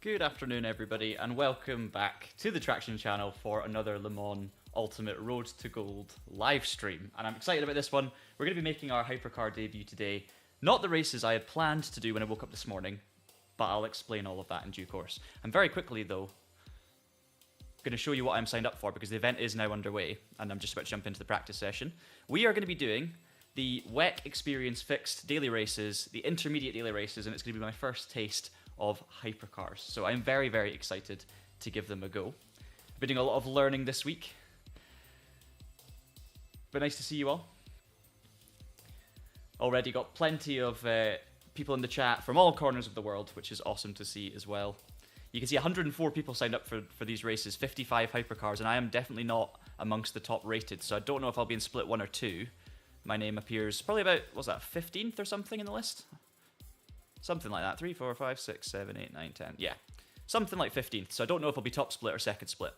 Good afternoon, everybody, and welcome back to the Traction channel for another Le Mans Ultimate Road to Gold live stream. And I'm excited about this one. We're going to be making our Hypercar debut today. Not the races I had planned to do when I woke up this morning, but I'll explain all of that in due course. And very quickly, though, going to show you what I'm signed up for because the event is now underway, and I'm just about to jump into the practice session. We are going to be doing the WEC Experience Fixed daily races, the intermediate daily races, and it's going to be my first taste of hypercars. So I'm very, very excited to give them a go. I've been doing a lot of learning this week. But nice to see you all. Already got plenty of people in the chat from all corners of the world, which is awesome to see as well. You can see 104 people signed up for these races, 55 hypercars, and I am definitely not amongst the top rated, so I don't know if I'll be in split 1 or 2. My name appears probably about, what's that, 15th or something in the list? Something like that. 3, 4, 5, 6, 7, 8, 9, 10. Yeah. Something like 15th. So I don't know if I'll be top split or second split.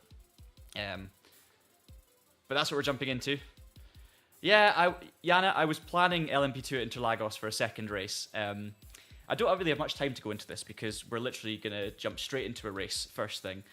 But that's what we're jumping into. Yeah, Yana, I was planning LMP2 at Interlagos for a second race. I don't really have much time to go into this because we're literally going to jump straight into a race first thing.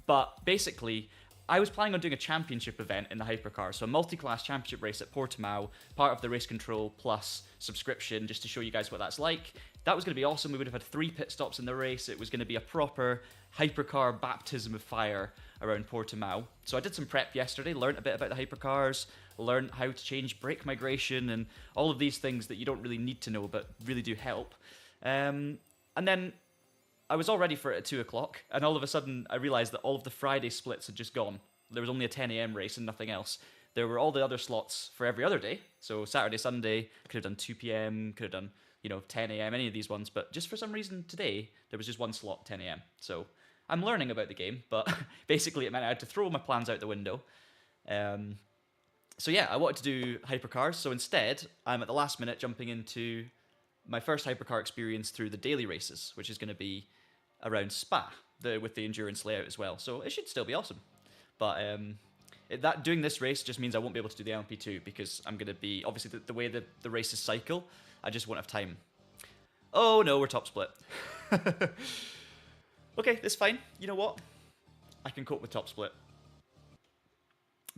But basically, I was planning on doing a championship event in the hypercar, so a multi-class championship race at Portimao, part of the Race Control Plus subscription, just to show you guys what that's like. That was going to be awesome. We would have had 3 pit stops in the race. It was going to be a proper hypercar baptism of fire around Portimao. So I did some prep yesterday, learned a bit about the hypercars, learned how to change brake migration, and all of these things that you don't really need to know, but really do help. And then I was all ready for it at 2 o'clock, and all of a sudden I realised that all of the Friday splits had just gone. There was only a 10 AM race and nothing else. There were all the other slots for every other day. So Saturday, Sunday, could have done 2 PM, could have done, 10 AM, any of these ones. But just for some reason today, there was just one slot, 10 AM. So I'm learning about the game, but basically it meant I had to throw my plans out the window. So yeah, I wanted to do hypercars. So instead, I'm at the last minute jumping into my first hypercar experience through the daily races, which is going to be around Spa, with the endurance layout as well. So it should still be awesome. But doing this race just means I won't be able to do the LMP2 because I'm going to be, obviously the way the races cycle, I just won't have time. Oh no, we're top split. Okay, that's fine. You know what? I can cope with top split.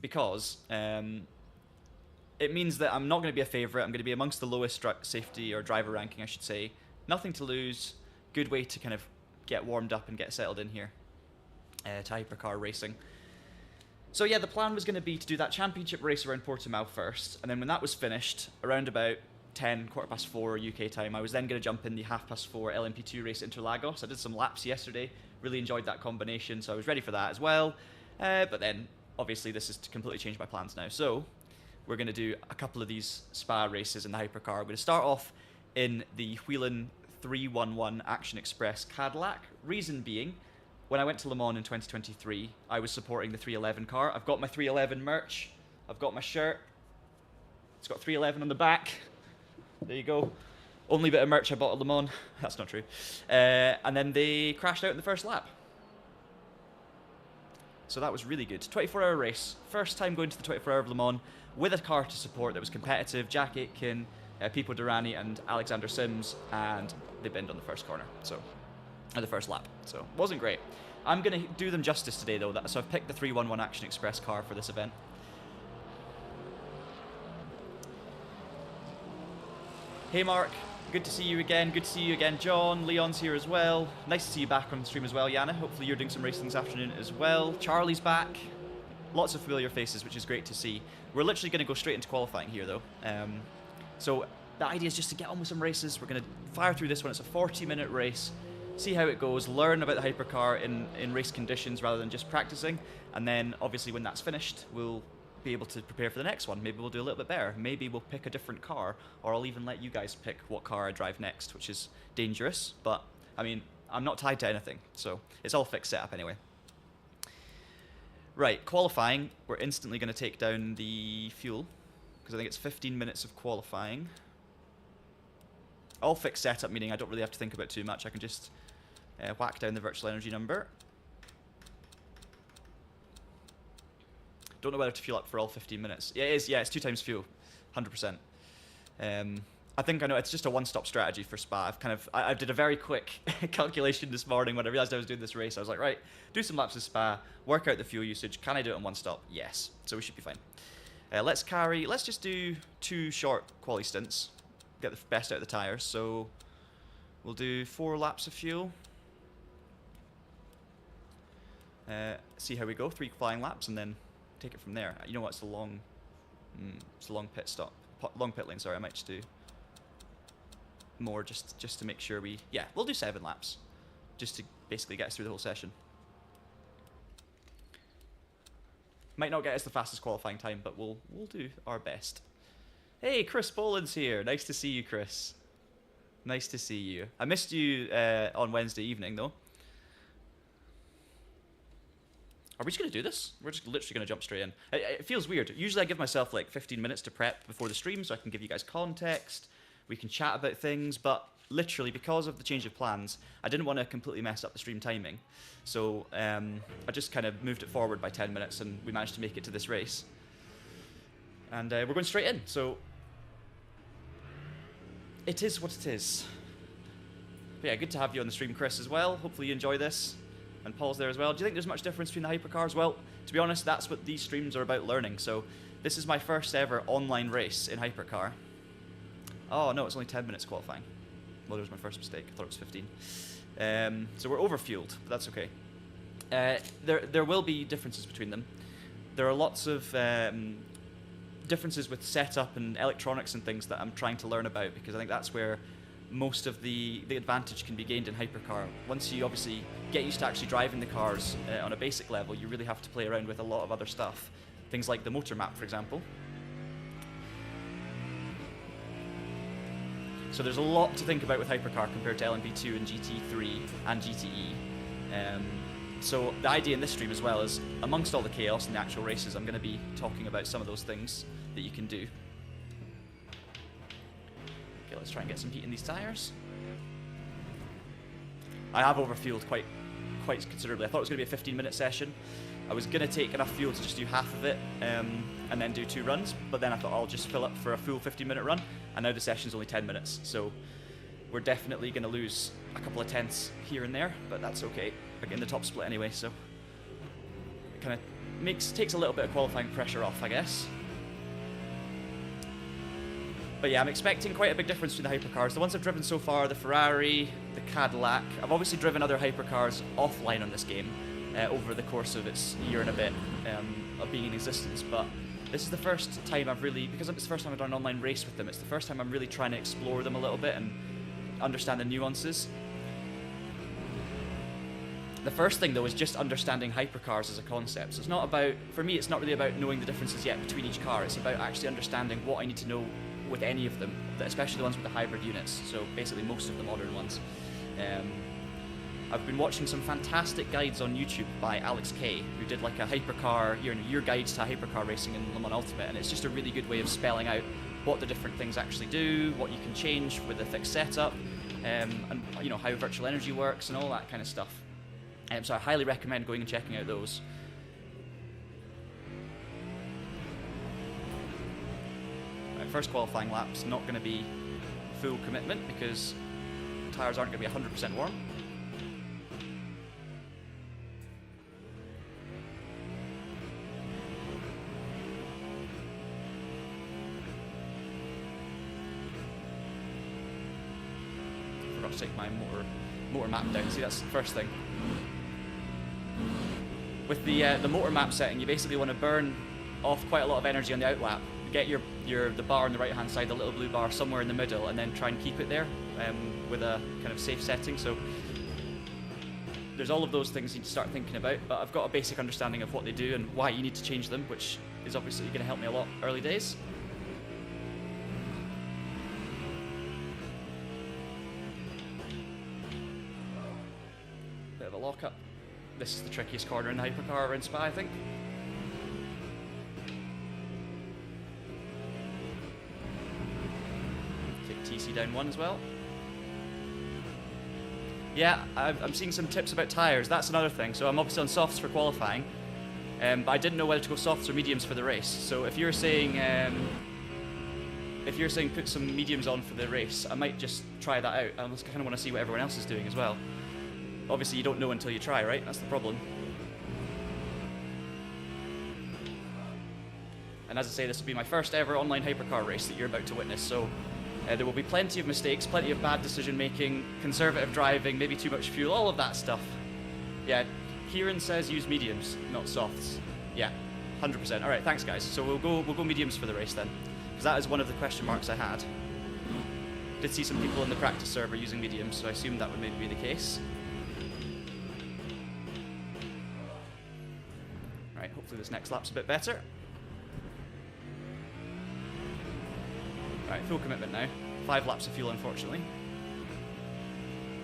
Because it means that I'm not going to be a favourite. I'm going to be amongst the lowest safety or driver ranking, I should say. Nothing to lose. Good way to kind of get warmed up and get settled in here to hypercar racing. So yeah, the plan was going to be to do that championship race around Portimao first, and then when that was finished, around about 4:10 UK time, I was then going to jump in the 4:30 LMP2 race at Interlagos. I did some laps yesterday, really enjoyed that combination, so I was ready for that as well. But then, obviously, this has completely changed my plans now. So we're going to do a couple of these Spa races in the hypercar. We're going to start off in the Whelen 311 Action Express Cadillac. Reason being, when I went to Le Mans in 2023, I was supporting the 311 car. I've got my 311 merch. I've got my shirt. It's got 311 on the back. There you go. Only bit of merch I bought at Le Mans. That's not true. And then they crashed out in the first lap. So that was really good. 24-hour race. First time going to the 24-hour of Le Mans with a car to support that was competitive. Jack Aitken, Pipo Durrani, and Alexander Sims, and they binned on the first corner. So, or the first lap. So, wasn't great. I'm going to do them justice today, though. So I've picked the 311 Action Express car for this event. Hey, Mark. Good to see you again. Good to see you again, John. Leon's here as well. Nice to see you back on the stream as well, Yana. Hopefully you're doing some racing this afternoon as well. Charlie's back. Lots of familiar faces, which is great to see. We're literally going to go straight into qualifying here, though. So the idea is just to get on with some races. We're going to fire through this one. It's a 40-minute race. See how it goes, learn about the hypercar in race conditions rather than just practicing, and then obviously when that's finished, we'll be able to prepare for the next one. Maybe we'll do a little bit better. Maybe we'll pick a different car, or I'll even let you guys pick what car I drive next, which is dangerous, but I mean, I'm not tied to anything, so it's all fixed setup anyway. Right, qualifying, we're instantly going to take down the fuel, because I think it's 15 minutes of qualifying. All fixed setup, meaning I don't really have to think about too much. I can just whack down the virtual energy number. Don't know whether to fuel up for all 15 minutes. Yeah, it is. Yeah, it's 2 times fuel, 100%. I think I know, it's just a one-stop strategy for Spa. I did a very quick calculation this morning when I realized I was doing this race. I was like, right, do some laps of Spa, work out the fuel usage. Can I do it in one stop? Yes. So we should be fine. Let's just do 2 short quali stints, get the best out of the tires. So we'll do 4 laps of fuel. See how we go, 3 flying laps, and then take it from there. You know what? It's a long pit stop, long pit lane. Sorry, I might just do more just to make sure we'll do 7 laps, just to basically get us through the whole session. Might not get us the fastest qualifying time, but we'll do our best. Hey, Chris Boland's here. Nice to see you, Chris. Nice to see you. I missed you on Wednesday evening, though. Are we just going to do this? We're just literally going to jump straight in. It feels weird. Usually I give myself like 15 minutes to prep before the stream so I can give you guys context. We can chat about things, but literally because of the change of plans, I didn't want to completely mess up the stream timing. So I just kind of moved it forward by 10 minutes and we managed to make it to this race. And we're going straight in, so it is what it is. But yeah, good to have you on the stream, Chris, as well. Hopefully you enjoy this. And Paul's there as well. Do you think there's much difference between the hypercars? Well, to be honest, that's what these streams are about, learning. So this is my first ever online race in Hypercar. Oh no, it's only 10 minutes qualifying. Well, there was my first mistake. I thought it was 15. So we're overfueled, but that's okay. There will be differences between them. There are lots of differences with setup and electronics and things that I'm trying to learn about, because I think that's where most of the advantage can be gained in Hypercar. Once you obviously get used to actually driving the cars on a basic level, you really have to play around with a lot of other stuff. Things like the motor map, for example. So there's a lot to think about with Hypercar compared to LMP2 and GT3 and GTE. So the idea in this stream as well is, amongst all the chaos in the actual races, I'm going to be talking about some of those things that you can do. Okay, let's try and get some heat in these tires. I have overfueled quite considerably. I thought it was going to be a 15-minute session. I was going to take enough fuel to just do half of it and then do 2 runs, but then I thought I'll just fill up for a full 15-minute run, and now the session's only 10 minutes, so we're definitely going to lose a couple of tenths here and there, but that's okay. We're getting the top split anyway, so it kind of takes a little bit of qualifying pressure off, I guess. But yeah, I'm expecting quite a big difference between the hypercars. The ones I've driven so far, the Ferrari, the Cadillac. I've obviously driven other hypercars offline on this game over the course of its year and a bit of being in existence, but this is the first time I've really, because it's the first time I've done an online race with them, it's the first time I'm really trying to explore them a little bit and understand the nuances. The first thing though is just understanding hypercars as a concept. So it's not about, for me, it's not really about knowing the differences yet between each car. It's about actually understanding what I need to know with any of them, especially the ones with the hybrid units, so basically most of the modern ones. I've been watching some fantastic guides on YouTube by Alex K, who did like a hypercar, your guides to hypercar racing in Le Mans Ultimate, and it's just a really good way of spelling out what the different things actually do, what you can change with a fixed setup, and you know how virtual energy works and all that kind of stuff. So I highly recommend going and checking out those. First qualifying lap's not going to be full commitment because tyres aren't going to be 100% warm. Forgot to take my motor map down. See, that's the first thing. With the motor map setting, you basically want to burn off quite a lot of energy on the outlap. Get the bar on the right hand side, the little blue bar somewhere in the middle, and then try and keep it there with a kind of safe setting. So there's all of those things you need to start thinking about, but I've got a basic understanding of what they do and why you need to change them, which is obviously going to help me a lot early days. Bit of a lockup. This is the trickiest corner in the hypercar around Spa, I think. TC down 1 as well. Yeah, I'm seeing some tips about tyres. That's another thing. So I'm obviously on softs for qualifying, but I didn't know whether to go softs or mediums for the race. So if you're saying, if you're saying put some mediums on for the race, I might just try that out. I kind of want to see what everyone else is doing as well. Obviously, you don't know until you try, right? That's the problem. And as I say, this will be my first ever online hypercar race that you're about to witness, so there will be plenty of mistakes, plenty of bad decision making, conservative driving, maybe too much fuel, all of that stuff. Yeah, Kieran says use mediums, not softs. Yeah, 100%. All right, thanks guys. So we'll go mediums for the race then, because that is one of the question marks I had. Did see some people in the practice server using mediums, so I assumed that would maybe be the case. All right, hopefully this next lap's a bit better. All right, full commitment now. 5 laps of fuel, unfortunately.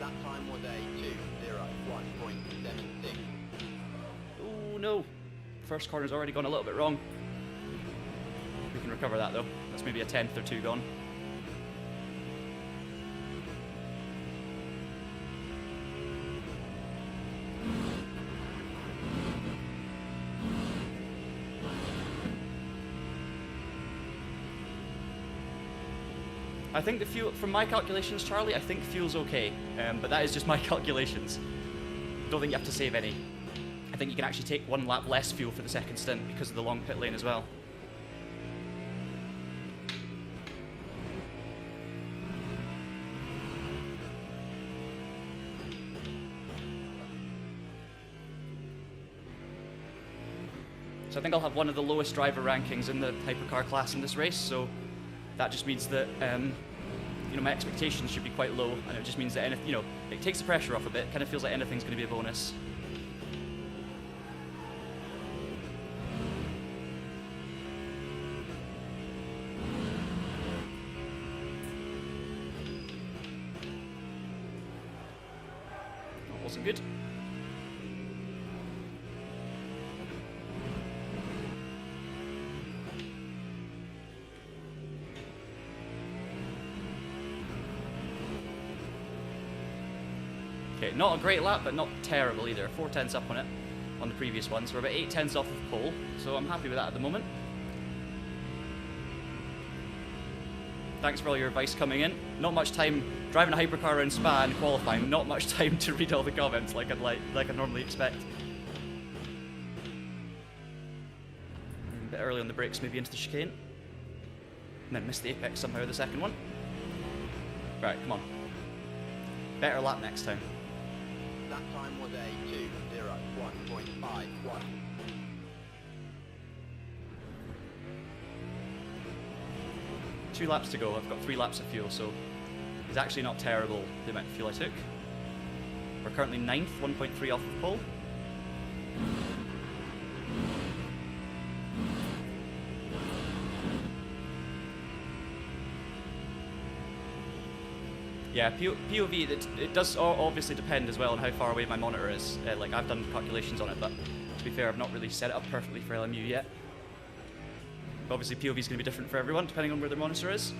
That time was a 2:01.76. Oh no, first corner's already gone a little bit wrong. We can recover that though. That's maybe a 10th or 2 gone. I think the fuel, from my calculations, Charlie, I think fuel's okay, but that is just my calculations. Don't think you have to save any. I think you can actually take 1 lap less fuel for the second stint because of the long pit lane as well. So I think I'll have one of the lowest driver rankings in the hypercar class in this race, so that just means that you know, my expectations should be quite low, and it just means that you know, it takes the pressure off a bit. Kind of feels like anything's going to be a bonus. That wasn't good. Okay, not a great lap, but not terrible either. 4 tenths up on it, on the previous one, so we're about 8 tenths off of pole, so I'm happy with that at the moment. Thanks for all your advice coming in. Not much time driving a hypercar around Spa and qualifying, not much time to read all the comments like I normally expect. A bit early on the brakes, maybe into the chicane. And then missed the apex somehow, the second one. Right, come on. Better lap next time. That time was a 2:01.51. 2 laps to go. I've got 3 laps of fuel, so it's actually not terrible the amount of fuel I took. We're currently 9th, 1.3 off of pole. Yeah, POV, it does obviously depend as well on how far away my monitor is. Like, I've done calculations on it, but to be fair, I've not really set it up perfectly for LMU yet. But obviously, POV is going to be different for everyone, depending on where their monitor is.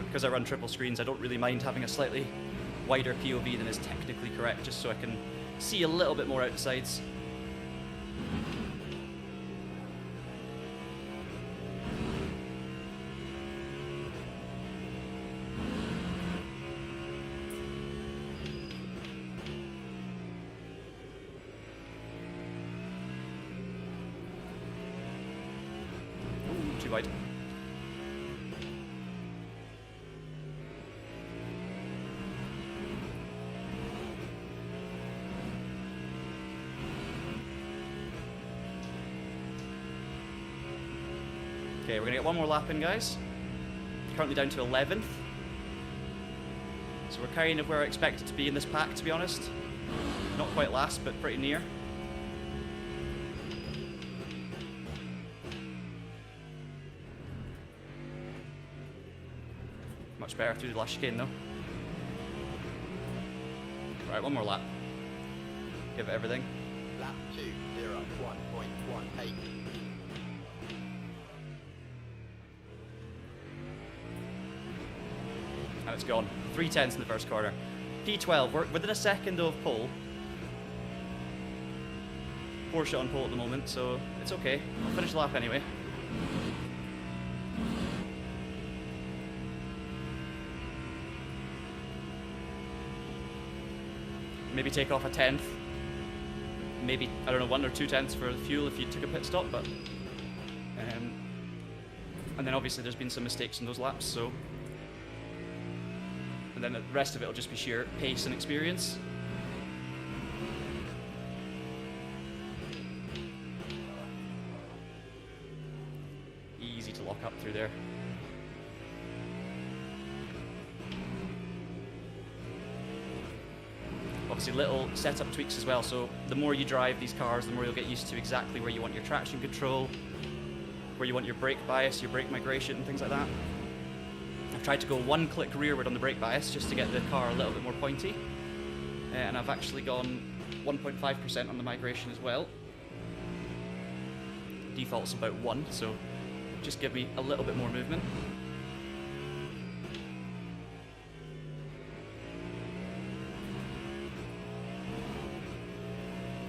Because I run triple screens, I don't really mind having a slightly wider POV than is technically correct, just so I can see a little bit more out the sides. Ooh, too wide. Okay, we're going to get 1 more lap in, guys. Currently down to 11th. So we're kind of where I expected to be in this pack, to be honest. Not quite last, but pretty near. Much better through the last chicane, though. Right, 1 more lap. Give it everything. Lap 2:01.18. it's gone. 3/10 in the first corner. P12, we're within a second of pole. Porsche on pole at the moment, so it's okay. I'll finish the lap anyway. Maybe take off a 10th. Maybe, I don't know, 1 or 2 tenths for fuel if you took a pit stop, but... and then obviously there's been some mistakes in those laps, so... And then the rest of it will just be sheer pace and experience. Easy to lock up through there. Obviously little setup tweaks as well, so the more you drive these cars, the more you'll get used to exactly where you want your traction control, where you want your brake bias, your brake migration and things like that. I've tried to go 1 click rearward on the brake bias just to get the car a little bit more pointy, and I've actually gone 1.5% on the migration as well. Default's about 1, so just give me a little bit more movement.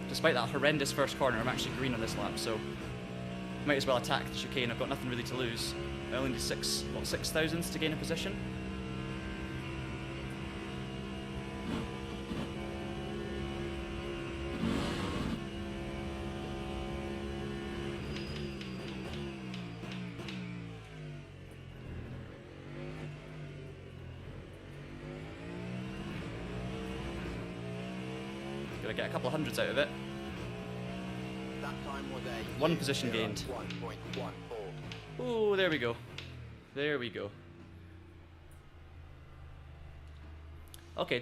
Despite that horrendous first corner, I'm actually green on this lap, so might as well attack the chicane. I've got nothing really to lose. I only need 6 thousandths to gain a position. Gotta get a couple of hundreds out of it. That time was a 1 position gained. 1.14. Oh, there we go. There we go. Okay,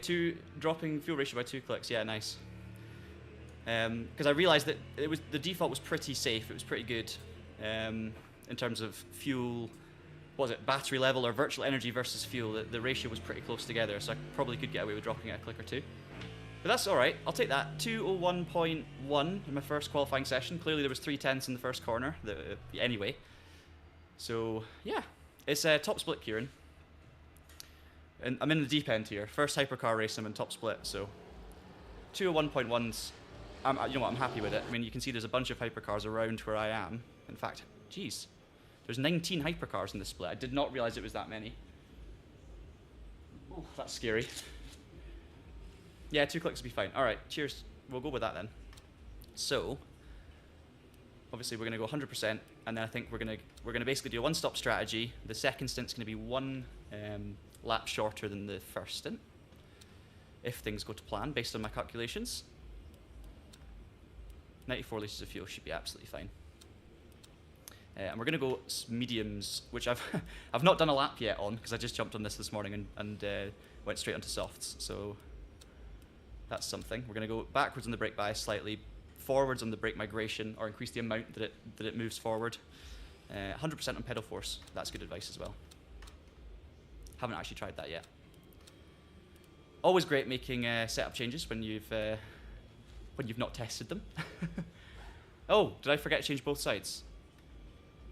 dropping fuel ratio by 2 clicks. Yeah, nice. Because I realised that the default was pretty safe. It was pretty good in terms of fuel. What was it, battery level or virtual energy versus fuel? The ratio was pretty close together, so I probably could get away with dropping it a click or 2. But that's all right. I'll take that. 2:01.1 in my first qualifying session. Clearly there was 3/10 in the first corner. Anyway. So yeah, it's top split, Kieran. And I'm in the deep end here. First hypercar race, I'm in top split. So 2:01.1's. You know what? I'm happy with it. I mean, you can see there's a bunch of hypercars around where I am. In fact, geez, there's 19 hypercars in this split. I did not realize it was that many. Oh, that's scary. Yeah, 2 clicks will be fine. All right, cheers. We'll go with that then. So, obviously we're gonna go 100%, and then I think we're gonna basically do a one-stop strategy. The second stint's gonna be 1 lap shorter than the first stint, if things go to plan based on my calculations. 94 litres of fuel should be absolutely fine. And we're gonna go mediums, which I've not done a lap yet on because I just jumped on this morning and went straight onto softs. So. That's something. We're going to go backwards on the brake bias slightly, forwards on the brake migration, or increase the amount that it moves forward. 100% on pedal force. That's good advice as well. Haven't actually tried that yet. Always great making setup changes when you've not tested them. Oh, did I forget to change both sides?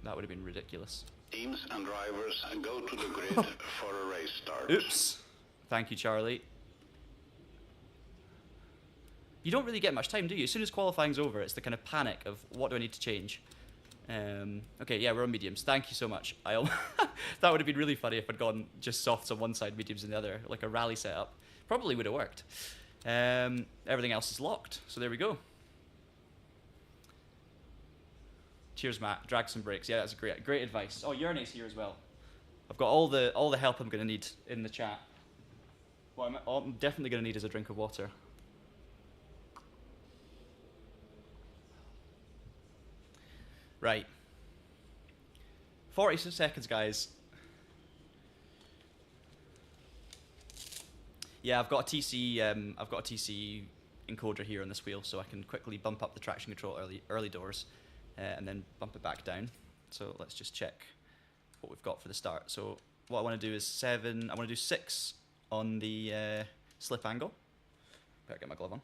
That would have been ridiculous. Teams and drivers go to the grid for a race start. Oops. Thank you, Charlie. You don't really get much time, do you? As soon as qualifying's over, it's the kind of panic of what do I need to change. Okay, yeah, we're on mediums. Thank you so much. That would have been really funny if I'd gone just softs on one side, mediums on the other, like a rally setup. Probably would have worked. Everything else is locked, so there we go. Cheers, Matt. Drag some brakes. Yeah, that's great advice. Oh, Yerne's here as well. I've got all the help I'm going to need in the chat. What I'm definitely going to need is a drink of water. Right. 40 seconds, guys. Yeah, I've got a TC encoder here on this wheel, so I can quickly bump up the traction control early doors, and then bump it back down. So let's just check what we've got for the start. So what I want to do is 7. I want to do 6 on the slip angle. Better get my glove on.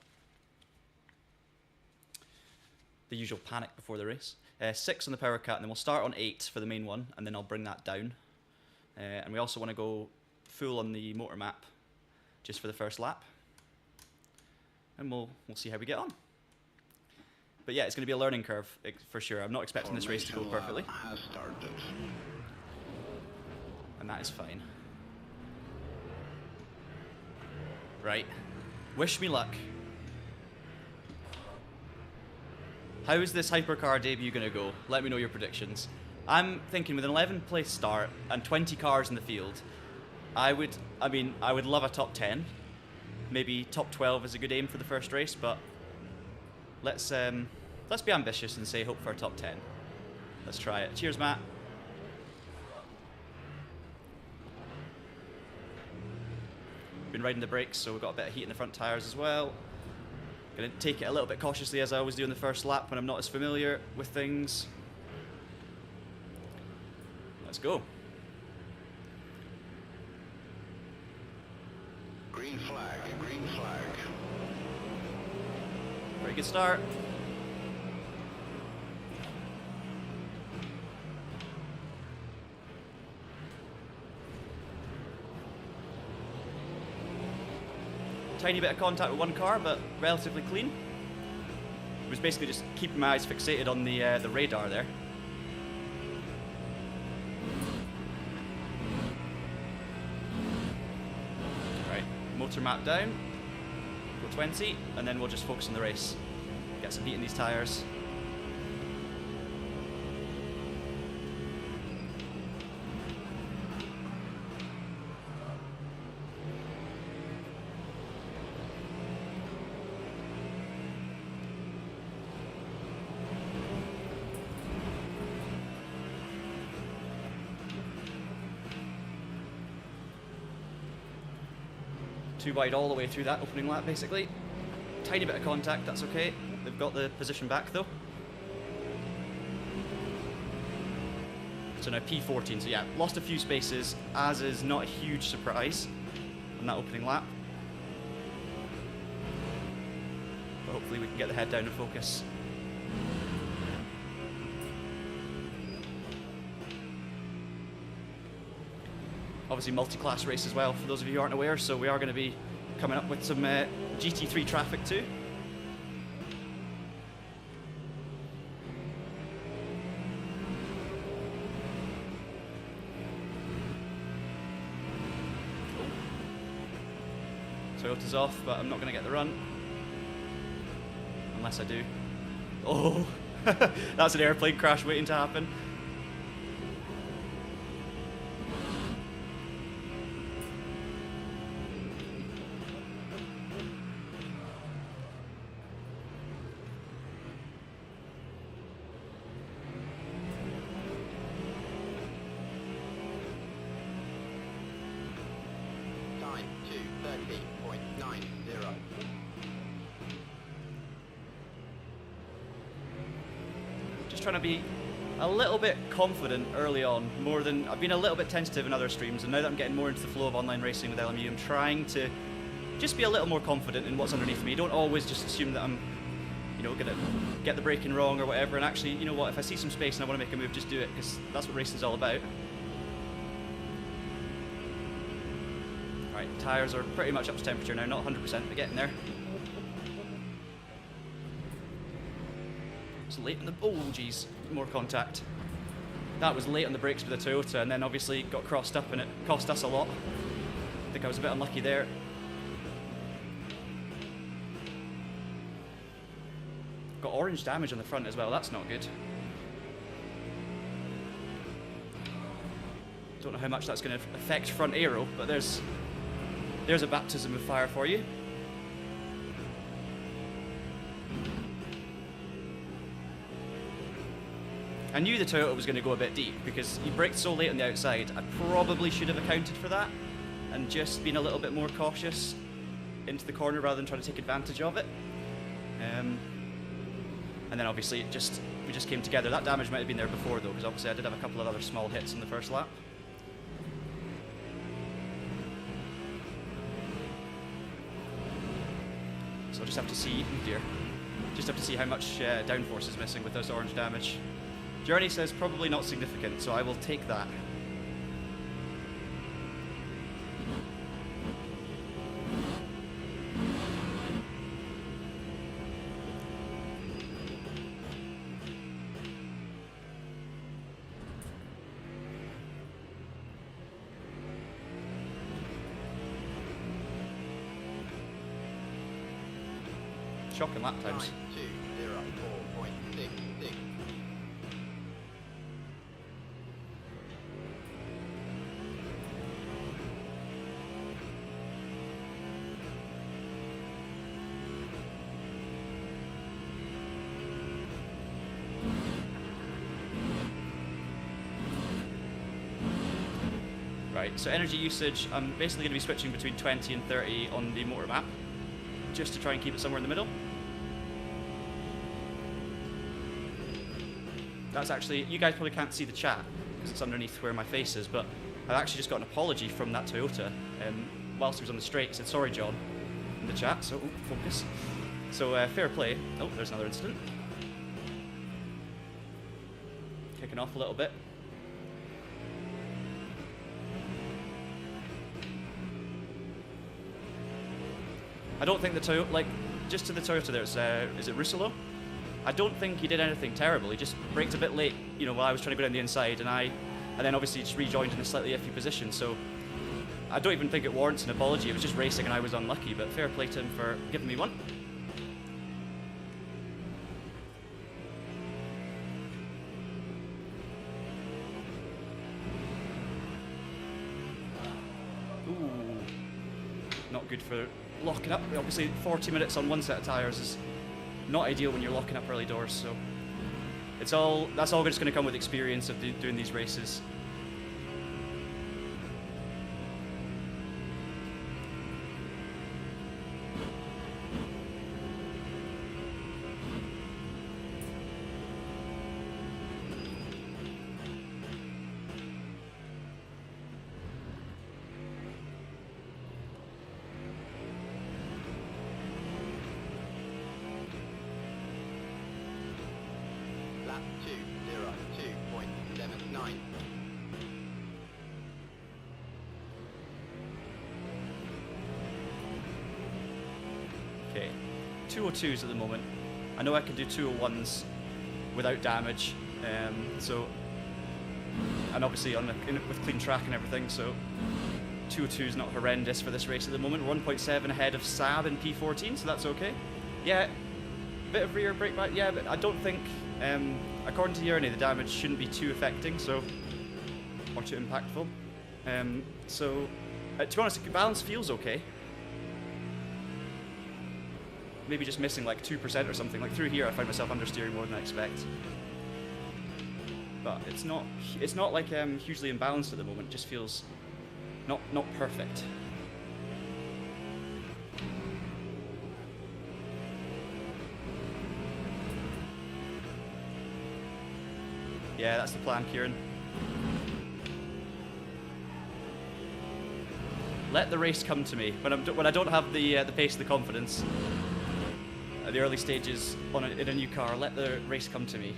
The usual panic before the race. 6 on the power cut, and then we'll start on 8 for the main one, and then I'll bring that down. And we also want to go full on the motor map just for the first lap. And we'll see how we get on. But yeah, it's going to be a learning curve for sure. I'm not expecting this race to go perfectly. Has started. And that is fine. Right. Wish me luck. How is this Hypercar debut going to go? Let me know your predictions. I'm thinking with an 11th place start and 20 cars in the field, I would love a top 10. Maybe top 12 is a good aim for the first race, but let's be ambitious and say hope for a top 10. Let's try it. Cheers, Matt. Been riding the brakes, so we've got a bit of heat in the front tyres as well. Gonna take it a little bit cautiously as I always do in the first lap when I'm not as familiar with things. Let's go. Green flag, green flag. Very good start. Tiny bit of contact with one car, but relatively clean. It was basically just keeping my eyes fixated on the radar there. Right, motor map down. Go 20, and then we'll just focus on the race. Get some heat in these tyres. Too wide all the way through that opening lap, basically. Tiny bit of contact, that's okay. They've got the position back, though. So now P14, so yeah, lost a few spaces, as is not a huge surprise on that opening lap. But hopefully we can get the head down and focus. Obviously multi-class race as well, for those of you who aren't aware, so we are going to be coming up with some GT3 traffic too. Oh. Toyota's off, but I'm not going to get the run. Unless I do. Oh, that's an airplane crash waiting to happen. Time 2:30.90. Just trying to be a little bit confident early on, more than I've been a little bit tentative in other streams, and now that I'm getting more into the flow of online racing with LMU, I'm trying to just be a little more confident in what's underneath me. Don't always just assume that I'm, gonna get the braking wrong or whatever, and actually, you know what, if I see some space and I want to make a move, just do it, because that's what racing's all about. Right, tyres are pretty much up to temperature now, not 100%, but getting there. It's late on the... Oh, geez, more contact. That was late on the brakes with the Toyota, and then obviously got crossed up, and it cost us a lot. I think I was a bit unlucky there. Got orange damage on the front as well, that's not good. Don't know how much that's going to affect front aero, but there's a baptism of fire for you. I knew the Toyota was going to go a bit deep because he braked so late on the outside. I probably should have accounted for that and just been a little bit more cautious into the corner rather than trying to take advantage of it. And then obviously we just came together. That damage might have been there before though, because obviously I did have a couple of other small hits in the first lap. So I'll just have to see, oh dear, just have to see how much downforce is missing with this orange damage. Journey says probably not significant, so I will take that. shocking lap times. 9204.66. Right, so energy usage, I'm basically going to be switching between 20 and 30 on the motor map, just to try and keep it somewhere in the middle. That's actually, you guys probably can't see the chat, because it's underneath where my face is, but I've actually just got an apology from that Toyota. Whilst he was on the straight, he said, sorry John, in the chat, so, focus. So, fair play. Oh, there's another incident. Kicking off a little bit. I don't think the Toyota, like, just to the Toyota there's, is it Russello? I don't think he did anything terrible. He just braked a bit late, you know, while I was trying to go down the inside, and then obviously just rejoined in a slightly iffy position, so I don't even think it warrants an apology. It was just racing and I was unlucky, but fair play to him for giving me one. Ooh, not good for locking up. Obviously 40 minutes on one set of tyres is not ideal when you're locking up early doors, so that's all just going to come with experience of doing these races. Lap 202.79. Okay, 202s at the moment. I know I can do 201s without damage, so, and obviously with clean track and everything, so 202 is not horrendous for this race at the moment. 1.7 ahead of Saab in P14, so that's okay. Yeah, bit of rear brake back, yeah, but I don't think, according to Yerny, the damage shouldn't be too affecting, so, or too impactful. So, to be honest, the balance feels okay. Maybe just missing like 2% or something. Like through here, I find myself understeering more than I expect. But it's not like hugely imbalanced at the moment. It just feels not perfect. Yeah, that's the plan, Kieran. Let the race come to me. When I don't have the pace, the confidence, at the early stages in a new car, let the race come to me.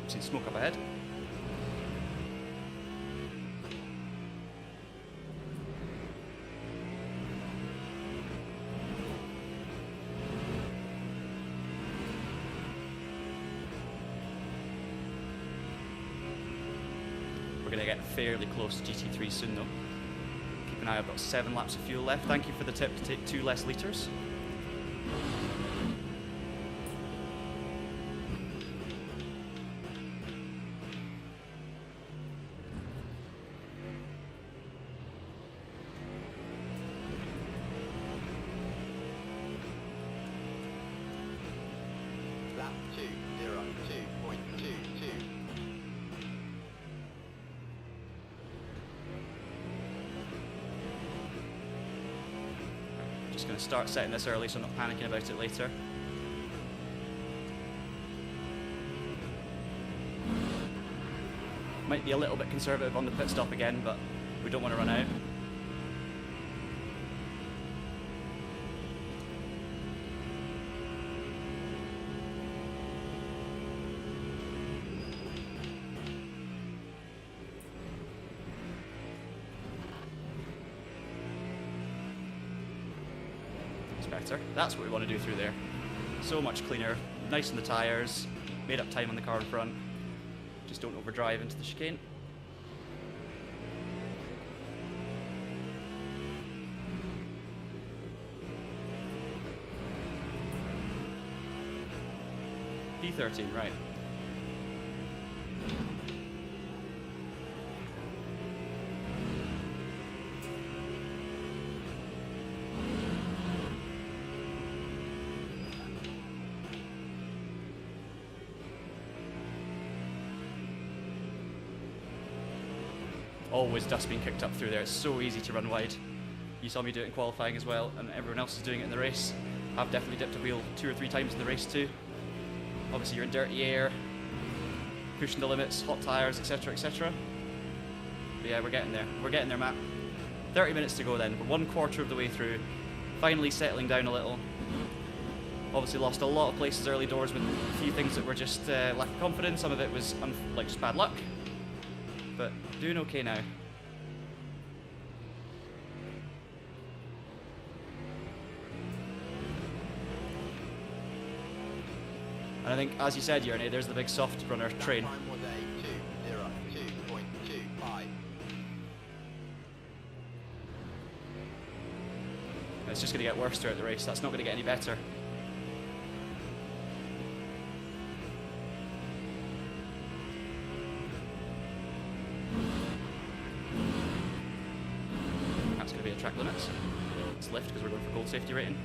See smoke up ahead. We're going to get fairly close to GT3 soon though. Keep an eye, I've got 7 laps of fuel left. Thank you for the tip to take 2 less litres. Lap 202.22. Just going to start setting this early so I'm not panicking about it later. Might be a little bit conservative on the pit stop again, but we don't want to run out. Better. That's what we want to do through there. So much cleaner, nice on the tyres, made up time on the car in front. Just don't overdrive into the chicane. P13, right. Always dust being kicked up through there. It's so easy to run wide. You saw me do it in qualifying as well, and everyone else is doing it in the race. I've definitely dipped a wheel 2 or 3 times in the race too. Obviously you're in dirty air, pushing the limits, hot tyres, etc, etc. But yeah, we're getting there. We're getting there, Matt. 30 minutes to go then. We're 1/4 of the way through. Finally settling down a little. Obviously lost a lot of places early doors with a few things that were just lack of confidence. Some of it was like just bad luck. But doing okay now. And I think, as you said, Yerny, there's the big soft runner train. Time was a 2:02.25. It's just going to get worse throughout the race. That's not going to get any better. That's going to be a track limits. It's lift because we're going for gold safety rating.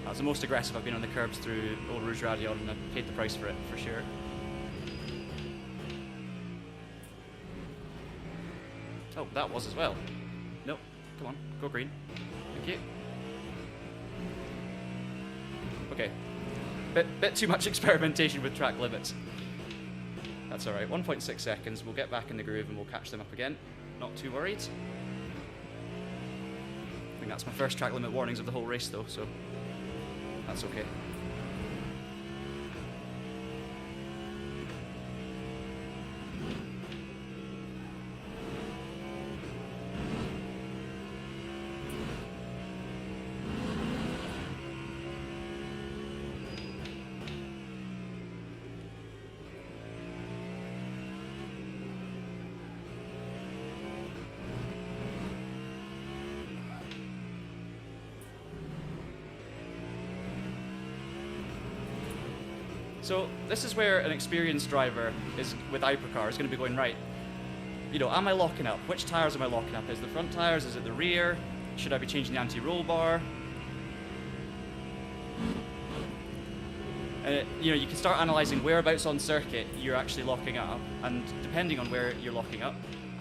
That's the most aggressive I've been on the curbs through Old Rouge Radion, and I've paid the price for it, for sure. Oh, that was as well. Nope. Come on, go green. Thank you. Okay. Bit too much experimentation with track limits. That's alright. 1.6 seconds. We'll get back in the groove and we'll catch them up again. Not too worried. I think that's my first track limit warnings of the whole race though, so that's okay. So this is where an experienced driver is with Hypercar is going to be going, right, you know, am I locking up? Which tyres am I locking up? Is it the front tyres? Is it the rear? Should I be changing the anti-roll bar? And you know, you can start analysing whereabouts on circuit you're actually locking up, and depending on where you're locking up,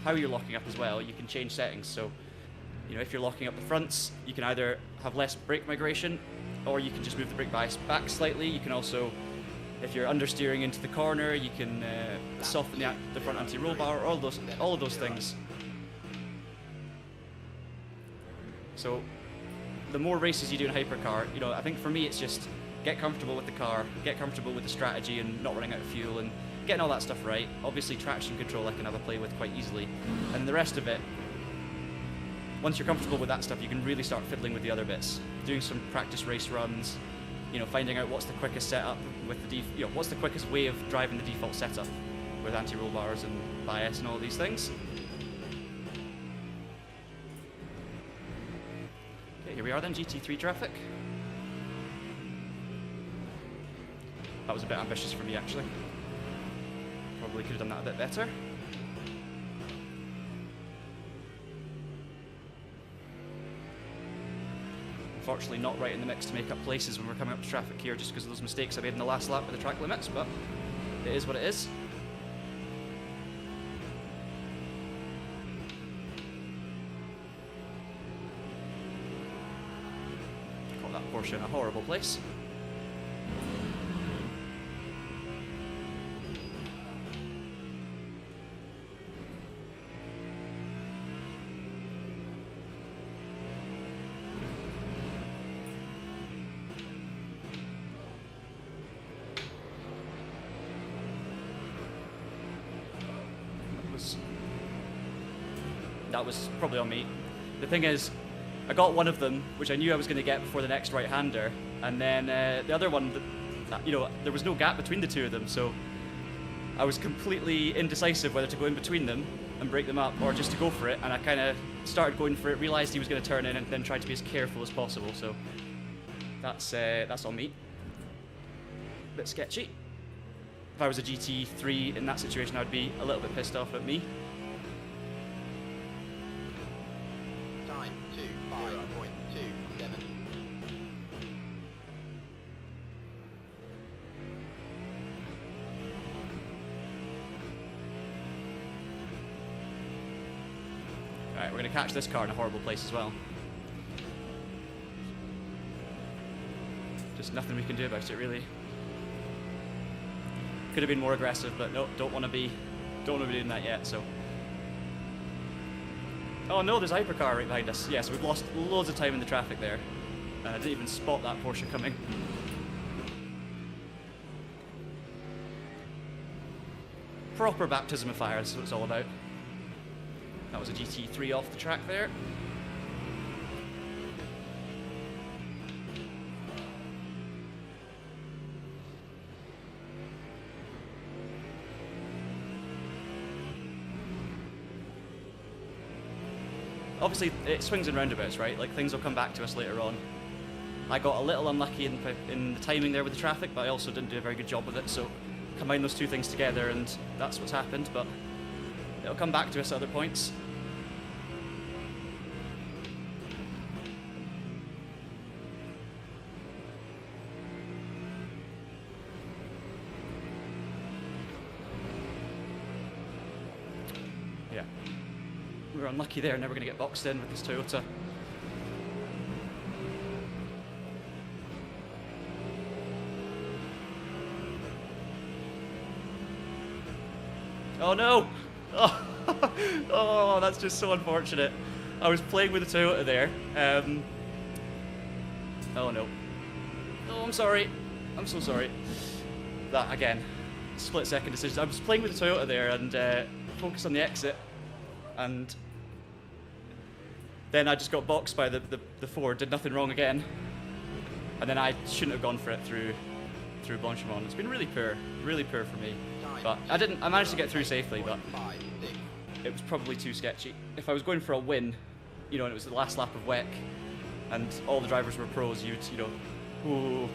how you're locking up as well, you can change settings. So, you know, if you're locking up the fronts, you can either have less brake migration, or you can just move the brake bias back slightly. You can also, if you're understeering into the corner, you can soften the front anti-roll bar, all of those things. So the more races you do in Hypercar, you know, I think for me it's just get comfortable with the car, get comfortable with the strategy and not running out of fuel and getting all that stuff right. Obviously traction control I can have a play with quite easily. And the rest of it, once you're comfortable with that stuff, you can really start fiddling with the other bits. Doing some practice race runs, you know, finding out what's the quickest setup with the what's the quickest way of driving the default setup with anti-roll bars and bias and all these things. Okay, here we are then, GT3 traffic. That was a bit ambitious for me actually. Probably could have done that a bit better. Unfortunately not right in the mix to make up places when we're coming up to traffic here just because of those mistakes I made in the last lap with the track limits, but it is what it is. Caught that Porsche in a horrible place. That was probably on me. The thing is, I got one of them, which I knew I was going to get before the next right-hander, and then the other one, you know, there was no gap between the two of them, so I was completely indecisive whether to go in between them and break them up, or just to go for it, and I kind of started going for it, realised he was going to turn in, and then tried to be as careful as possible, so That's on me. Bit sketchy. If I was a GT3 in that situation, I'd be a little bit pissed off at me. Time 25.27. Alright, we're going to catch this car in a horrible place as well. Just nothing we can do about it, really. Could have been more aggressive, but no, don't want to be doing that yet, so. Oh no, there's a Hypercar right behind us. Yes, we've lost loads of time in the traffic there. I didn't even spot that Porsche coming. Proper baptism of fire, that's what it's all about. That was a GT3 off the track there. Obviously, it swings and roundabouts, right? Like, things will come back to us later on. I got a little unlucky in the timing there with the traffic, but I also didn't do a very good job with it, so combine those two things together and that's what's happened, but it'll come back to us at other points. Yeah. We were unlucky there, now we're going to get boxed in with this Toyota. Oh no! Oh, oh, that's just so unfortunate. I was playing with the Toyota there. Oh no. Oh, I'm sorry. I'm so sorry. That, again, split-second decision. I was playing with the Toyota there and focused on the exit. And then I just got boxed by the Ford, did nothing wrong again. And then I shouldn't have gone for it through Blanchimont. It's been really poor for me. But I managed to get through safely, but it was probably too sketchy. If I was going for a win, you know, and it was the last lap of WEC, and all the drivers were pros, you know, ooh.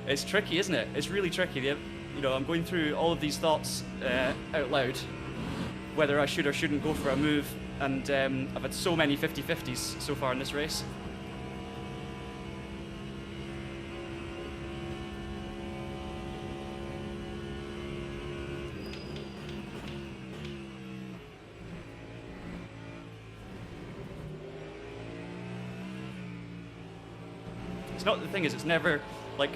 It's tricky, isn't it? It's really tricky. You know, I'm going through all of these thoughts out loud, whether I should or shouldn't go for a move, and I've had so many 50-50s so far in this race. The thing is, it's never like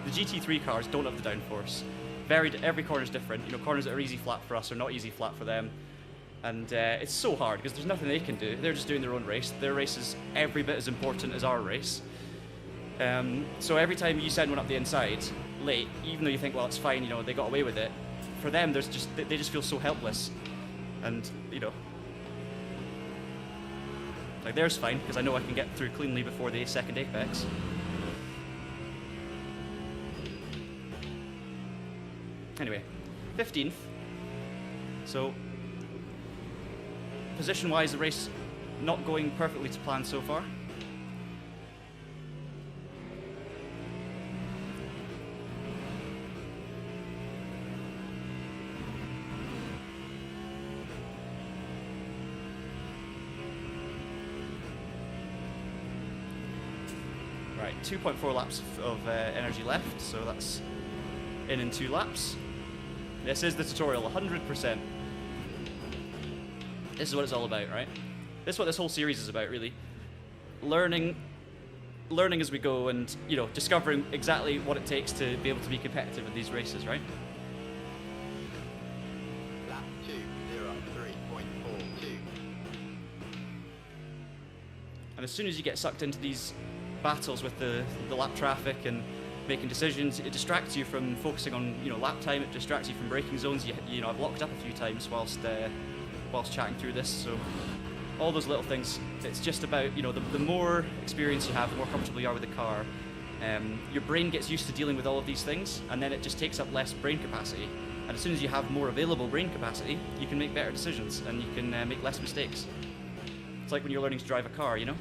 the GT3 cars don't have the downforce. Every corner is different. You know, corners that are easy flat for us are not easy flat for them, and it's so hard because there's nothing they can do. They're just doing their own race. Their race is every bit as important as our race. So every time you send one up the inside late, even though you think, well, it's fine, you know, they got away with it. For them, they just feel so helpless, and you know. Like, theirs fine because I know I can get through cleanly before the second apex. Anyway, 15th. So, position-wise, the race not going perfectly to plan so far. Right, 2.4 laps of energy left, so that's in 2 laps. This is the tutorial, 100%. This is what it's all about, right? This is what this whole series is about, really. Learning as we go, and you know, discovering exactly what it takes to be able to be competitive in these races, right? Lap 2:03.42. And as soon as you get sucked into these battles with the lap traffic and making decisions, it distracts you from focusing on, you know, lap time. It distracts you from braking zones. You know, I've locked up a few times whilst chatting through this. So all those little things. It's just about, you know, the more experience you have, the more comfortable you are with the car. Your brain gets used to dealing with all of these things, and then it just takes up less brain capacity. And as soon as you have more available brain capacity, you can make better decisions and you can make less mistakes. It's like when you're learning to drive a car, you know.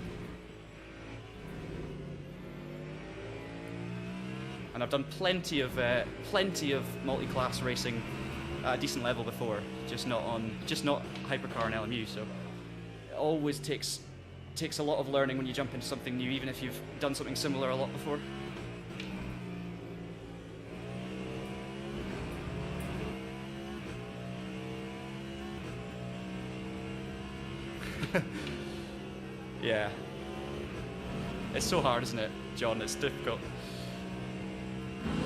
and I've done plenty of multi-class racing at a decent level before, just not Hypercar and LMU. So it always takes a lot of learning when you jump into something new, even if you've done something similar a lot before. Yeah. It's so hard, isn't it, John? It's difficult.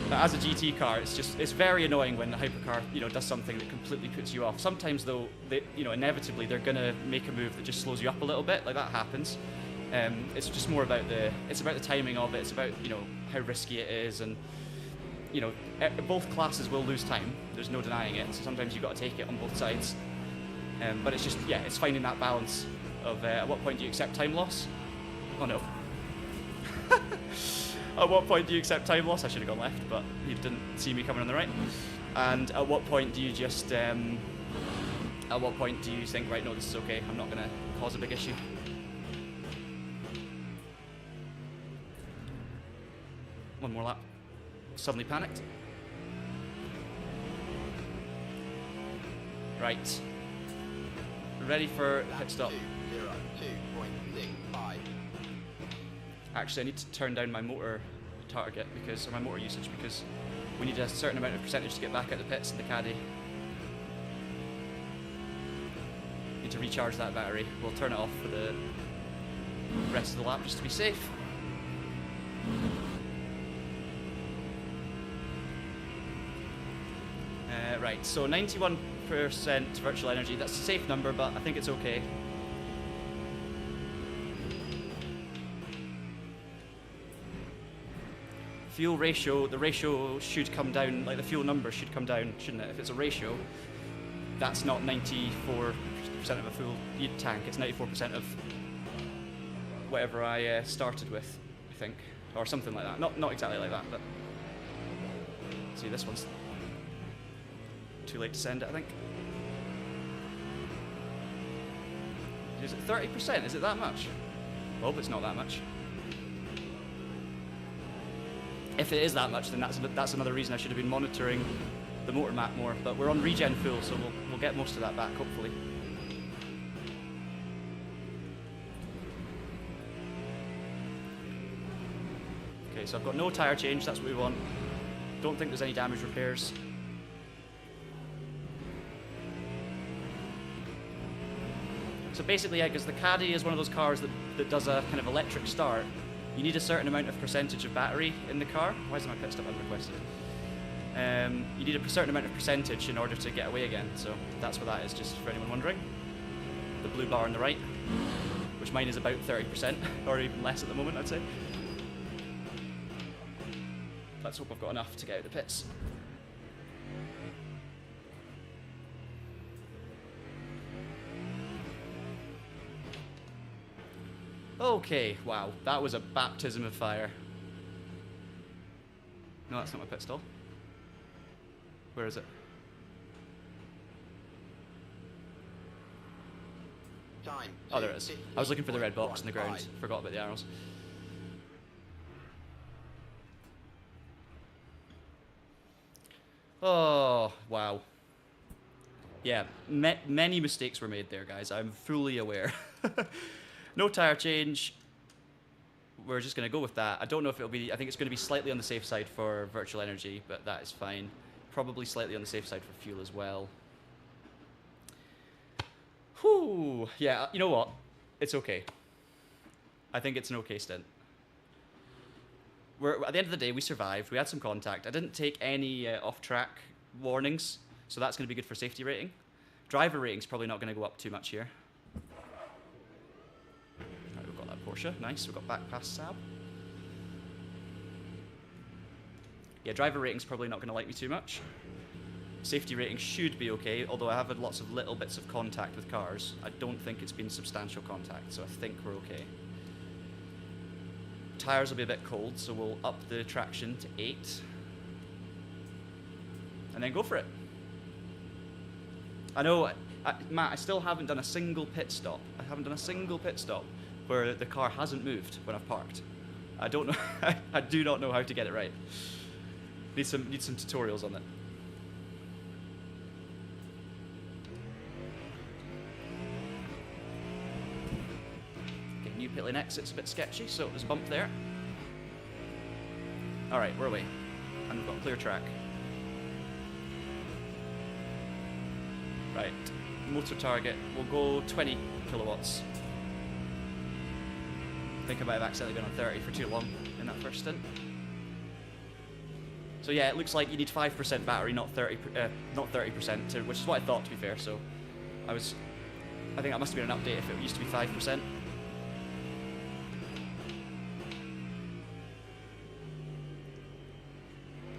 But as a GT car, it's very annoying when the Hypercar, does something that completely puts you off. Sometimes though, inevitably they're gonna make a move that just slows you up a little bit. Like that happens. It's just more about the timing of it. It's about how risky it is, and both classes will lose time. There's no denying it. So sometimes you've got to take it on both sides. But it's just it's finding that balance of at what point do you accept time loss? Oh no. At what point do you accept time loss? I should have gone left, but he didn't see me coming on the right. And at what point do you just at what point do you think, right, no, this is okay, I'm not going to cause a big issue? One more lap. Suddenly panicked. Right. Ready for pit stop. 2:02.65. Actually, I need to turn down my motor target or my motor usage, because we need a certain amount of percentage to get back out the pits in the caddy. Need to recharge that battery. We'll turn it off for the rest of the lap just to be safe. Right, so 91% virtual energy. That's a safe number, but I think it's okay. Fuel ratio, the ratio should come down, like the fuel number should come down, shouldn't it? If it's a ratio, that's not 94% of a full tank, it's 94% of whatever I started with, I think. Or something like that. Not exactly like that, but... See, this one's too late to send it, I think. Is it 30%? Is it that much? I hope it's not that much. If it is that much, then that's another reason I should have been monitoring the motor map more. But we're on regen full, so we'll get most of that back, hopefully. Okay, so I've got no tyre change, that's what we want. Don't think there's any damage repairs. So basically, because the Caddy is one of those cars that does a kind of electric start, you need a certain amount of percentage of battery in the car. Why is my pit stop unrequested? You need a certain amount of percentage in order to get away again. So that's what that is, just for anyone wondering. The blue bar on the right, which mine is about 30%, or even less at the moment, I'd say. Let's hope I've got enough to get out the pits. Okay, wow, that was a baptism of fire. No, that's not my pit stall. Where is it? Time. Oh, there it is. I was looking for the red box in the ground. Forgot about the arrows. Oh, wow. Yeah, many mistakes were made there, guys. I'm fully aware. No tire change. We're just going to go with that. I don't know if it'll be... I think it's going to be slightly on the safe side for virtual energy, but that is fine. Probably slightly on the safe side for fuel as well. Whew. Yeah, you know what? It's okay. I think it's an okay stint. At the end of the day, we survived. We had some contact. I didn't take any off-track warnings, so that's going to be good for safety rating. Driver rating's probably not going to go up too much here. Right, we've got that Porsche. Nice. We've got back past Saab. Yeah, driver rating's probably not going to like me too much. Safety rating should be okay, although I have had lots of little bits of contact with cars. I don't think it's been substantial contact, so I think we're okay. Tires will be a bit cold, so we'll up the traction to 8. And then go for it. I know, Matt, I still haven't done a single pit stop. I haven't done a single pit stop where the car hasn't moved when I've parked. I don't know. I do not know how to get it right. Need some tutorials on it. Okay, new pit lane exit's a bit sketchy, so there's a bump there. Alright, we're away. And we've got a clear track. Right, motor target, we'll go 20 kilowatts. I think I might have accidentally been on 30 for too long in that first stint. So yeah, it looks like you need 5% battery, not 30%, which is what I thought, to be fair. So I think that must have been an update if it used to be 5%.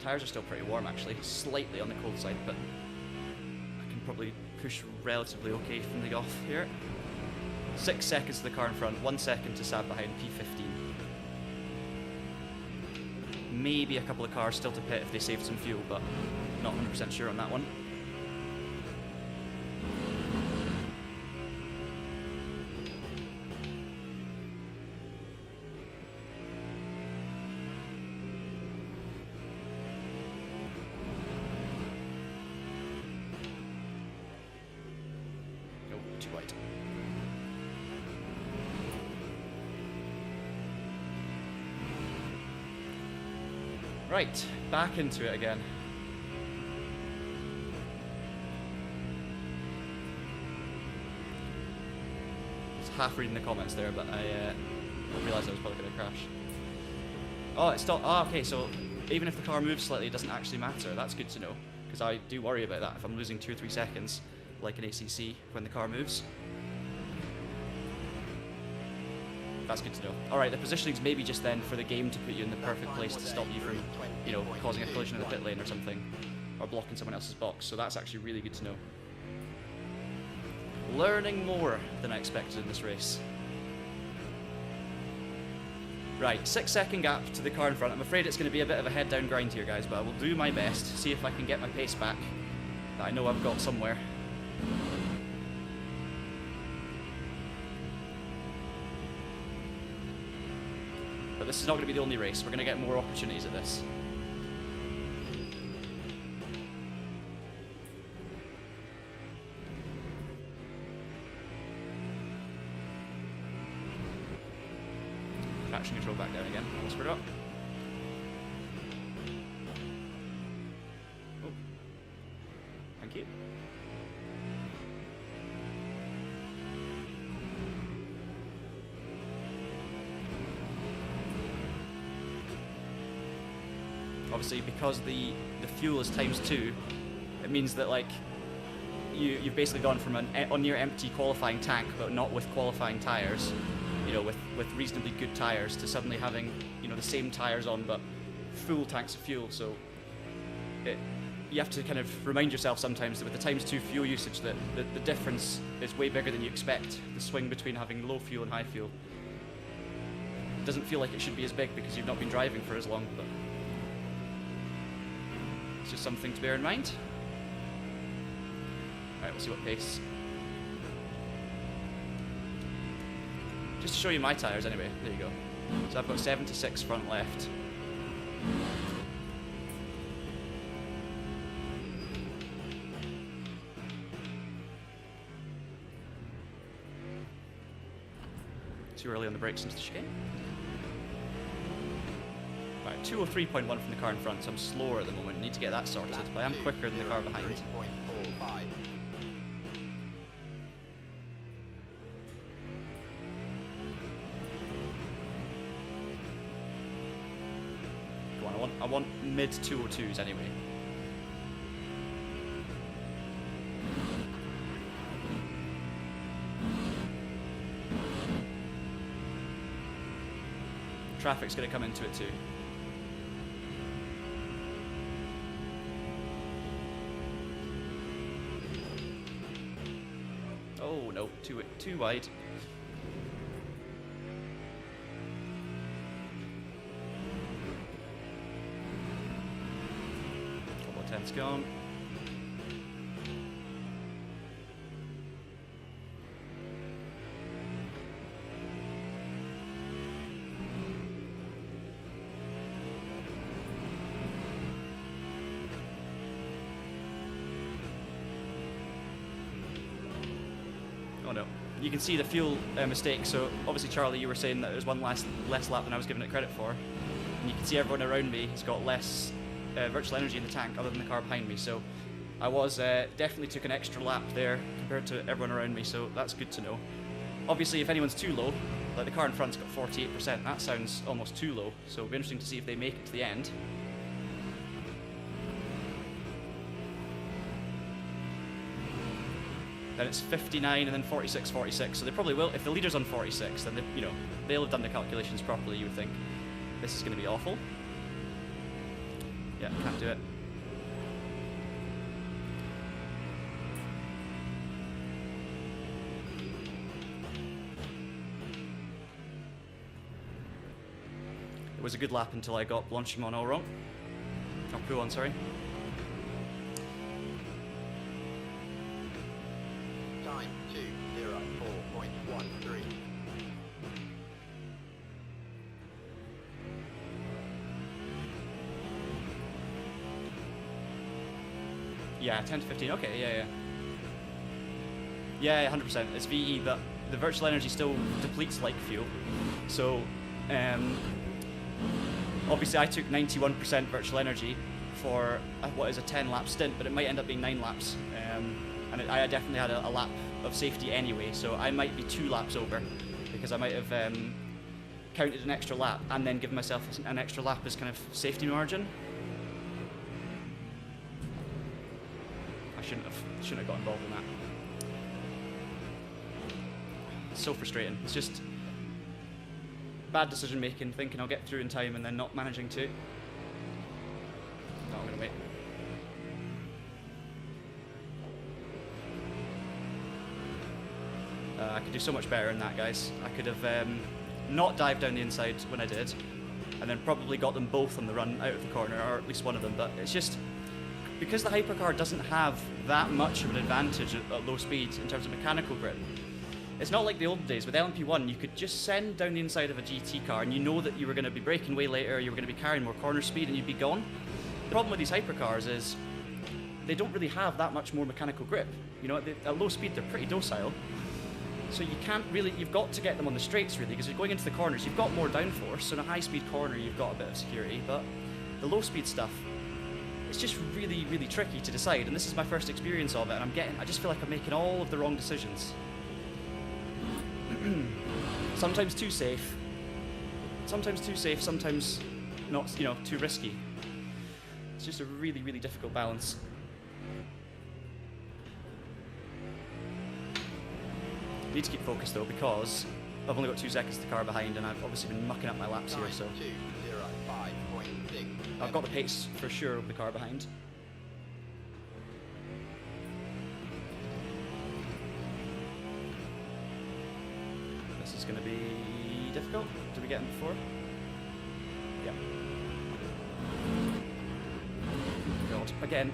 Tires are still pretty warm, actually, slightly on the cold side, but I can probably push relatively okay from the off here. 6 seconds to the car in front, 1 second to Sab behind, P15. Maybe a couple of cars still to pit if they saved some fuel, but not 100% sure on that one. Oh, too wide. Right, back into it again. I was half reading the comments there, but I realised I was probably going to crash. Oh, it's still... Oh, okay, so even if the car moves slightly, it doesn't actually matter. That's good to know, because I do worry about that if I'm losing 2 or 3 seconds, like an ACC, when the car moves. That's good to know. Alright, the positioning's maybe just then for the game to put you in the perfect place to stop you from, you know, causing a collision in the pit lane or something, or blocking someone else's box, so that's actually really good to know. Learning more than I expected in this race. Right, 6-second gap to the car in front. I'm afraid it's going to be a bit of a head-down grind here, guys, but I will do my best, see if I can get my pace back that I know I've got somewhere. But this is not going to be the only race. We're going to get more opportunities at this. Traction control back down again. Almost screwed up. Oh. Thank you. Obviously, because the fuel is ×2, it means that like you've basically gone from a near empty qualifying tank, but not with qualifying tires, you know, with reasonably good tires, to suddenly having, you know, the same tires on but full tanks of fuel. So you have to kind of remind yourself sometimes that with the ×2 fuel usage, that the difference is way bigger than you expect. The swing between having low fuel and high fuel doesn't feel like it should be as big because you've not been driving for as long, but it's just something to bear in mind. Alright, we'll see what pace. Just to show you my tyres anyway, there you go. So I've got 76 front left. Too early on the brakes into the chicane. Right, 203.1 from the car in front, so I'm slower at the moment. Need to get that sorted, but I am quicker than the car behind. 3.45. Go on, I want mid 202s anyway. Traffic's going to come into it too. Oh no, too wide. Couple of tenths gone. Oh no. You can see the fuel mistake. So obviously, Charlie, you were saying that there's one less lap than I was giving it credit for. And you can see everyone around me has got less virtual energy in the tank other than the car behind me. So I was definitely took an extra lap there compared to everyone around me. So that's good to know. Obviously, if anyone's too low, like the car in front's got 48%, that sounds almost too low. So it'll be interesting to see if they make it to the end. Then it's 59 and then 46, 46. So they probably will. If the leader's on 46, then they'll have done the calculations properly, you would think. This is going to be awful. Yeah, can't do it. It was a good lap until I got Blanchimont all wrong. Or Pouon, sorry. Time 2:04.13. Yeah, 10 to 15. Okay, yeah. Yeah, 100%. It's VE, but the virtual energy still depletes like fuel. So, obviously I took 91% virtual energy for what is a 10-lap stint, but it might end up being 9 laps. And I definitely had a lap of safety anyway, so I might be 2 laps over because I might have counted an extra lap and then given myself an extra lap as kind of safety margin. I shouldn't have got involved in that. It's so frustrating. It's just bad decision making, thinking I'll get through in time and then not managing to. No, I'm gonna wait. I could do so much better in that, guys. I could have not dived down the inside when I did, and then probably got them both on the run out of the corner, or at least one of them, but it's just because the Hypercar doesn't have that much of an advantage at low speeds in terms of mechanical grip. It's not like the old days. With LMP1, you could just send down the inside of a GT car and you know that you were going to be braking way later, you were going to be carrying more corner speed and you'd be gone. The problem with these Hypercars is they don't really have that much more mechanical grip. At low speed they're pretty docile. So you can't really, you've got to get them on the straights really, because you're going into the corners, you've got more downforce, so in a high speed corner you've got a bit of security, but the low speed stuff, it's just really, really tricky to decide, and this is my first experience of it, and I just feel like I'm making all of the wrong decisions. Sometimes too safe, sometimes not, too risky. It's just a really, really difficult balance. Need to keep focused though, because I've only got 2 seconds to the car behind, and I've obviously been mucking up my laps here, so 2:05.6. I've got the pace for sure of the car behind. This is going to be difficult. Did we get him before? Yeah. God, again.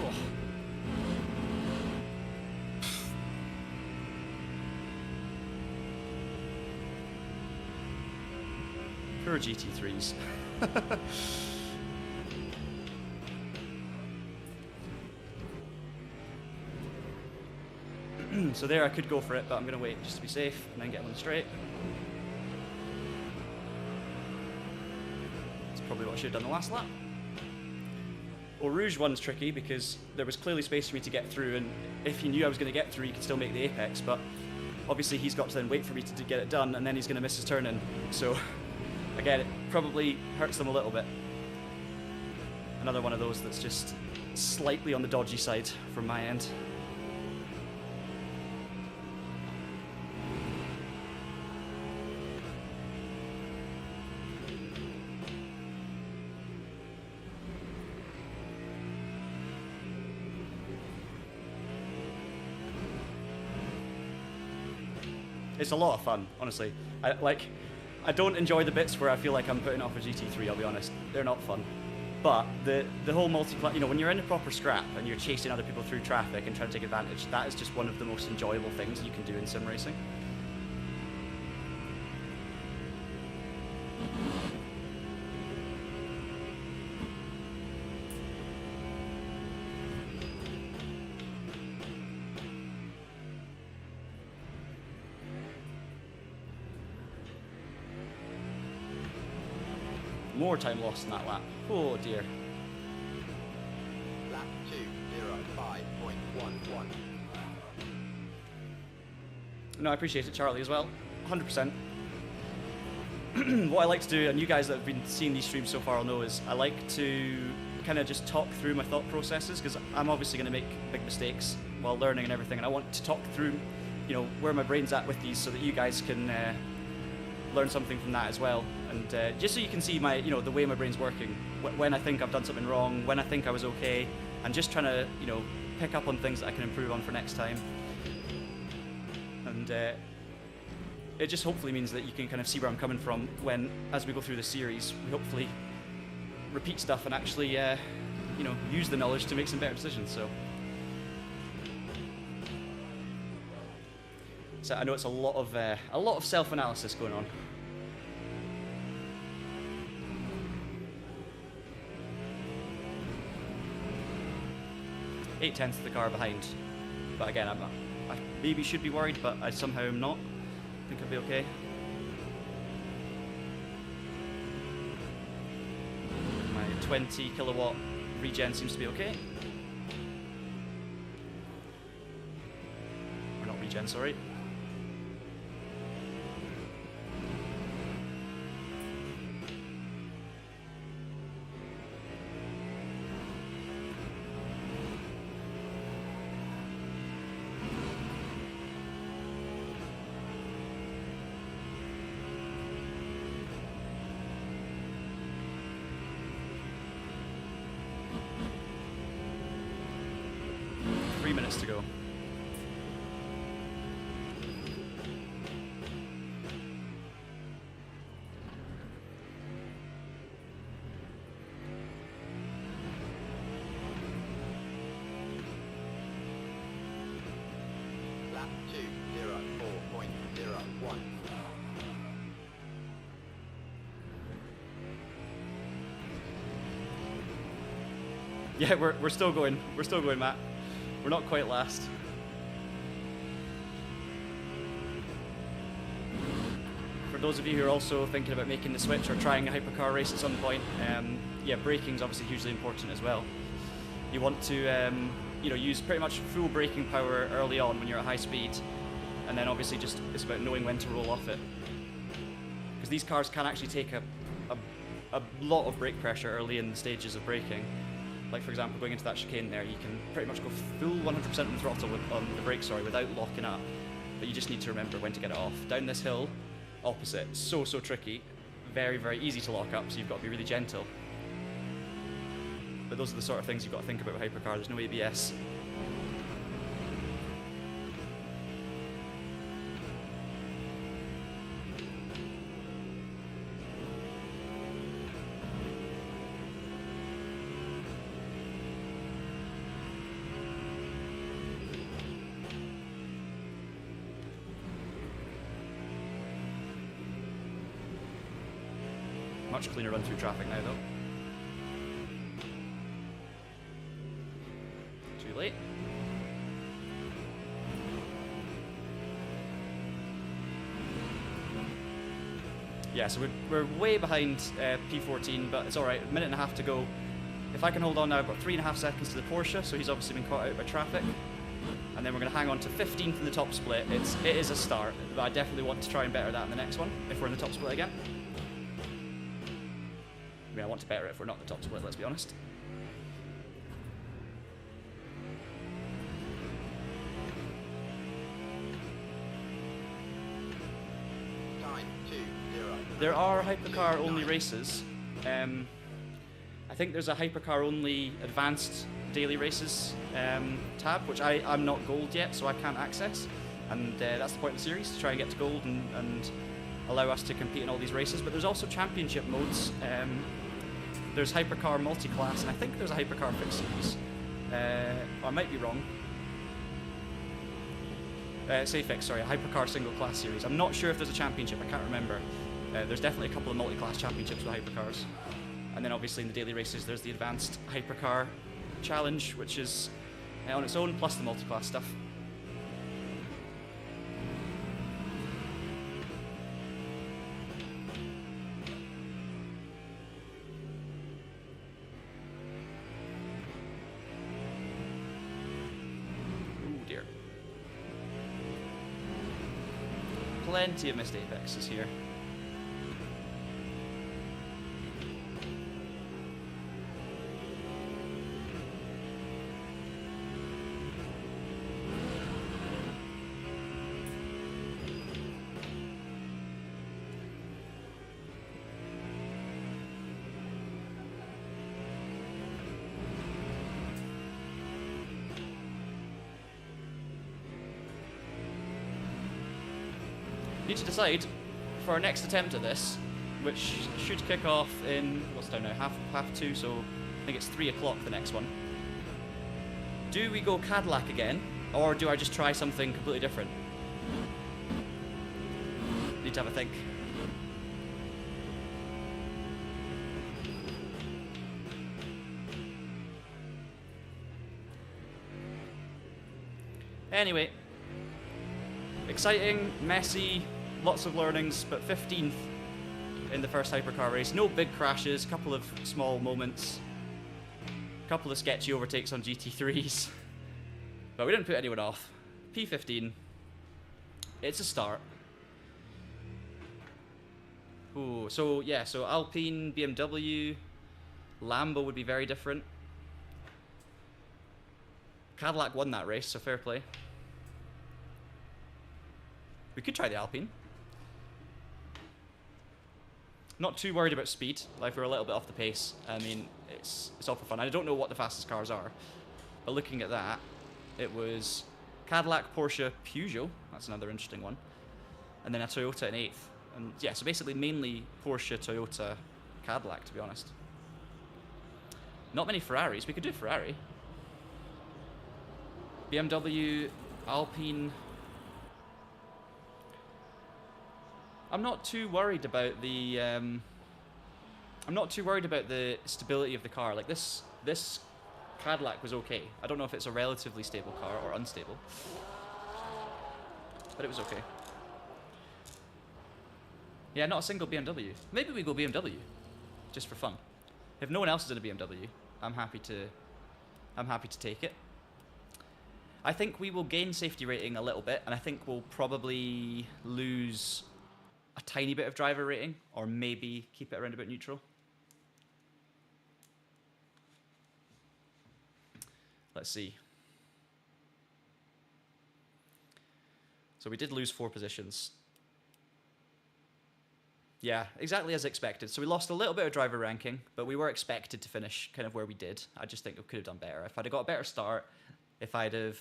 Oh. Poor GT3s. So there I could go for it, but I'm going to wait just to be safe and then get on the straight. That's probably what I should have done the last lap. Well, Rouge one's tricky because there was clearly space for me to get through, and if he knew I was going to get through, he could still make the apex, but obviously he's got to then wait for me to get it done, and then he's going to miss his turn in. So again, it probably hurts them a little bit. Another one of those that's just slightly on the dodgy side from my end. It's a lot of fun, honestly. I don't enjoy the bits where I feel like I'm putting off a GT3, I'll be honest. They're not fun. But the whole when you're in a proper scrap and you're chasing other people through traffic and trying to take advantage, that is just one of the most enjoyable things you can do in sim racing. more time lost in that lap. Oh dear. Lap 2:05.11. No, I appreciate it, Charlie, as well. 100%. What I like to do, and you guys that have been seeing these streams so far will know, is I like to kind of just talk through my thought processes, because I'm obviously going to make big mistakes while learning and everything, and I want to talk through, you know, where my brain's at with these so that you guys can learn something from that as well. And just so you can see my, you know, the way my brain's working, when I think I've done something wrong, when I think I was okay, and just trying to, you know, pick up on things that I can improve on for next time. And it just hopefully means that you can kind of see where I'm coming from when, as we go through the series, we hopefully repeat stuff and actually, you know, use the knowledge to make some better decisions. So I know it's a lot of self-analysis going on. 8/10 of the car behind, but again, I maybe should be worried, but I somehow am not. I think I'll be okay. My 20 kilowatt regen seems to be okay. Or not regen, sorry. To go. Lap 2:04.01. Yeah, we're still going. We're still going, Matt. We're not quite last. For those of you who are also thinking about making the switch or trying a hypercar race at some point, yeah, braking's obviously hugely important as well. You want to, you know, use pretty much full braking power early on when you're at high speed, and then obviously just it's about knowing when to roll off it. Because these cars can actually take a lot of brake pressure early in the stages of braking. Like for example, going into that chicane there, you can pretty much go full 100% on the throttle on the brake, sorry, without locking up. But you just need to remember when to get it off. Down this hill, opposite, so tricky, very easy to lock up, so you've got to be really gentle. But those are the sort of things you've got to think about with Hypercar. There's no ABS. Much cleaner run through traffic now, though. Too late. Yeah, so we're way behind P14, but it's alright. A minute and a half to go. If I can hold on now, I've got 3.5 seconds to the Porsche, so he's obviously been caught out by traffic. And then we're going to hang on to 15th in the top split. It is a start, but I definitely want to try and better that in the next one, if we're in the top split again. I mean, I want to better it if we're not in the top split, let's be honest. Time 2:09. There are Hypercar only races. I think there's a Hypercar only advanced daily races tab, which I'm not gold yet, so I can't access. And that's the point of the series, to try and get to gold and allow us to compete in all these races. But there's also championship modes. There's Hypercar multi-class, and I think there's a Hypercar fixed series. I might be wrong. Say fixed, sorry, a Hypercar single class series. I'm not sure if there's a championship, I can't remember. There's definitely a couple of multi-class championships with Hypercars. And then obviously in the daily races there's the advanced Hypercar challenge, which is on its own, plus the multi-class stuff. plenty of missed apexes here. Need to decide for our next attempt at this, which should kick off in, what's down now, half 2, so I think it's 3 o'clock the next one. Do we go Cadillac again, or do I just try something completely different? Need to have a think. Anyway, exciting, messy, lots of learnings, but 15th in the first Hypercar race. No big crashes, couple of small moments, couple of sketchy overtakes on GT3s, but we didn't put anyone off. P15, it's a start. Ooh, so yeah, so Alpine, BMW, Lambo would be very different. Cadillac won that race, so fair play. We could try the Alpine. Not too worried about speed. Like, we're a little bit off the pace. I mean, it's all for fun. I don't know what the fastest cars are, but looking at that, it was Cadillac, Porsche, Peugeot. That's another interesting one. And then a Toyota in 8th. And yeah, so basically mainly Porsche, Toyota, Cadillac, to be honest. Not many Ferraris. We could do Ferrari. BMW, Alpine. I'm not too worried about the stability of the car. Like this Cadillac was okay. I don't know if it's a relatively stable car or unstable, but it was okay. Yeah, not a single BMW. Maybe we go BMW, just for fun. If no one else is in a BMW, I'm happy to take it. I think we will gain safety rating a little bit, and I think we'll probably lose a tiny bit of driver rating, or maybe keep it around about neutral. Let's see. So we did lose 4 positions. Yeah, exactly as expected. So we lost a little bit of driver ranking, but we were expected to finish kind of where we did. I just think we could have done better. If I'd have got a better start, if I'd have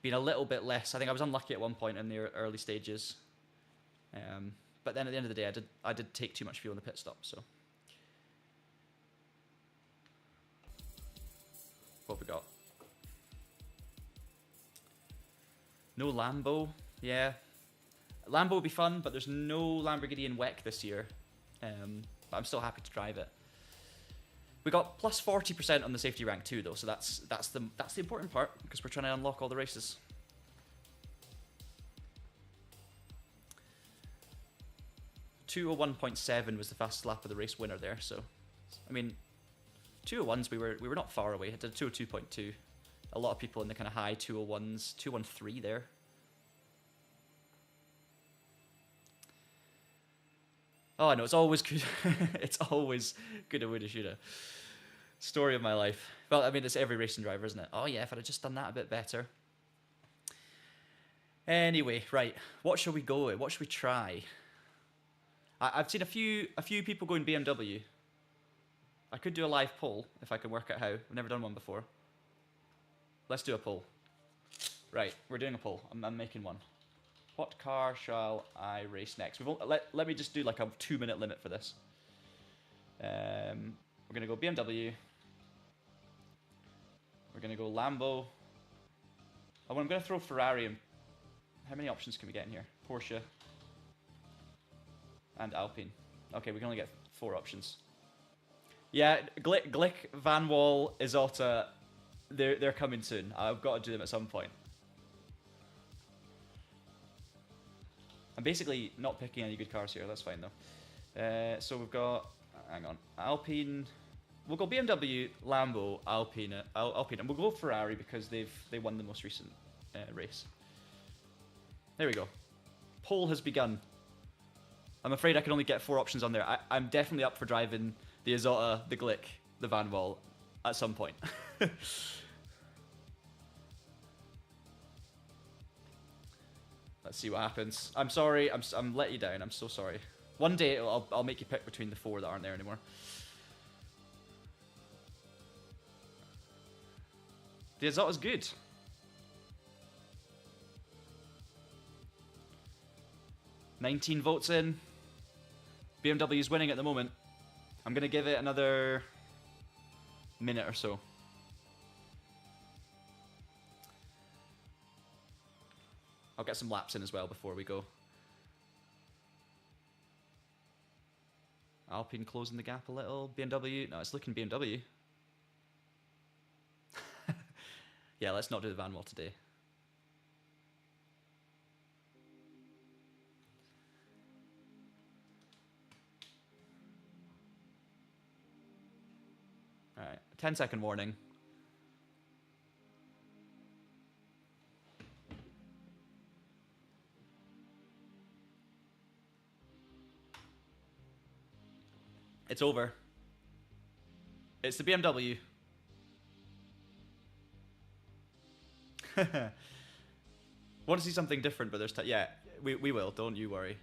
been a little bit less, I think I was unlucky at one point in the early stages. But then at the end of the day, I did take too much fuel in the pit stop, so. What we got? No Lambo, yeah. Lambo would be fun, but there's no Lamborghini in WEC this year. But I'm still happy to drive it. We got plus 40% on the safety rank too, though, so that's the important part, because we're trying to unlock all the races. .201.7 was the fastest lap of the race winner there, so I mean, 201s we were not far away. I did 202.2. A lot of people in the kind of high 201s, 213 there. Oh, I know, it's always good. It's always good to win a shooter. Story of my life. Well, I mean, it's every racing driver, isn't it? Oh yeah, if I'd have just done that a bit better. Anyway, right. What shall we go with? What should we try? I've seen a few people going BMW. I could do a live poll if I can work out how. I've never done one before. Let's do a poll. Right, we're doing a poll. I'm making one. What car shall I race next? Let me just do like a 2-minute limit for this. We're gonna go BMW. We're gonna go Lambo. Oh, I'm gonna throw Ferrari in. How many options can we get in here? Porsche. And Alpine. Okay, we can only get 4 options. Yeah, Glick, Van Wall, Isotta, they're coming soon. I've got to do them at some point. I'm basically not picking any good cars here. That's fine though. So we've got, hang on, Alpine. We'll go BMW, Lambo, Alpine, and we'll go Ferrari because they won the most recent race. There we go. Poll has begun. I'm afraid I can only get 4 options on there. I'm definitely up for driving the Azota, the Glick, the Van Wall at some point. Let's see what happens. I'm sorry. I'm let you down. I'm so sorry. One day I'll make you pick between the 4 that aren't there anymore. The Azota's good. $19 votes in. BMW's winning at the moment. I'm going to give it another minute or so. I'll get some laps in as well before we go. Alpine closing the gap a little. BMW. No, it's looking BMW. Yeah, let's not do the Van Wall today. Alright, 10-second warning. It's over. It's the BMW. Want to see something different, but there's yeah, we will. Don't you worry.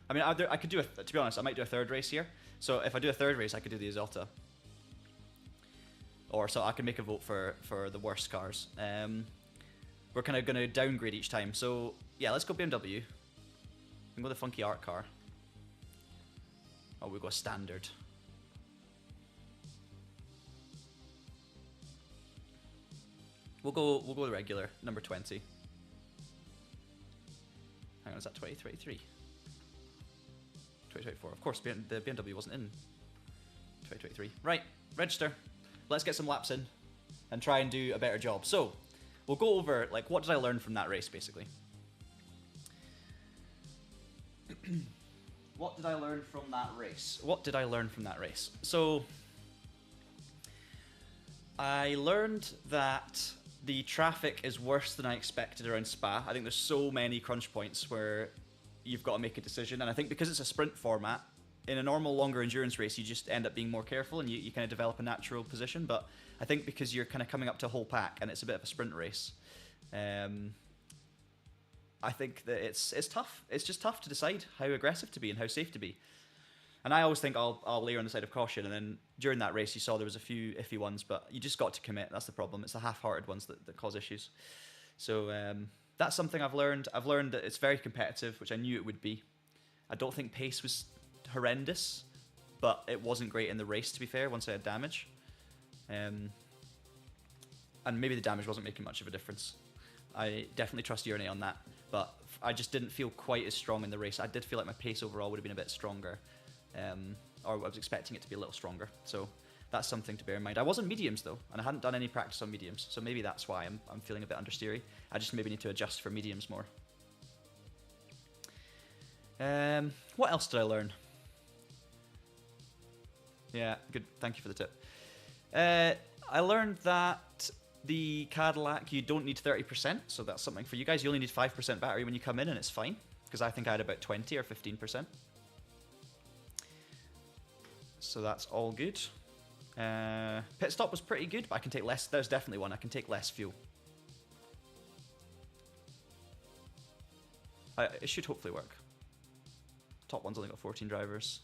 I mean, I could do to be honest, I might do a 3rd race here. So if I do a 3rd race, I could do the Azota. Or so I can make a vote for the worst cars. We're kind of going to downgrade each time. So yeah, let's go BMW. We can go the funky art car. Oh, we'll go standard. We'll go the regular, number 20. Hang on, is that 2023? 2024. Of course, the BMW wasn't in 2023. Right, register. Let's get some laps in and try and do a better job. So, we'll go over, like, what did I learn from that race, basically? What did I learn from that race? What did I learn from that race? So, I learned that the traffic is worse than I expected around Spa. I think there's so many crunch points where you've got to make a decision. And I think because it's a sprint format, in a normal longer endurance race, you just end up being more careful and you kind of develop a natural position. But I think because you're kind of coming up to a whole pack and it's a bit of a sprint race, I think that it's tough. It's just tough to decide how aggressive to be and how safe to be. And I always think I'll layer on the side of caution, and then during that race you saw there was a few iffy ones, but you just got to commit. That's the problem. It's the half-hearted ones that cause issues. So that's something I've learned. I've learned that it's very competitive, which I knew it would be. I don't think pace was horrendous, but it wasn't great in the race, to be fair, once I had damage. And maybe the damage wasn't making much of a difference. I definitely trust Urinay on that, but I just didn't feel quite as strong in the race. I did feel like my pace overall would have been a bit stronger. Or I was expecting it to be a little stronger. So that's something to bear in mind. I was on mediums though, and I hadn't done any practice on mediums, so maybe that's why I'm feeling a bit understeery. I just maybe need to adjust for mediums more. What else did I learn? Yeah, good. Thank you for the tip. I learned that the Cadillac, you don't need 30%, so that's something for you guys. You only need 5% battery when you come in, and it's fine, because I think I had about 20 or 15%. So that's all good. Pit stop was pretty good, but I can take less. There's definitely one. I can take less fuel. It should hopefully work. Top one's only got 14 drivers.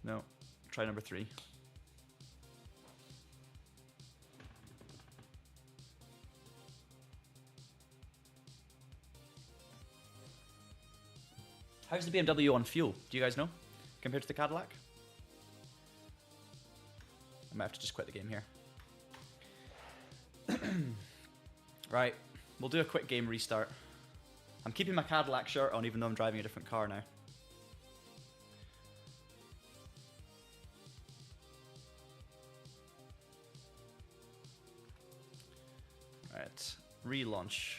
No. Try number 3. How's the BMW on fuel? Do you guys know? Compared to the Cadillac? I might have to just quit the game here. Right, we'll do a quick game restart. I'm keeping my Cadillac shirt on even though I'm driving a different car now. Right, relaunch.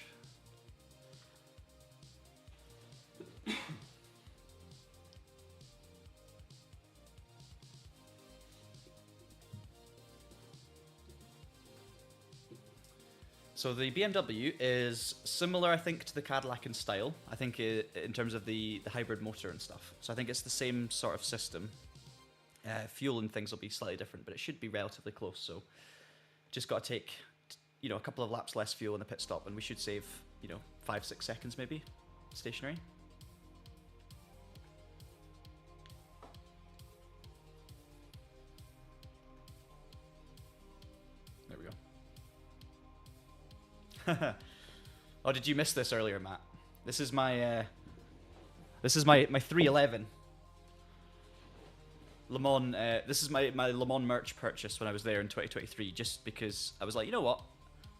So the BMW is similar, I think, to the Cadillac in style. I think in terms of the hybrid motor and stuff. So I think it's the same sort of system. Fuel and things will be slightly different, but it should be relatively close. So just got to take, a couple of laps less fuel in the pit stop, and we should save, 5-6 seconds maybe, stationary. There we go. Oh, did you miss this earlier, Matt? This is my 311 Le Mans. This is my Le Mans merch purchase when I was there in 2023, just because I was like, you know what,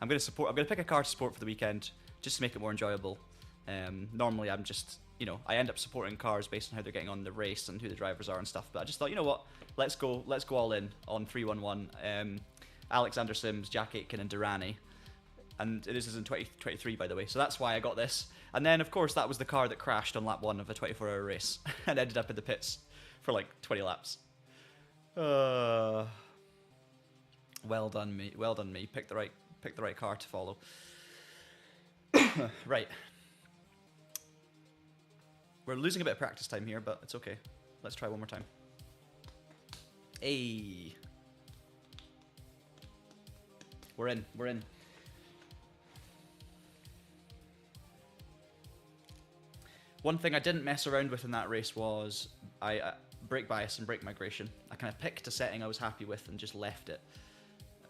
I'm gonna pick a car to support for the weekend, just to make it more enjoyable. Normally I'm just, I end up supporting cars based on how they're getting on the race and who the drivers are and stuff. But I just thought, you know what, let's go all in on 311. Alexander Sims, Jack Aitken, and Durrani. And this is in 2023, by the way, so that's why I got this. And then, of course, that was the car that crashed on lap 1 of a 24-hour race and ended up in the pits for like 20 laps. Well done, me. Well done, me. Pick the right car to follow. Right. We're losing a bit of practice time here, but it's okay. Let's try one more time. Hey. We're in. One thing I didn't mess around with in that race was brake bias and brake migration. I kind of picked a setting I was happy with and just left it.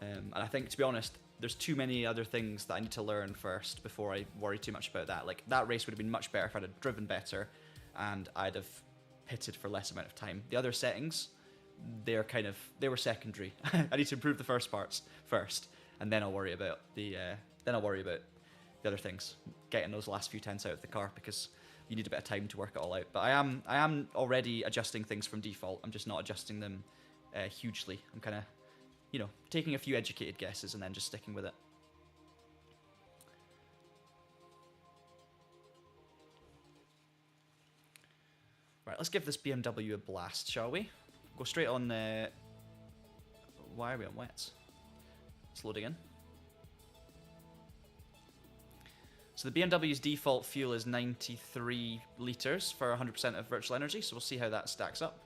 And I think, to be honest, there's too many other things that I need to learn first before I worry too much about that. Like, that race would have been much better if I'd have driven better and I'd have pitted for less amount of time. The other settings, they were secondary. I need to improve the first parts first, and then I'll worry about the other things, getting those last few tenths out of the car, because you need a bit of time to work it all out. But I am already adjusting things from default. I'm just not adjusting them hugely. I'm kind of, taking a few educated guesses and then just sticking with it. Right, let's give this BMW a blast, shall we? Go straight on. Why are we on wets? It's loading in. So the BMW's default fuel is 93 litres for 100% of virtual energy, so we'll see how that stacks up.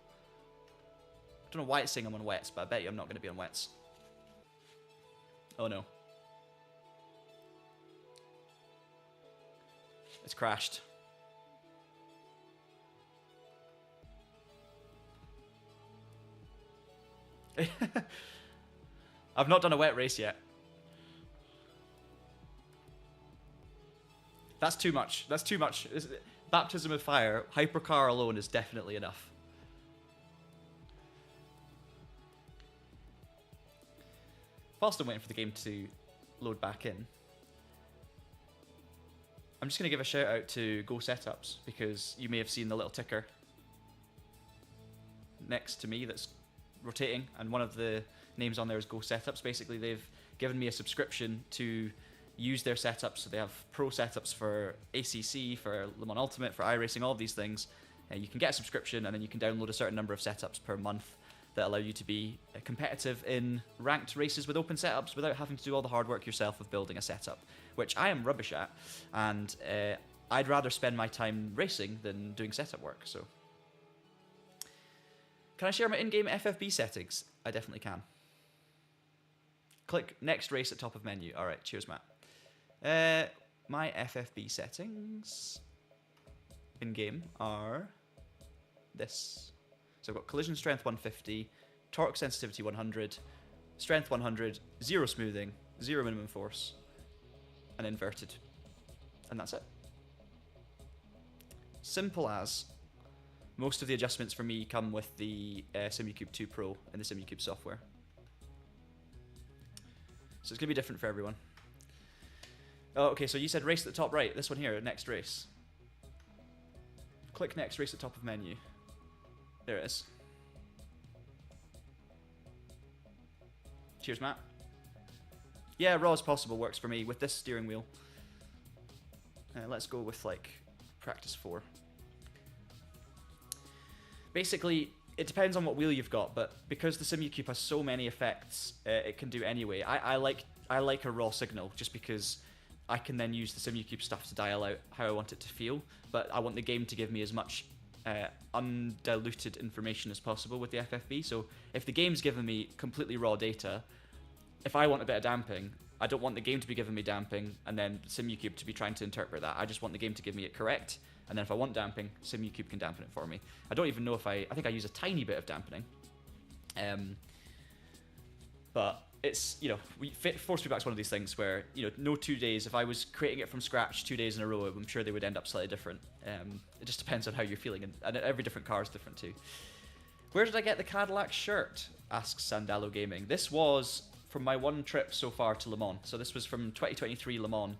I don't know why it's saying I'm on wets, but I bet you I'm not going to be on wets. Oh no. It's crashed. I've not done a wet race yet. That's too much. That's too much. Baptism of fire. Hypercar alone is definitely enough. Whilst I'm waiting for the game to load back in, I'm just going to give a shout out to Go Setups, because you may have seen the little ticker next to me that's rotating, and one of the names on there is Go Setups. Basically, they've given me a subscription to use their setups. So they have pro setups for ACC, for Le Mans Ultimate, for iRacing, all of these things. You can get a subscription, and then you can download a certain number of setups per month that allow you to be competitive in ranked races with open setups without having to do all the hard work yourself of building a setup, which I am rubbish at, and I'd rather spend my time racing than doing setup work. So, can I share my in-game FFB settings? I definitely can. Click next race at top of menu. All right, cheers, Matt. My FFB settings in-game are this. So I've got collision strength 150, torque sensitivity 100, strength 100, 0 smoothing, 0 minimum force, and inverted. And that's it. Simple as. Most of the adjustments for me come with the SimuCube 2 Pro and the SimuCube software. So it's going to be different for everyone. Oh, okay, so you said race at the top right. This one here, next race. Click next race at top of menu. There it is. Cheers, Matt. Yeah, raw as possible works for me with this steering wheel. Let's go with, like, practice 4. Basically, it depends on what wheel you've got, but because the SimuCube has so many effects, it can do anyway. I like I like a raw signal just because I can then use the SimuCube stuff to dial out how I want it to feel, but I want the game to give me as much undiluted information as possible with the FFB. So if the game's given me completely raw data, if I want a bit of damping, I don't want the game to be giving me damping and then SimuCube to be trying to interpret that. I just want the game to give me it correct, and then if I want damping, SimuCube can dampen it for me. I don't even know if I think I use a tiny bit of dampening. But it's, force feedback's one of these things where, no 2 days. If I was creating it from scratch 2 days in a row, I'm sure they would end up slightly different. It just depends on how you're feeling, and every different car is different too. Where did I get the Cadillac shirt? Asks Sandalo Gaming. This was from my one trip so far to Le Mans. So this was from 2023 Le Mans,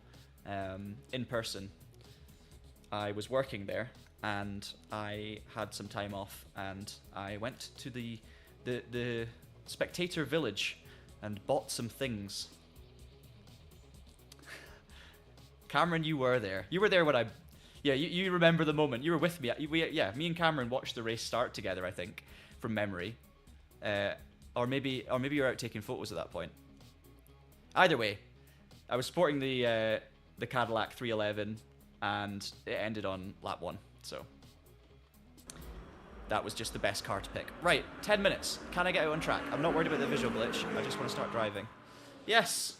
in person. I was working there, and I had some time off, and I went to the spectator village and bought some things. Cameron, you were there. You were there when you remember the moment. You were with me. Me and Cameron watched the race start together, I think, from memory. Or maybe you were out taking photos at that point. Either way, I was sporting the Cadillac 311, and it ended on lap 1, so that was just the best car to pick. Right, 10 minutes. Can I get out on track? I'm not worried about the visual glitch. I just want to start driving. Yes!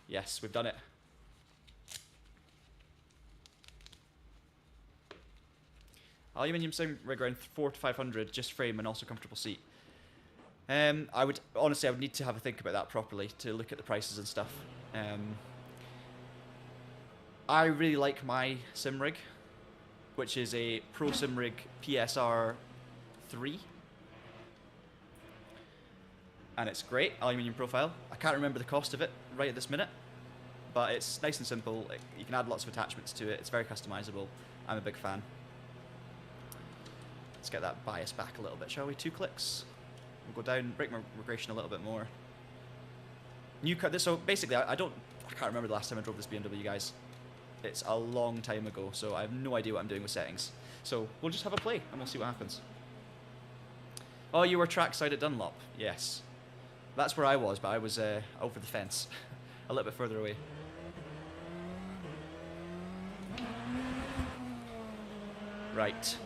Yes, we've done it. Aluminium sim rig around 400 to 500, just frame and also comfortable seat. I would need to have a think about that properly to look at the prices and stuff. I really like my sim rig, which is a Pro Sim Rig PSR 3. And it's great, aluminium profile. I can't remember the cost of it right at this minute, but it's nice and simple. You can add lots of attachments to it. It's very customizable. I'm a big fan. Let's get that bias back a little bit, shall we? 2 clicks. We'll go down, brake regression a little bit more. New car. So basically, I can't remember the last time I drove this BMW, guys. It's a long time ago, so I have no idea what I'm doing with settings. So we'll just have a play, and we'll see what happens. Oh, you were trackside at Dunlop? Yes. That's where I was, but I was over the fence. A little bit further away. Right.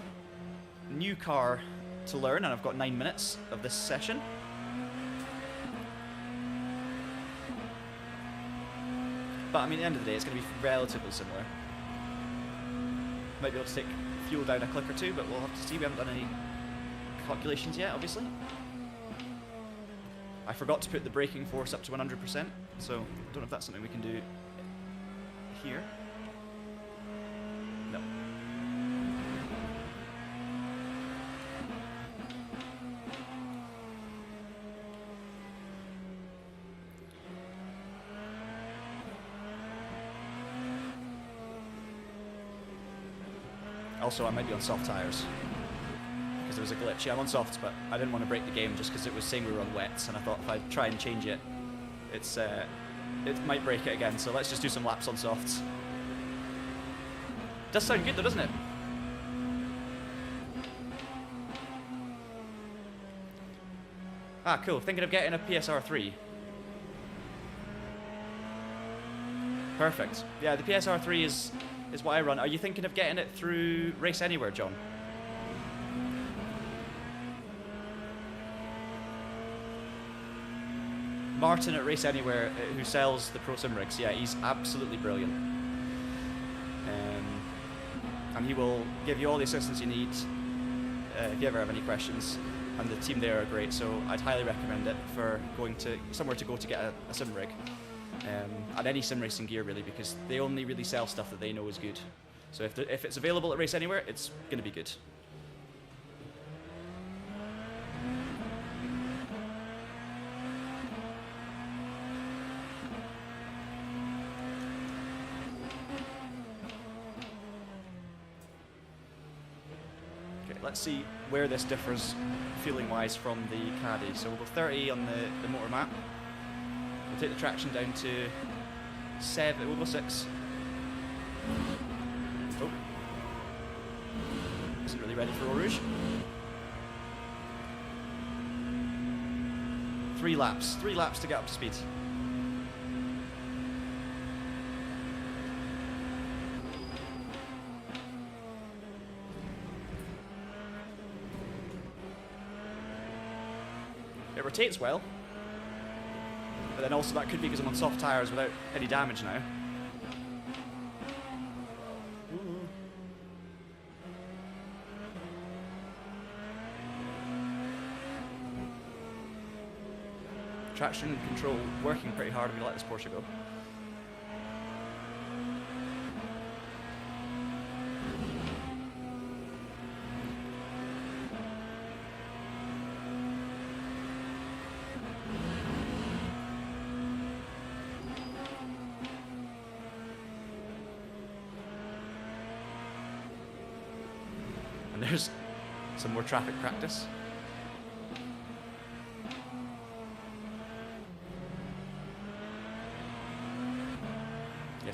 New car to learn, and I've got 9 minutes of this session. But I mean, at the end of the day, it's going to be relatively similar. Might be able to take fuel down a click or two, but we'll have to see. We haven't done any calculations yet, obviously. I forgot to put the braking force up to 100%, so I don't know if that's something we can do here. No. Also, I might be on soft tyres because there was a glitch. Yeah, I'm on softs, but I didn't want to break the game just because it was saying we were on wets, and I thought if I try and change it, it might break it again. So let's just do some laps on softs. Does sound good though, doesn't it? Ah, cool. Thinking of getting a PSR 3. Perfect. Yeah, the PSR 3 is what I run. Are you thinking of getting it through Race Anywhere, John? Martin at Race Anywhere, who sells the Pro Sim rigs, yeah, he's absolutely brilliant. And he will give you all the assistance you need if you ever have any questions. And the team there are great, so I'd highly recommend it for going to somewhere to go to get a sim rig. And any sim racing gear, really, because they only really sell stuff that they know is good. So if it's available at Race Anywhere, it's going to be good. Okay, let's see where this differs feeling-wise from the Caddy. So we'll go 30 on the motor map. We'll take the traction down to 7, we'll go 6. Oh. Isn't really ready for Eau Rouge. 3 laps. 3 laps to get up to speed. It rotates well. But then also that could be because I'm on soft tyres without any damage now. Traction control working pretty hard if we let this Porsche go. And there's some more traffic practice.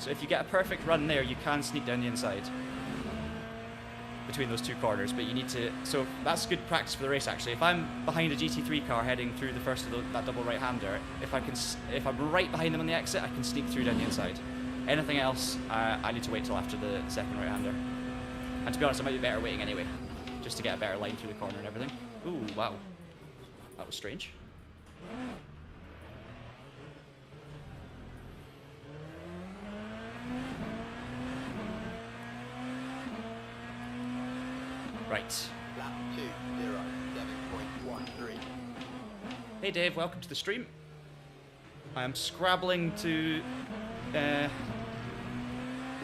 So if you get a perfect run there, you can sneak down the inside between those 2 corners, but you need to, so that's good practice for the race actually. If I'm behind a GT3 car heading through the first of that double right-hander, if I'm right behind them on the exit, I can sneak through down the inside. Anything else, I need to wait till after the second right-hander. And to be honest, I might be better waiting anyway, just to get a better line through the corner and everything. Ooh, wow. That was strange. Right. Lap 2:07.13. Hey Dave, welcome to the stream. I am scrabbling to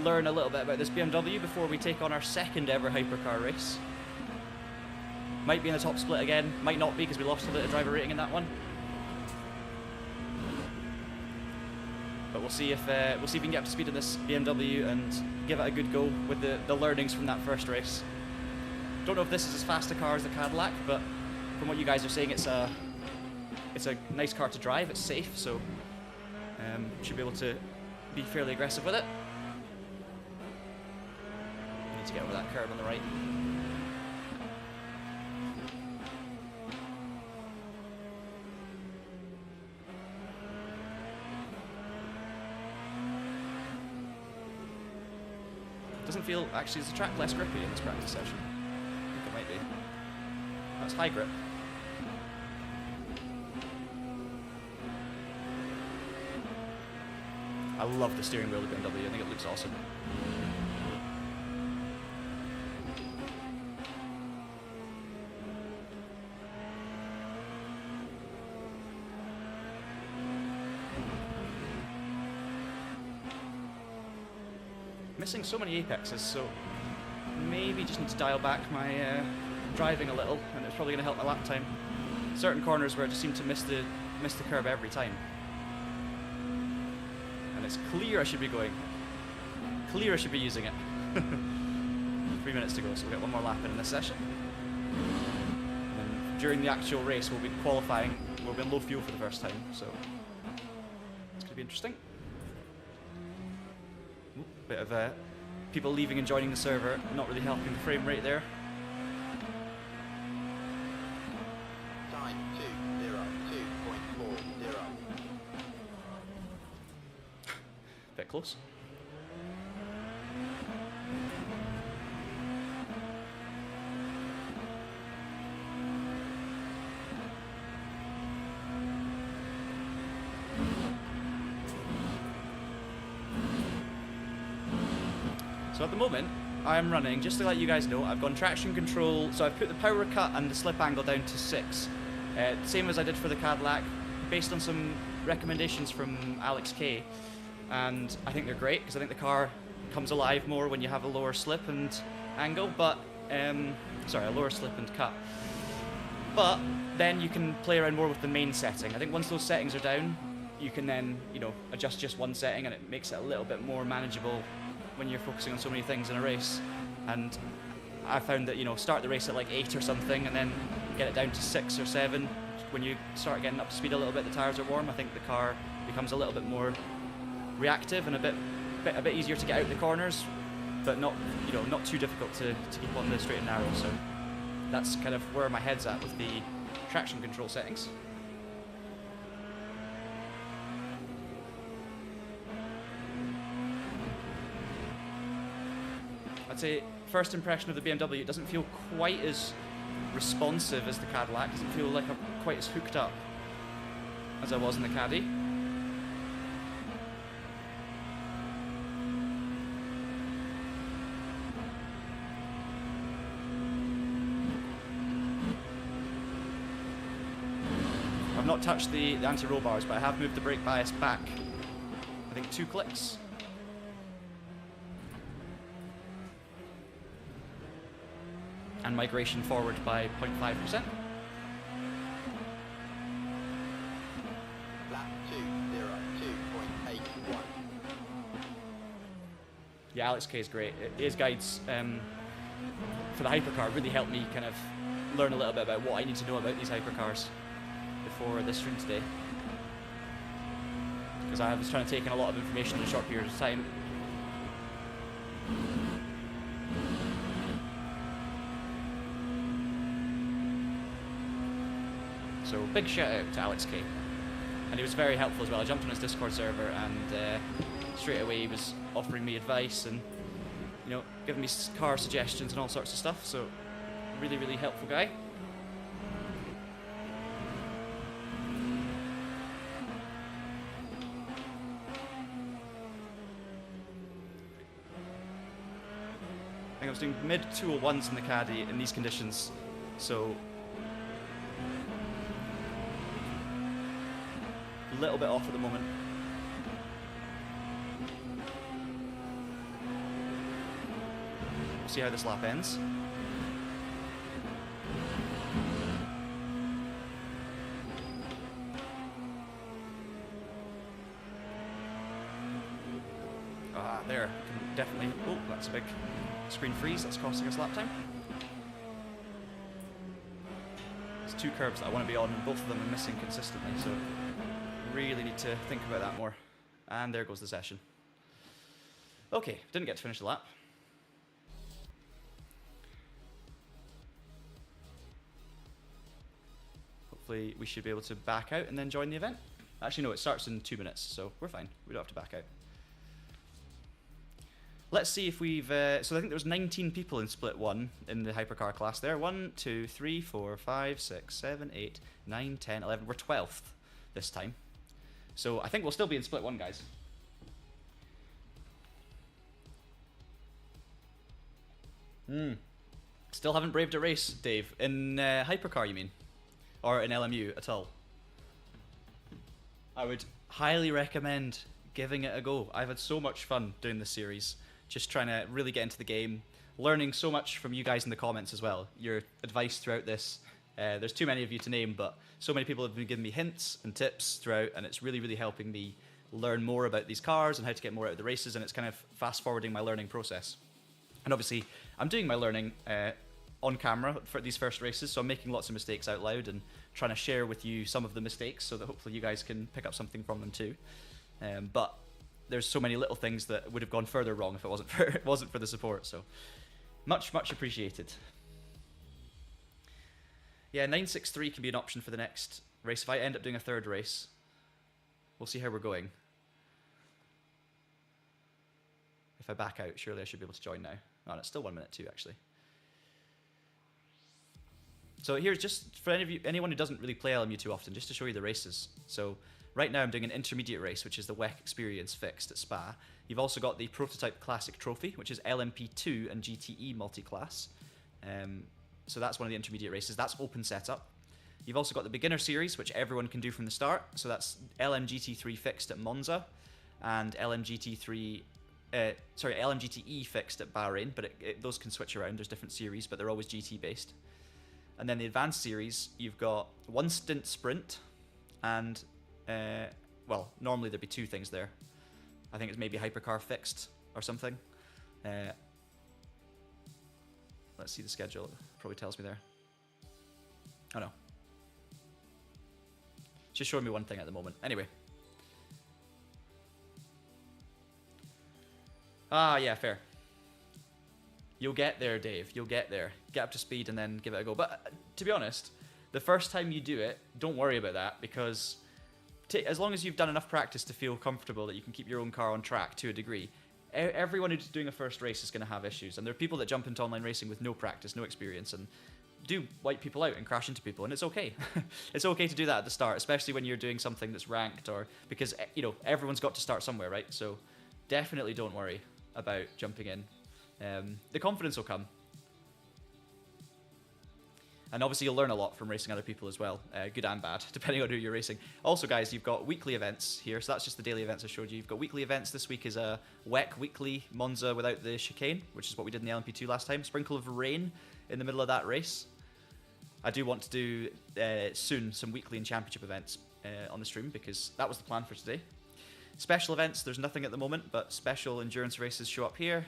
learn a little bit about this BMW before we take on our second ever hypercar race. Might be in the top split again, might not be because we lost a bit of driver rating in that one. But we'll see if we can get up to speed in this BMW and give it a good go with the learnings from that first race. Don't know if this is as fast a car as the Cadillac, but from what you guys are saying, it's a nice car to drive. It's safe, so should be able to be fairly aggressive with it. Need to get over that curb on the right. Doesn't feel actually is the track less grippy in this practice session. Might be. That's high grip. I love the steering wheel of the BMW. I think it looks awesome. Missing so many apexes, so maybe just need to dial back my driving a little, and it's probably going to help my lap time. Certain corners where I just seem to miss the curb every time. And it's clear I should be going. Clear I should be using it. 3 minutes to go, so we'll get one more lap in this session. And then during the actual race, we'll be qualifying. We'll be in low fuel for the first time, so it's going to be interesting. Ooh, bit of people leaving and joining the server, not really helping the frame rate there. Time 2:02.40. Bit close. So at the moment, I'm running, just to let you guys know, I've gone traction control, so I've put the power cut and the slip angle down to 6. Same as I did for the Cadillac, based on some recommendations from Alex K. And I think they're great, because I think the car comes alive more when you have a lower slip and angle, but, sorry, a lower slip and cut. But then you can play around more with the main setting. I think once those settings are down, you can then, you know, adjust just one setting, and it makes it a little bit more manageable when you're focusing on so many things in a race. And I found that, you know, start the race at like 8 or something and then get it down to 6 or 7. When you start getting up to speed a little bit, the tires are warm, I think the car becomes a little bit more reactive and a bit easier to get out the corners, but not, you know, not too difficult to keep on the straight and narrow. So that's kind of where my head's at with the traction control settings. I'd say first impression of the BMW, it doesn't feel quite as responsive as the Cadillac. It doesn't feel like I'm quite as hooked up as I was in the Caddy. I've not touched the anti-roll bars, but I have moved the brake bias back, I think 2 clicks. And migration forward by 0.5%. Lap 2:02.81. Yeah, Alex K is great. His guides for the Hypercar really helped me kind of learn a little bit about what I need to know about these Hypercars before this stream today. Because I was trying to take in a lot of information in a short period of time. So big shout out to Alex K. And he was very helpful as well. I jumped on his Discord server and straight away he was offering me advice and, you know, giving me car suggestions and all sorts of stuff. So really, really helpful guy. I think I was doing mid 201s in the Caddy in these conditions. So a little bit off at the moment. We'll see how this lap ends. Ah, there. Can definitely. Oh, that's a big screen freeze. That's costing us lap time. There's 2 curbs that I want to be on, and both of them are missing consistently, so really need to think about that more. And there goes the session. Okay, didn't get to finish the lap. Hopefully we should be able to back out and then join the event. Actually no, it starts in 2 minutes, so we're fine. We don't have to back out. Let's see if we've... so I think there was 19 people in Split 1 in the Hypercar class there. 1, 2, 3, 4, 5, 6, 7, 8, 9, 10, 11. We're 12th this time. So I think we'll still be in Split 1, guys. Still haven't braved a race, Dave. In Hypercar, you mean? Or in LMU at all? I would highly recommend giving it a go. I've had so much fun doing this series. Just trying to really get into the game. Learning so much from you guys in the comments as well. Your advice throughout this. There's too many of you to name, but so many people have been giving me hints and tips throughout, and it's really, really helping me learn more about these cars and how to get more out of the races, and it's kind of fast-forwarding my learning process. And obviously, I'm doing my learning on camera for these first races, so I'm making lots of mistakes out loud and trying to share with you some of the mistakes so that hopefully you guys can pick up something from them too. But there's so many little things that would have gone further wrong if it wasn't for the support, so much, much appreciated. Yeah, 963 can be an option for the next race. If I end up doing a 3rd race, we'll see how we're going. If I back out, surely I should be able to join now. Oh, and it's still 1 minute too, actually. So here's just for anyone who doesn't really play LMU too often, just to show you the races. So right now I'm doing an intermediate race, which is the WEC Experience Fixed at Spa. You've also got the Prototype Classic Trophy, which is LMP2 and GTE multi-class. So that's one of the intermediate races. That's open setup. You've also got the Beginner Series, which everyone can do from the start. So that's LMGT3 Fixed at Monza and LMGT3... LMGTE Fixed at Bahrain, but those can switch around. There's different series, but they're always GT based. And then the Advanced Series, you've got 1 stint sprint, and well, normally there'd be 2 things there. I think it's maybe Hypercar Fixed or something. Let's see the schedule. It probably tells me there. Oh no. It's just showing me 1 thing at the moment. Anyway. Ah, yeah, fair. You'll get there, Dave. You'll get there. Get up to speed and then give it a go. But to be honest, the first time you do it, don't worry about that, because as long as you've done enough practice to feel comfortable that you can keep your own car on track to a degree, everyone who's doing a first race is going to have issues, and there are people that jump into online racing with no practice, no experience, and do wipe people out and crash into people, and it's okay. It's okay to do that at the start, especially when you're doing something that's ranked, or because everyone's got to start somewhere, right? So definitely don't worry about jumping in. The confidence will come. And obviously you'll learn a lot from racing other people as well, good and bad, depending on who you're racing. Also, guys, you've got weekly events here, so that's just the daily events I showed you. You've got weekly events. This week is a WEC weekly Monza without the chicane, which is what we did in the LMP2 last time. Sprinkle of rain in the middle of that race. I do want to do soon some weekly and championship events on the stream, because that was the plan for today. Special events, there's nothing at the moment, but special endurance races show up here.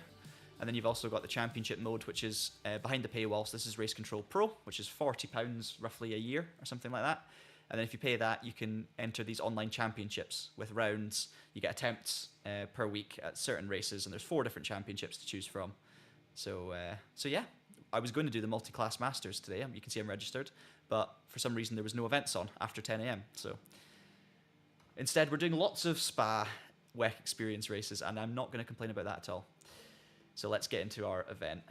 And then you've also got the championship mode, which is behind the paywall. So this is Race Control Pro, which is £40 roughly a year or something like that. And then if you pay that, you can enter these online championships with rounds. You get attempts per week at certain races, and there's 4 different championships to choose from. So yeah, I was going to do the multi-class masters today. You can see I'm registered, but for some reason there was no events on after 10 a.m. So instead, we're doing lots of Spa WEC experience races, and I'm not going to complain about that at all. So let's get into our event.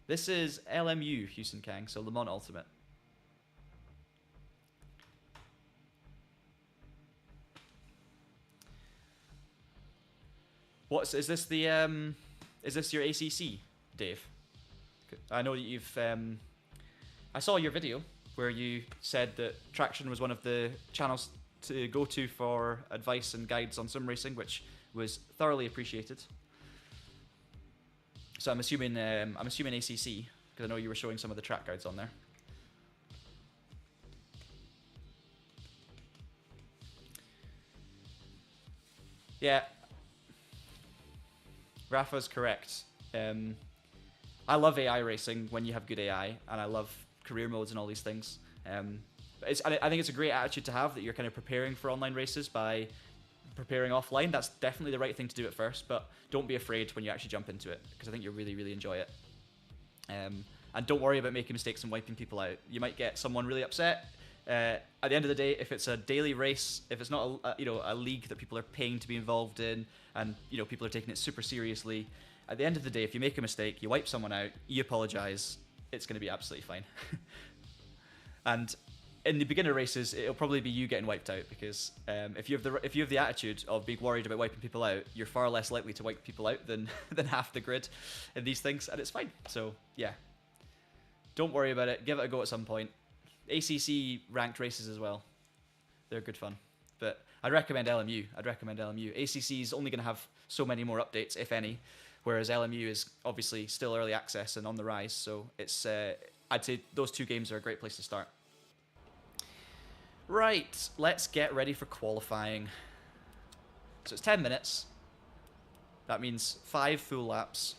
This is LMU Houston Kang, so Le Mans Ultimate. Is this your ACC, Dave? I know that you've I saw your video where you said that Traxion was one of the channels to go to for advice and guides on sim racing, which was thoroughly appreciated. So I'm assuming ACC, because I know you were showing some of the track guides on there. Yeah, Rafa's correct. I love AI racing when you have good AI, and I love career modes and all these things. But I think it's a great attitude to have, that you're kind of preparing for online races by preparing offline. That's definitely the right thing to do at first, but don't be afraid when you actually jump into it, because I think you'll really, really enjoy it. And don't worry about making mistakes and wiping people out. You might get someone really upset. At the end of the day, if it's a daily race, if it's not a league that people are paying to be involved in, and people are taking it super seriously, at the end of the day, if you make a mistake, you wipe someone out, you apologize, it's going to be absolutely fine. And in the beginner races, it'll probably be you getting wiped out, because if you have the attitude of being worried about wiping people out, you're far less likely to wipe people out than half the grid in these things, and it's fine. So yeah, don't worry about it. Give it a go at some point. ACC ranked races as well, they're good fun, but I'd recommend LMU. ACC is only going to have so many more updates, if any, whereas LMU is obviously still early access and on the rise. So it's I'd say those 2 games are a great place to start. Right, let's get ready for qualifying. So it's 10 minutes. That means 5 full laps.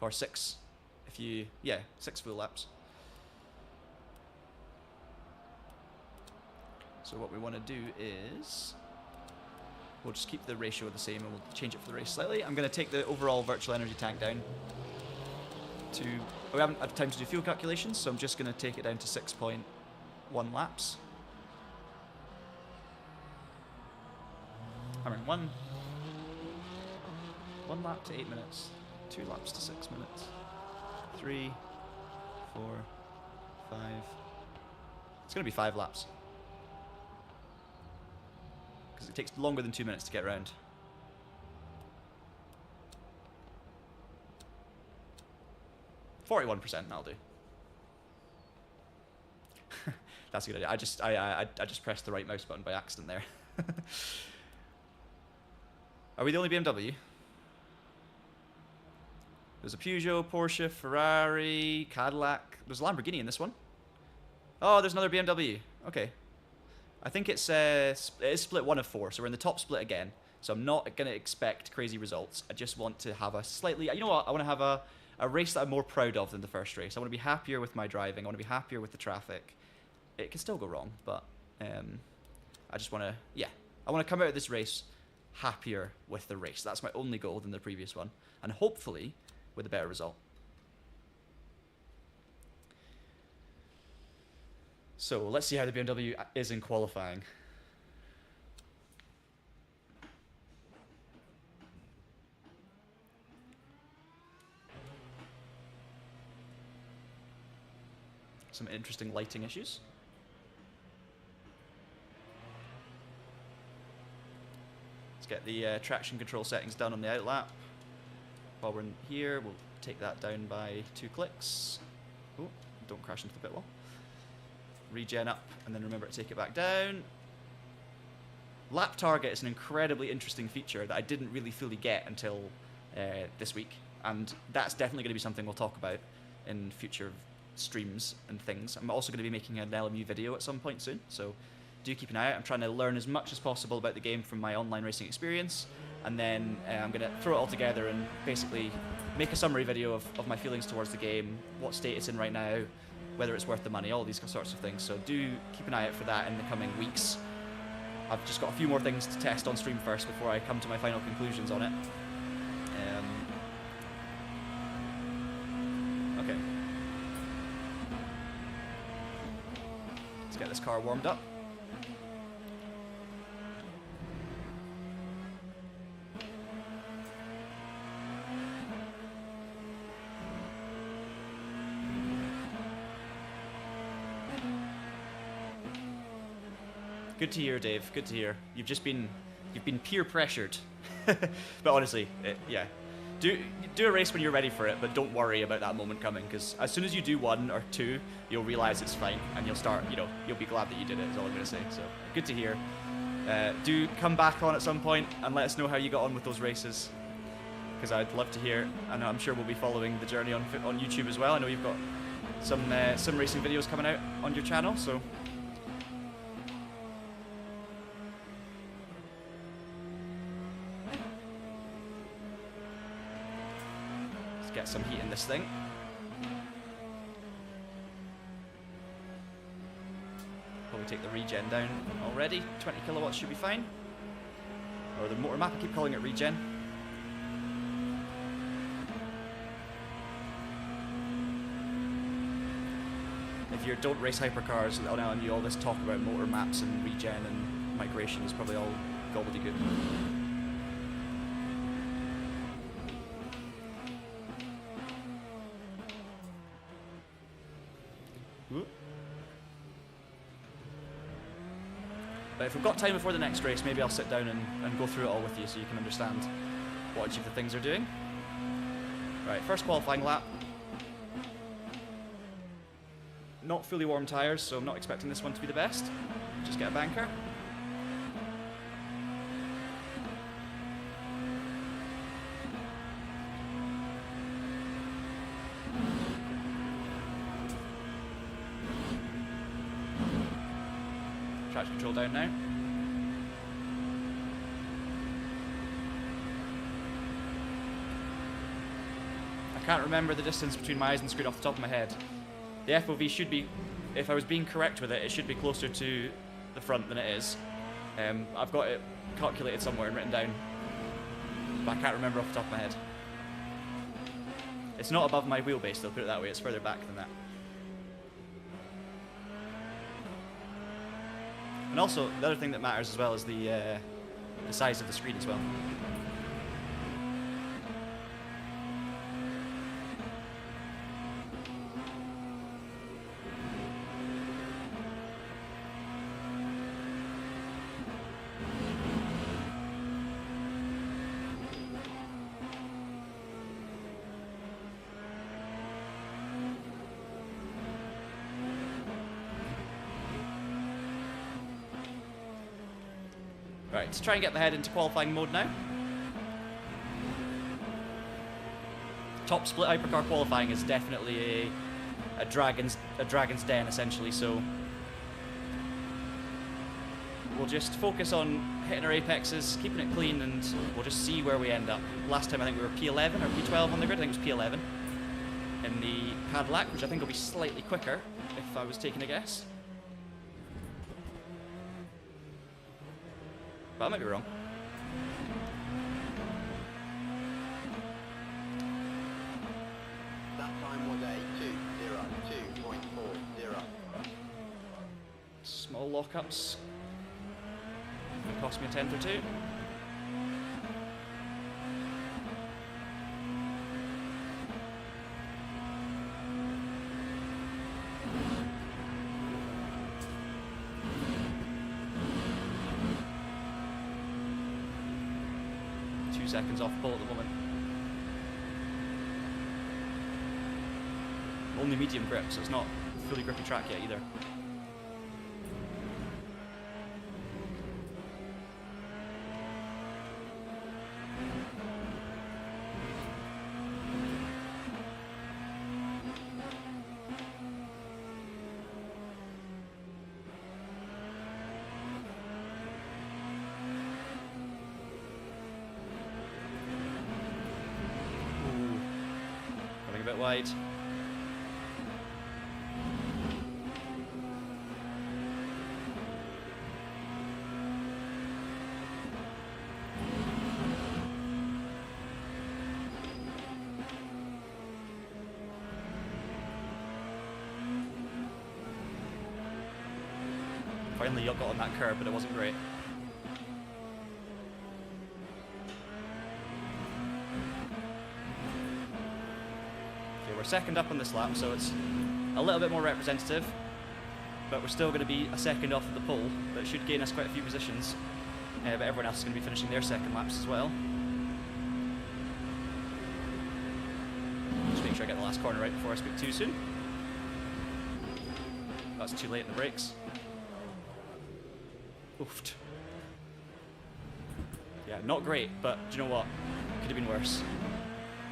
Or 6. 6 full laps. So what we want to do is, we'll just keep the ratio the same, and we'll change it for the race slightly. I'm going to take the overall virtual energy tank down to... we haven't had time to do fuel calculations, so I'm just going to take it down to 6.1 laps. I mean, one lap to 8 minutes, 2 laps to 6 minutes, 3, 4, 5. It's going to be 5 laps, because it takes longer than 2 minutes to get around. .41%, that'll do. That's a good idea. I just pressed the right mouse button by accident there. Are we the only BMW? There's a Peugeot, Porsche, Ferrari, Cadillac. There's a Lamborghini in this one. Oh, there's another BMW. Okay. I think it is split 1 of 4, so we're in the top split again. So I'm not going to expect crazy results. I just want to have a slightly... You know what? I want to have a race that I'm more proud of than the first race. I want to be happier with my driving. I want to be happier with the traffic. It can still go wrong, but I just want to... Yeah. I want to come out of this race happier with the race. That's my only goal than the previous one, and hopefully with a better result. So let's see how the BMW is in qualifying. some interesting lighting issues. Let's get the traction control settings done on the outlap. While we're in here, we'll take that down by 2 clicks. Oh, don't crash into the pit wall. Regen up, and then remember to take it back down. Lap target is an incredibly interesting feature that I didn't really fully get until this week, and that's definitely going to be something we'll talk about in future streams and things. I'm also going to be making an LMU video at some point soon, so do keep an eye out. I'm trying to learn as much as possible about the game from my online racing experience, and then I'm going to throw it all together and basically make a summary video of my feelings towards the game, what state it's in right now, whether it's worth the money, all these sorts of things. So do keep an eye out for that in the coming weeks. I've just got a few more things to test on stream first before I come to my final conclusions on it. Okay. Let's get this car warmed up. Good to hear, Dave. Good to hear. You've been peer pressured. But honestly, yeah. Do a race when you're ready for it, but don't worry about that moment coming, because as soon as you do 1 or 2, you'll realize it's fine, and you'll be glad that you did it, is all I'm going to say. So, good to hear. Do come back on at some point and let us know how you got on with those races, because I'd love to hear, and I'm sure we'll be following the journey on YouTube as well. I know you've got some racing videos coming out on your channel, so... Get some heat in this thing. Probably take the regen down already. 20 kilowatts should be fine. Or the motor map, I keep calling it regen. If you don't race hypercars on LMU, all this talk about motor maps and regen and migration is probably all gobbledygook. But if we've got time before the next race, maybe I'll sit down and go through it all with you so you can understand what each of the things are doing. Right, first qualifying lap. Not fully warm tyres, so I'm not expecting this one to be the best. Just get a banker. Traction control down now. I can't remember the distance between my eyes and the screen off the top of my head. The FOV should be, if I was being correct with it, it should be closer to the front than it is. I've got it calculated somewhere and written down, but I can't remember off the top of my head. It's not above my wheelbase though, put it that way, it's further back than that. And also, the other thing that matters as well is the size of the screen as well. Right, let's try and get the head into qualifying mode now. Top split hypercar qualifying is definitely a dragon's den essentially, so we'll just focus on hitting our apexes, keeping it clean, and we'll just see where we end up. Last time I think we were P11 or P12 on the grid, I think it was P11 in the Cadillac, which I think will be slightly quicker if I was taking a guess. But I might be wrong. That time was a 2:02.40. Small lockups. Gonna cost me a tenth or two. few seconds off pole at the moment. Only medium grip, so it's not fully grippy track yet either. Running a bit wide. Finally got on that curb, but it wasn't great. Okay, we're second up on this lap, so it's a little bit more representative, but we're still going to be a second off of the pole. That should gain us quite a few positions, but everyone else is going to be finishing their second laps as well. Just make sure I get the last corner right before I speak too soon. That's too late in the brakes. Oofed. Yeah, not great, but do you know what? Could have been worse.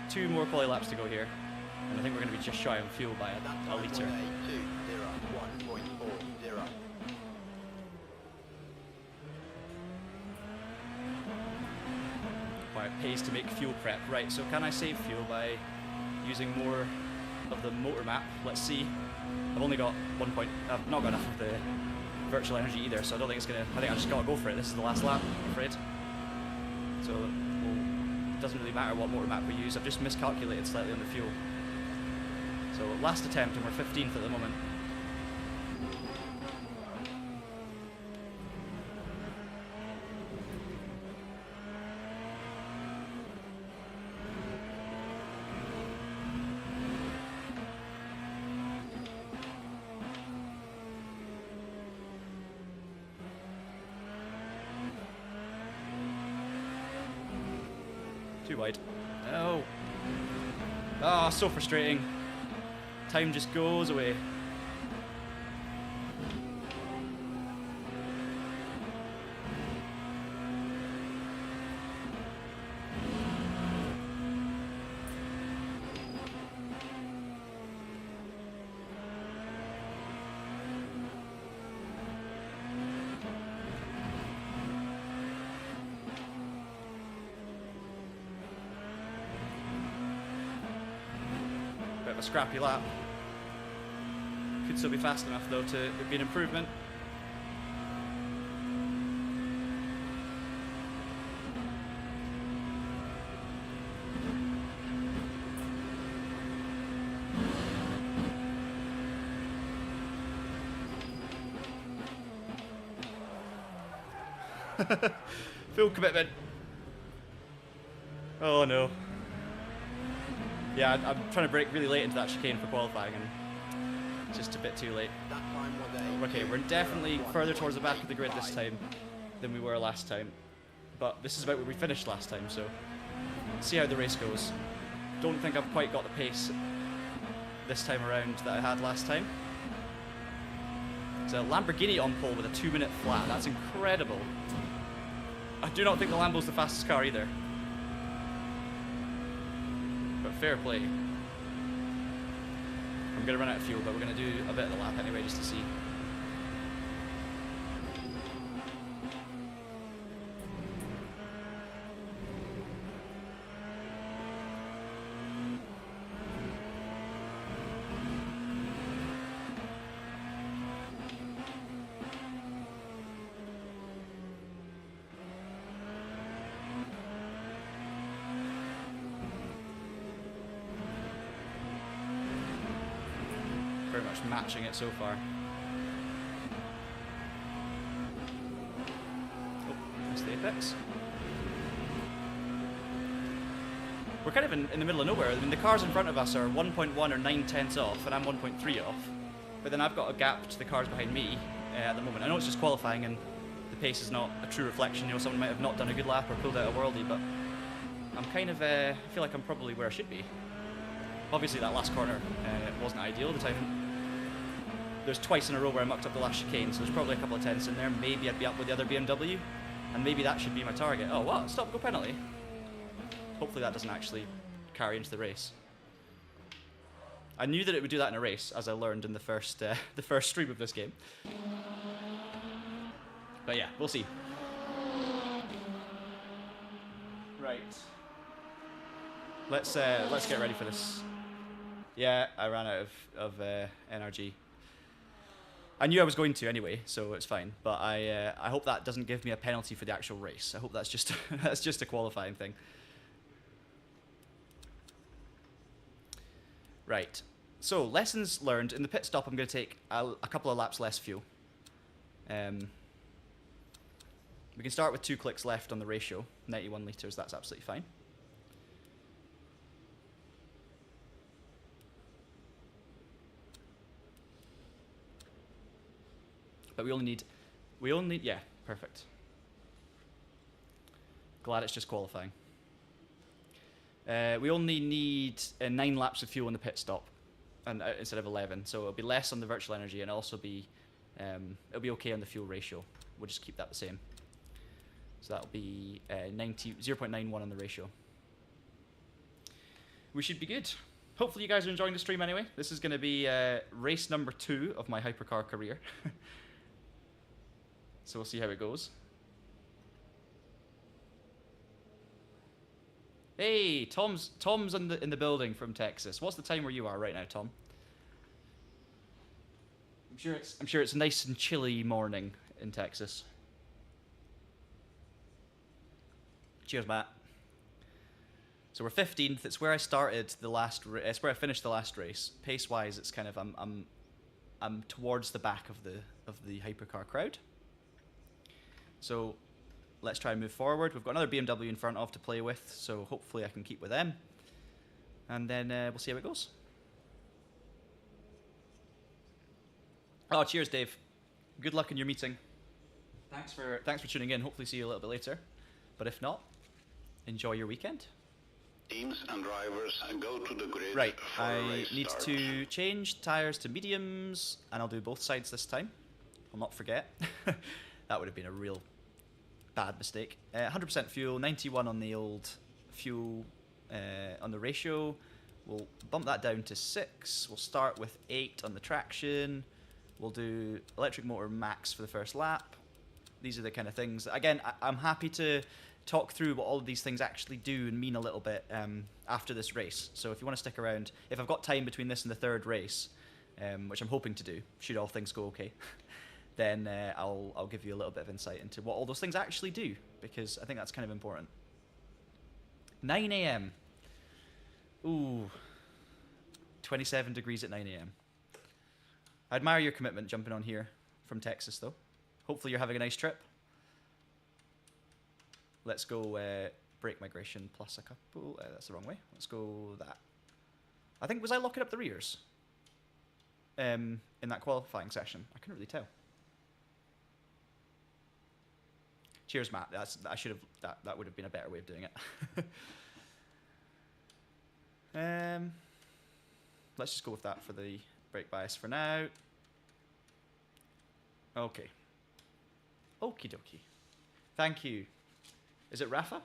2 more quali laps to go here, and I think we're going to be just shy on fuel by a litre. Wow, it pays to make fuel prep. Right, so can I save fuel by using more of the motor map? Let's see. I've only got 1 point. I've not got enough of the virtual energy either, so I don't think it's gonna. I think I just gotta go for it. This is the last lap, I'm afraid. So it doesn't really matter what motor map we use. I've just miscalculated slightly on the fuel. So last attempt, and we're 15th at the moment. Too wide. No. Ah, so frustrating. Time just goes away. Bit of a scrappy lap. Could still be fast enough though to be an improvement. Full commitment. Oh no. Yeah, I'm trying to brake really late into that chicane for qualifying, and it's just a bit too late. Okay, we're definitely further towards the back of the grid this time than we were last time, but this is about where we finished last time, so see how the race goes. Don't think I've quite got the pace this time around that I had last time. It's a Lamborghini on pole with a 2-minute flat. That's incredible. I do not think the Lambo's the fastest car either. But fair play. I'm going to run out of fuel, but we're going to do a bit of the lap anyway, just to see. Very much matching it so far. Oh, missed the apex. We're kind of in the middle of nowhere. I mean, the cars in front of us are 1.1 or 9/10 off, and I'm 1.3 off. But then I've got a gap to the cars behind me at the moment. I know it's just qualifying, and the pace is not a true reflection. You know, someone might have not done a good lap or pulled out a worldie, but I'm kind of, feel like I'm probably where I should be. Obviously that last corner wasn't ideal. The time, there's twice in a row where I mucked up the last chicane, so there's probably a couple of tenths in there. Maybe I'd be up with the other BMW, and maybe that should be my target. Oh, what? Stop, go penalty. Hopefully that doesn't actually carry into the race. I knew that it would do that in a race, as I learned in the first stream of this game. But yeah, we'll see. Right. Let's get ready for this. Yeah, I ran out of NRG. I knew I was going to anyway, so it's fine. But I hope that doesn't give me a penalty for the actual race. I hope that's just that's just a qualifying thing. Right. So lessons learned in the pit stop. I'm going to take a couple of laps less fuel. We can start with 2 clicks left on the ratio, 91 litres. That's absolutely fine. But we only need, yeah, perfect. Glad it's just qualifying. We only need 9 laps of fuel in the pit stop, and instead of 11. So it'll be less on the virtual energy, and also be, it'll be okay on the fuel ratio. We'll just keep that the same. So that'll be 0.91 on the ratio. We should be good. Hopefully you guys are enjoying the stream anyway. This is going to be race number 2 of my hypercar career. So we'll see how it goes. Hey, Tom's in the building from Texas. What's the time where you are right now, Tom? I'm sure it's a nice and chilly morning in Texas. Cheers, Matt. So we're 15th. It's where I started the last. It's where I finished the last race. Pace-wise, it's kind of I'm towards the back of the hypercar crowd. So let's try and move forward. We've got another BMW in front of to play with, so hopefully I can keep with them. And then we'll see how it goes. Oh, cheers, Dave. Good luck in your meeting. Thanks for tuning in. Hopefully see you a little bit later. But if not, enjoy your weekend. Teams and drivers go to the grid. Right, for I race need start. to change tyres to mediums, and I'll do both sides this time. I'll not forget. That would have been a real bad mistake. 100% fuel, 91 on the old fuel on the ratio. We'll bump that down to 6. We'll start with 8 on the traction. We'll do electric motor max for the first lap. These are the kind of things. Again, I'm happy to talk through what all of these things actually do and mean a little bit after this race. So if you want to stick around, if I've got time between this and the third race, which I'm hoping to do, should all things go okay, then I'll give you a little bit of insight into what all those things actually do, because I think that's kind of important. 9 a.m. Ooh, 27 degrees at 9 a.m. I admire your commitment jumping on here from Texas, though. Hopefully you're having a nice trip. Let's go brake migration plus a couple. That's the wrong way. Let's go that. I think, was I locking up the rears in that qualifying session? I couldn't really tell. Cheers, Matt. I should have. That would have been a better way of doing it. Let's just go with that for the brake bias for now. Okay. Okie dokie. Thank you. Is it Rafa?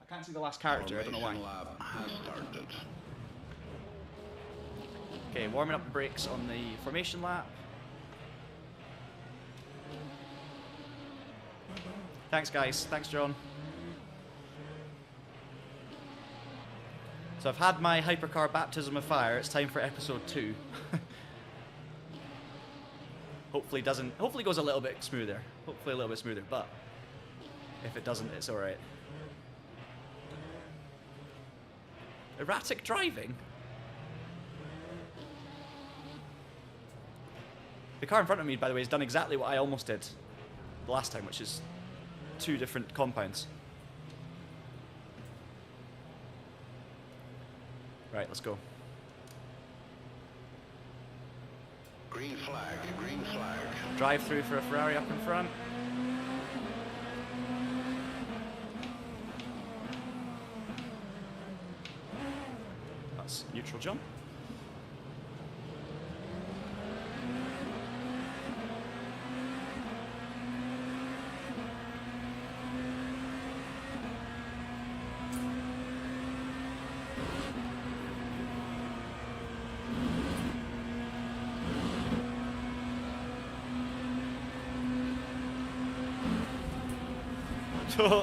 I can't see the last character. I don't know why. Formation lap has started. Okay, warming up the brakes on the formation lap. Thanks, guys. Thanks, John. So I've had my hypercar baptism of fire. It's time for episode 2. Hopefully goes a little bit smoother. Hopefully a little bit smoother, but if it doesn't, it's alright. Erratic driving? The car in front of me, by the way, has done exactly what I almost did the last time, which is 2 different compounds. Right, let's go. Green flag, green flag. Drive through for a Ferrari up in front. That's neutral jump.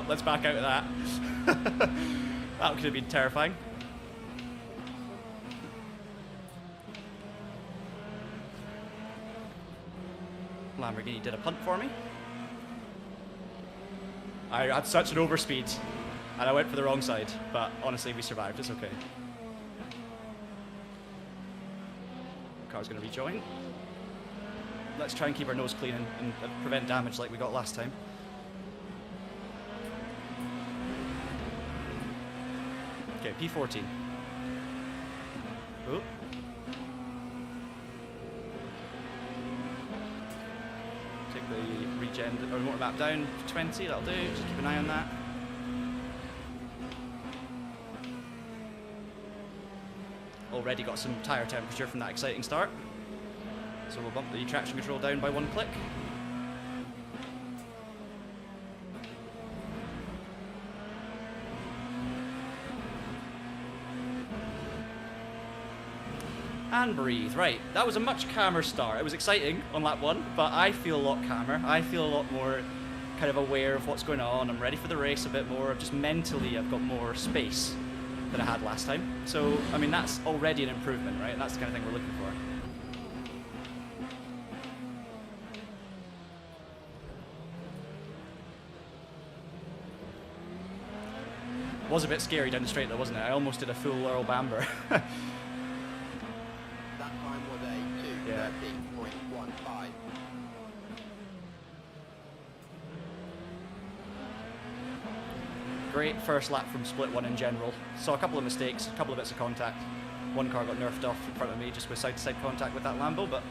Let's back out of that. That could have been terrifying. Lamborghini did a punt for me. I had such an overspeed, and I went for the wrong side, but honestly, we survived. It's okay. Car's going to rejoin. Let's try and keep our nose clean and prevent damage like we got last time. Okay, P14. Oh. Take the regen or motor map down to 20, that'll do. Just keep an eye on that. Already got some tyre temperature from that exciting start. So we'll bump the traction control down by 1 click. And breathe. Right, that was a much calmer start. It was exciting on lap 1, but I feel a lot calmer. I feel a lot more kind of aware of what's going on. I'm ready for the race a bit more. Just mentally, I've got more space than I had last time. So, I mean, that's already an improvement, right? And that's the kind of thing we're looking for. Was a bit scary down the straight though, wasn't it? I almost did a full Earl Bamber. That time was a 2:13.15. Great first lap from split 1 in general. Saw a couple of mistakes, a couple of bits of contact. One car got nerfed off in front of me just with side-to-side contact with that Lambo, but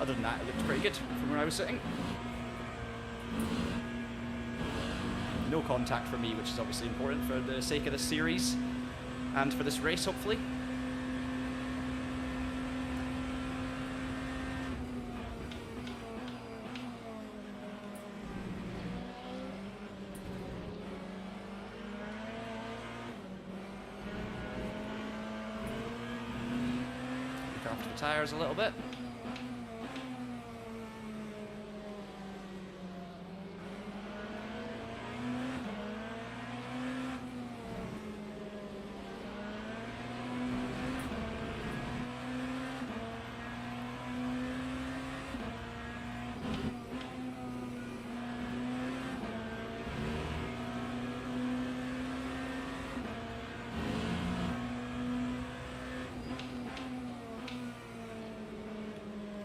other than that, it looked pretty good from where I was sitting. No contact for me, which is obviously important for the sake of this series and for this race, hopefully. Look after the tyres a little bit.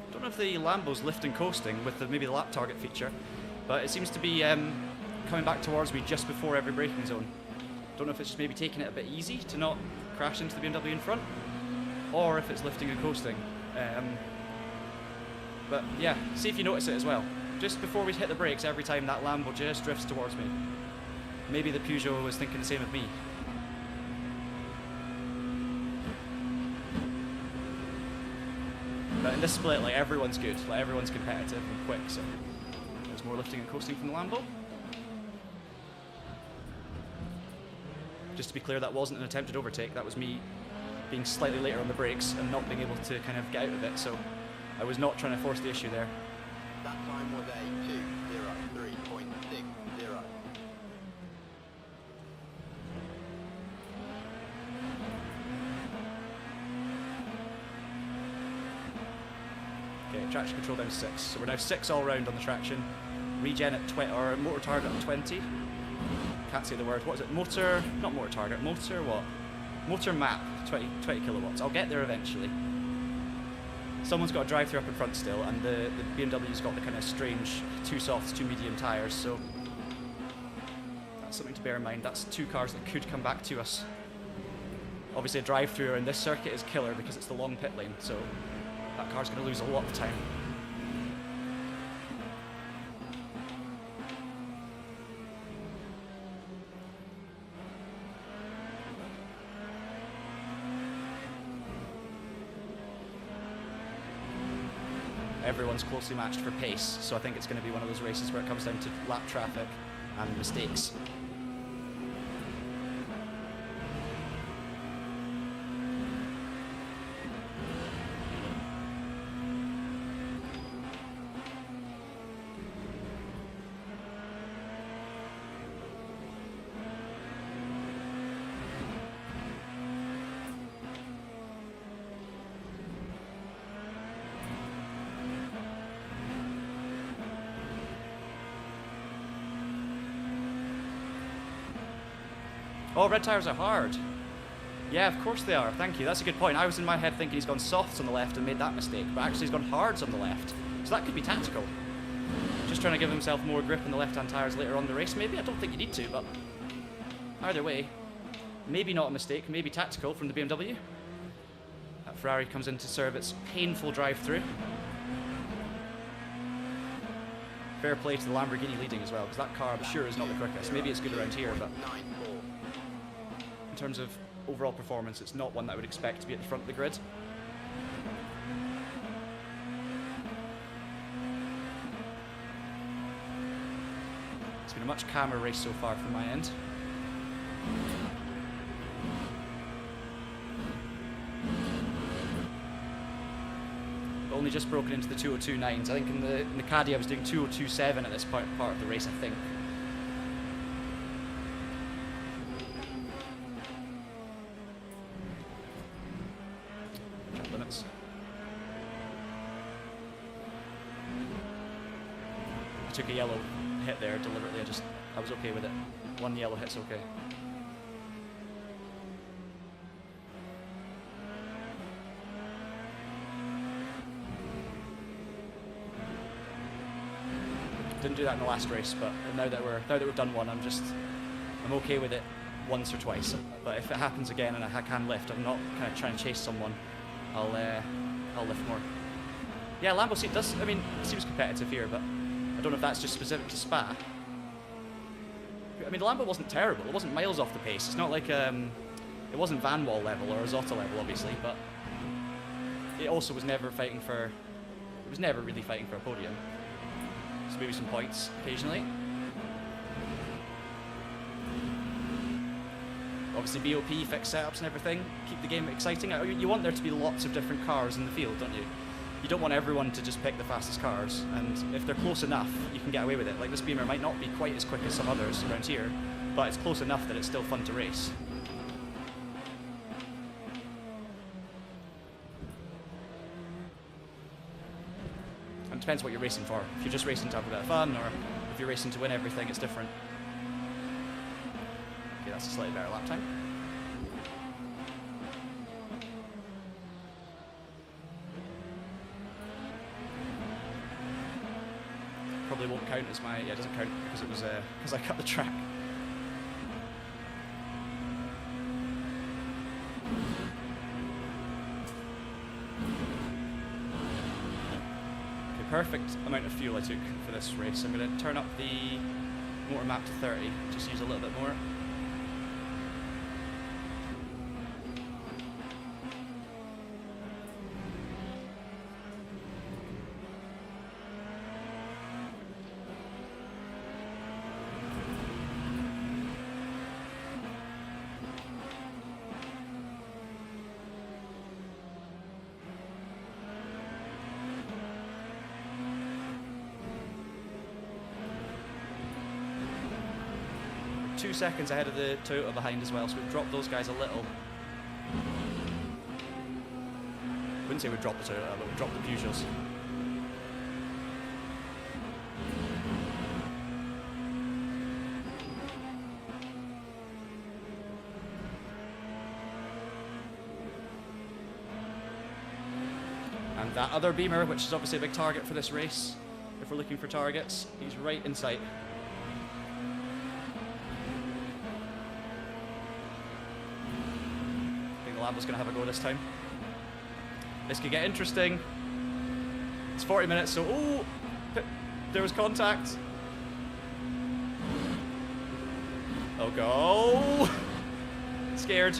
I don't know if the Lambo's lifting coasting with maybe the lap target feature, but it seems to be coming back towards me just before every braking zone. Don't know if it's just maybe taking it a bit easy to not crash into the BMW in front, or if it's lifting and coasting. But yeah, see if you notice it as well. Just before we hit the brakes, every time that Lambo just drifts towards me. Maybe the Peugeot was thinking the same of me. But in this split, like, everyone's good, like, everyone's competitive and quick, so there's more lifting and coasting from the Lambo. Just to be clear, that wasn't an attempted overtake, that was me being slightly later on the brakes and not being able to kind of get out of it, so I was not trying to force the issue there. That time was a 2:03.60. Okay, traction control down to 6. So we're now 6 all round on the traction. Regen at 20, or motor target at 20. Can't say the word. What is it? Motor, not motor target, motor what? Motor map, 20 kilowatts. I'll get there eventually. Someone's got a drive-through up in front still, and the BMW's got the kind of strange 2 softs, 2 medium tyres, so that's something to bear in mind. That's 2 cars that could come back to us. Obviously a drive-through in this circuit is killer because it's the long pit lane, so that car's going to lose a lot of time. everyone's closely matched for pace. So I think it's going to be one of those races where it comes down to lap traffic and mistakes. Oh, red tyres are hard. Yeah, of course they are. Thank you. That's a good point. I was in my head thinking he's gone softs on the left and made that mistake, but actually he's gone hards on the left. So that could be tactical. Just trying to give himself more grip on the left-hand tyres later on in the race, maybe? I don't think you need to, but either way, maybe not a mistake, maybe tactical from the BMW. That Ferrari comes in to serve its painful drive-through. Fair play to the Lamborghini leading as well, because that car I'm sure is not the quickest. Maybe it's good around here, but in terms of overall performance, it's not one that I would expect to be at the front of the grid. It's been a much calmer race so far from my end. Only just broken into the 202.9s. I think in the Caddy I was doing 202.7 at this part of the race, I think. Track limits. I took a yellow hit there deliberately. I was okay with it. One yellow hit's okay. Didn't do that in the last race, but now that we've done one, I'm okay with it once or twice. But if it happens again and I can lift, I'm not kind of trying to chase someone. I'll lift more. Yeah, Lambo seat does. I mean, it seems competitive here, but I don't know if that's just specific to Spa. I mean, the Lambo wasn't terrible. It wasn't miles off the pace. It's not like it wasn't Van Wall level or Azotta level, obviously, but it also was never fighting for. It was never really fighting for a podium. So maybe some points occasionally. Obviously BOP, fix setups and everything, keep the game exciting. You want there to be lots of different cars in the field, don't you? You don't want everyone to just pick the fastest cars, and if they're close enough, you can get away with it. Like this Beamer might not be quite as quick as some others around here, but it's close enough that it's still fun to race. It depends what you're racing for. If you're just racing to have a bit of fun, or if you're racing to win everything, it's different. Okay, that's a slightly better lap time. Probably won't count as my... Yeah, it doesn't count because it was because I cut the track. Perfect amount of fuel I took for this race. I'm going to turn up the motor map to 30, just use a little bit more. We're 2 seconds ahead of the Toyota behind as well, so we've dropped those guys a little. Wouldn't say we've dropped the Toyota, but we've dropped the Peugeots. And that other Beamer, which is obviously a big target for this race, if we're looking for targets, he's right in sight. I think the Lambo's going to have a go this time. This could get interesting. It's 40 minutes, so... Oh! There was contact. Oh, go! Scared.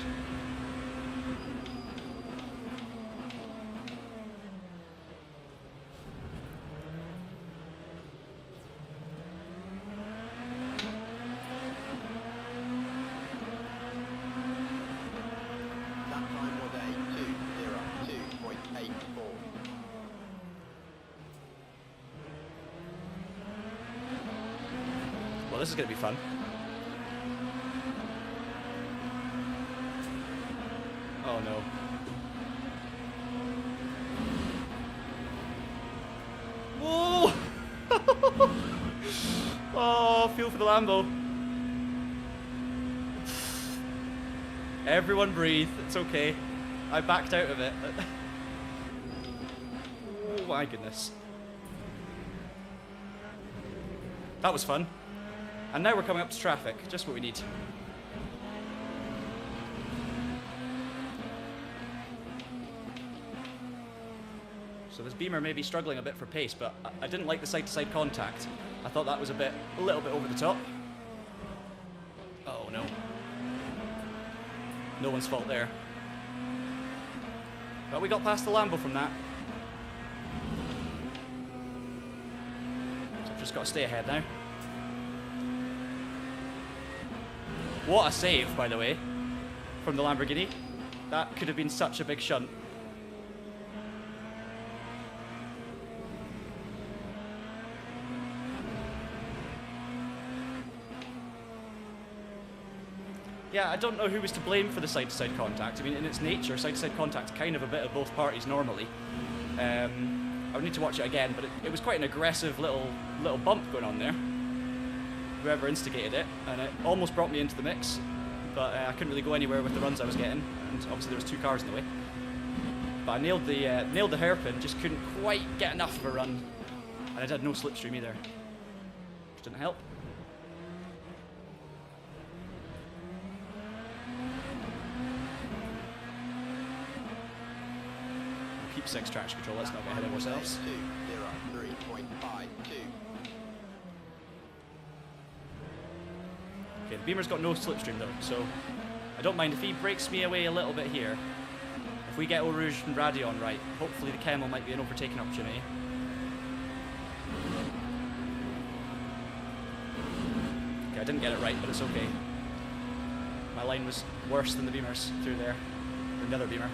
this is going to be fun. Oh no. Whoa! Oh, feel for the Lambo. Everyone breathe, it's okay. I backed out of it. Oh my goodness. That was fun. And now we're coming up to traffic, just what we need. So this Beamer may be struggling a bit for pace, but I didn't like the side-to-side contact. I thought that was a little bit over the top. Oh no. No one's fault there. But we got past the Lambo from that. So I've just got to stay ahead now. What a save, by the way, from the Lamborghini. That could have been such a big shunt. Yeah, I don't know who was to blame for the side-to-side contact. I mean, in its nature, side-to-side contact's kind of a bit of both parties normally. I would need to watch it again, but it was quite an aggressive little bump going on there. Whoever instigated it, and it almost brought me into the mix, but I couldn't really go anywhere with the runs I was getting, and obviously there was 2 cars in the way. But I nailed the hairpin, just couldn't quite get enough of a run, and I had no slipstream either, which didn't help. Keep 6 traction control, let's not get ahead of ourselves. 203.52. Okay, the Beamer's got no slipstream though, so I don't mind if he breaks me away a little bit here. If we get Eau Rouge and Radeon right, hopefully the Camel might be an overtaking opportunity. Okay, I didn't get it right, but it's okay. My line was worse than the Beamer's through there, than the other Beamer.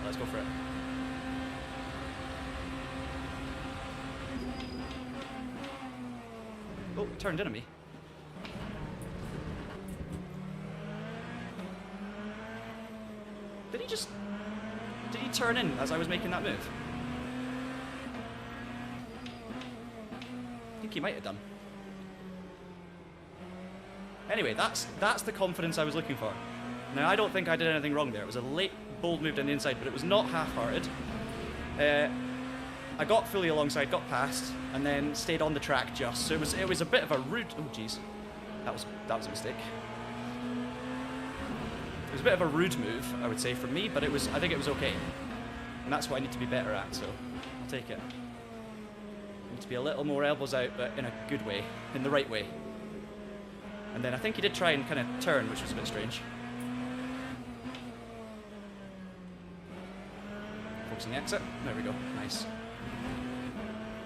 Let's go for it. Oh, it turned into me. Did he turn in as I was making that move? I think he might have done. Anyway, that's the confidence I was looking for. Now, I don't think I did anything wrong there. It was a late, bold move down the inside, but it was not half-hearted. I got fully alongside, got past, and then stayed on the track just. So it was a bit of a rude. Oh jeez, that was a mistake. It was a bit of a rude move, I would say, from me, but I think it was okay, and that's what I need to be better at. So I'll take it. I need to be a little more elbows out, but in a good way, in the right way. And then I think he did try and kind of turn, which was a bit strange. Focusing the exit. There we go. Nice.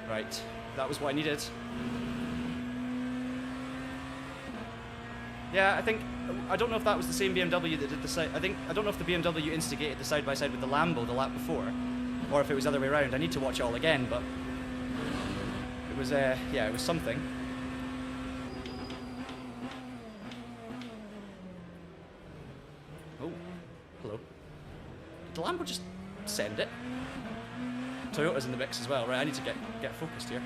Right, that was what I needed. Yeah, I don't know if that was the same BMW that did the side. I don't know if the BMW instigated the side-by-side with the Lambo the lap before, or if it was the other way around. I need to watch it all again, but it was, yeah, it was something. Oh, hello. Did the Lambo just send it? Toyota's in the mix as well, right? I need to get focused here.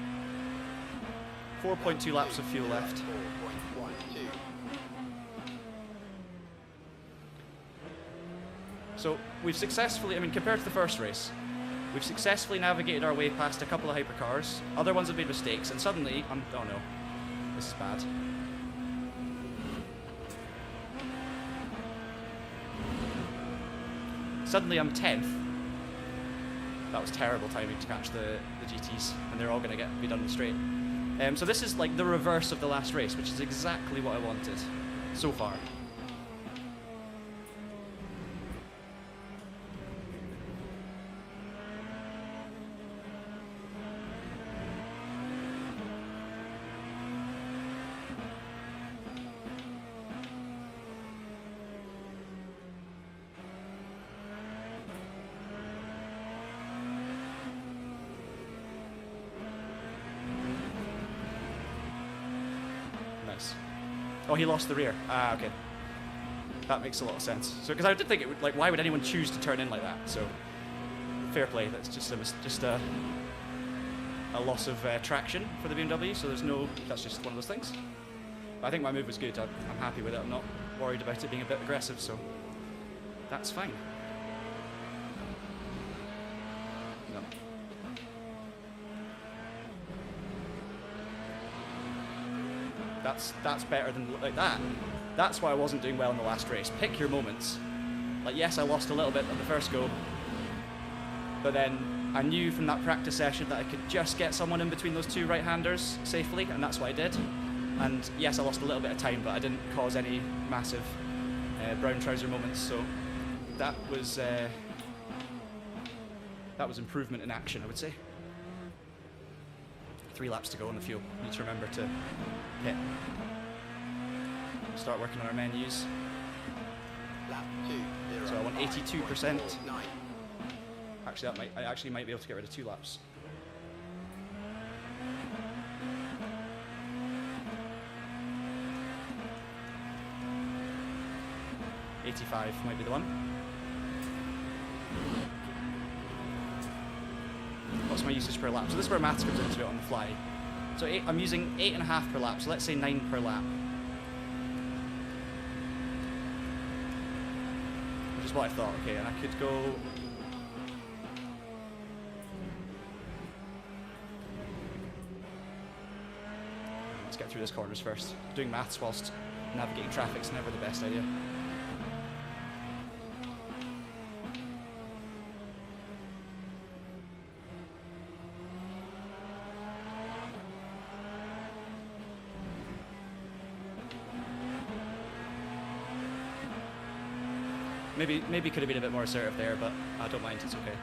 4.2 laps of fuel left. 4.12. So we've successfully, I mean, compared to the first race, we've successfully navigated our way past a couple of hypercars. Other ones have made mistakes, and suddenly, oh no, this is bad. Suddenly I'm 10th. That was terrible timing to catch the GTs, and they're all going to be done in the straight. So this is like the reverse of the last race, which is exactly what I wanted so far. Nice. Oh, he lost the rear. Ah, okay. That makes a lot of sense. So, because I did think it would, like, why would anyone choose to turn in like that? So, fair play. That's just a loss of traction for the BMW. So that's just one of those things. But I think my move was good. I'm happy with it. I'm not worried about it being a bit aggressive. So, that's fine. No. That's better than like that. That's why I wasn't doing well in the last race. Pick your moments. Like, yes, I lost a little bit on the first go, but then I knew from that practice session that I could just get someone in between those two right-handers safely, and that's what I did. And yes, I lost a little bit of time, but I didn't cause any massive brown trouser moments. So that was improvement in action, I would say. 3 laps to go on the fuel. Need to remember to pit. Start working on our menus. Lap 2, So I want 82%. 9. Actually, I actually might be able to get rid of 2 laps. $85 might be the one. What's my usage per lap? So this is where maths comes into it on the fly. So I'm using 8.5 per lap, so let's say 9 per lap. Which is what I thought, okay, and I could go... Let's get through these corners first. Doing maths whilst navigating traffic's never the best idea. Maybe could have been a bit more assertive there, but I don't mind, it's okay.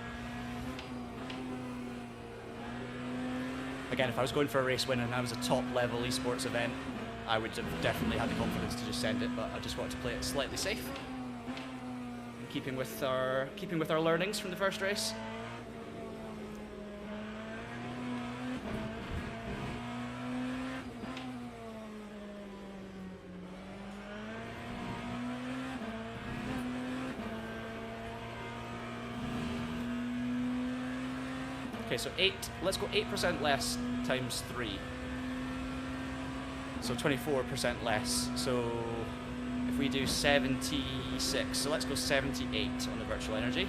Again, if I was going for a race win and I was a top level esports event, I would have definitely had the confidence to just send it, but I just wanted to play it slightly safe. Keeping with our learnings from the first race. Okay, so let's go 8% less times 3. So 24% less. So if we do 76, so let's go 78 on the virtual energy.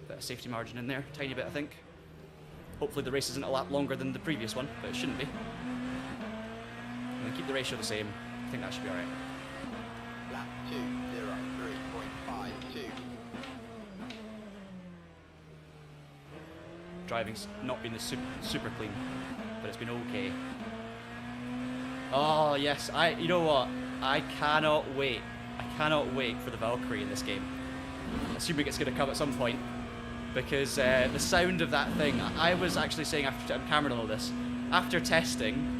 Bit of safety margin in there, tiny bit I think. Hopefully the race isn't a lap longer than the previous one, but it shouldn't be. I'm going to keep the ratio the same. I think that should be alright. Lap 2, 3.52. Driving's not been super clean, but it's been okay. Oh yes, you know what? I cannot wait. I cannot wait for the Valkyrie in this game. Assuming it's going to come at some point, because the sound of that thing. I was actually saying after I'm cameraing all this, after testing,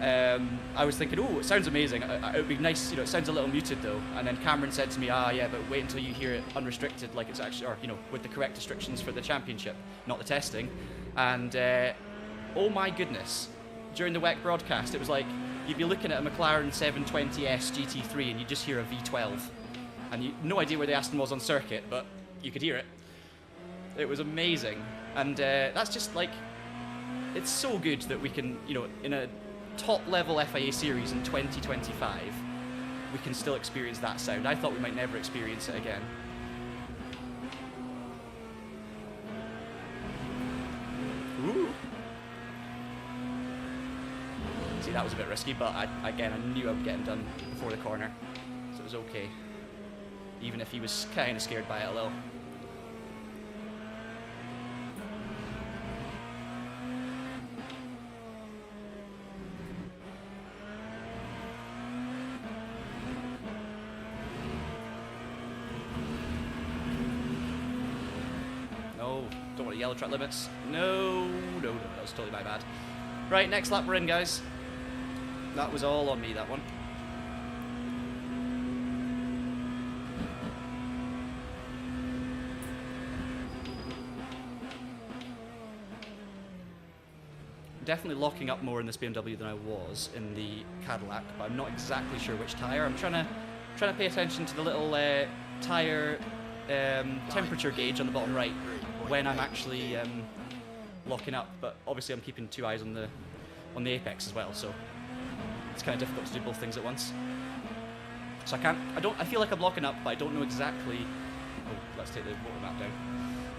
I was thinking, oh, it sounds amazing. It would be nice, you know. It sounds a little muted though. And then Cameron said to me, yeah, but wait until you hear it unrestricted, like it's actually, or with the correct restrictions for the championship, not the testing. And oh my goodness, during the WEC broadcast, it was like you'd be looking at a McLaren 720S GT3 and you just hear a V12, and you no idea where the Aston was on circuit, but you could hear it. It was amazing, and that's just like, it's so good that we can, in a top level FIA series in 2025, we can still experience that sound. I thought we might never experience it again. Ooh. See, that was a bit risky, but I knew I would get him done before the corner, so it was okay. Even if he was kind of scared by it a little. Yellow track limits. No, that was totally my bad. Right, next lap we're in, guys. That was all on me, that one. definitely locking up more in this BMW than I was in the Cadillac, but I'm not exactly sure which tyre. I'm trying to pay attention to the little tyre temperature gauge on the bottom right when I'm actually locking up. But obviously I'm keeping two eyes on the apex as well, so it's kind of difficult to do both things at once. So I feel like I'm locking up, but I don't know exactly. Oh, let's take the water map down.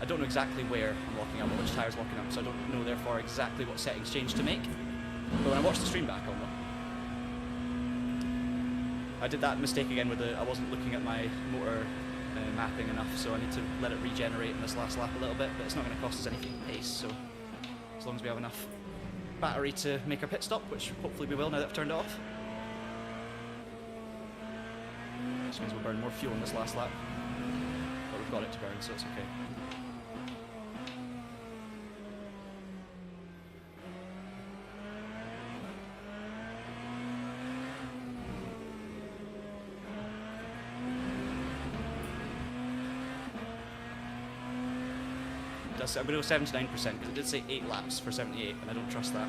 I don't know exactly where I'm locking up or which tyre's locking up, so I don't know therefore exactly what settings change to make. But when I watch the stream back, I'll know. I did that mistake again with I wasn't looking at my motor mapping enough, so I need to let it regenerate in this last lap a little bit, but it's not going to cost us any pace, so as long as we have enough battery to make our pit stop, which hopefully we will now that I've turned it off. Which means we'll burn more fuel in this last lap, but we've got it to burn, so it's okay. I'm going to go 79% because it did say 8 laps for 78, and I don't trust that.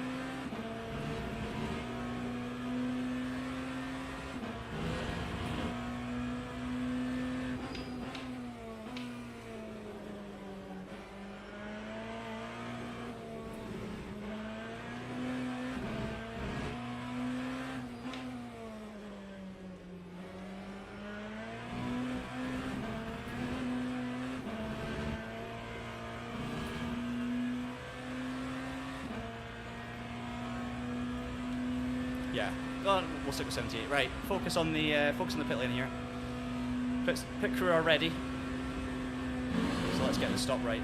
Yeah, well, we'll stick with 78. Right, focus on the pit lane here. Pit crew are ready, so let's get the stop right.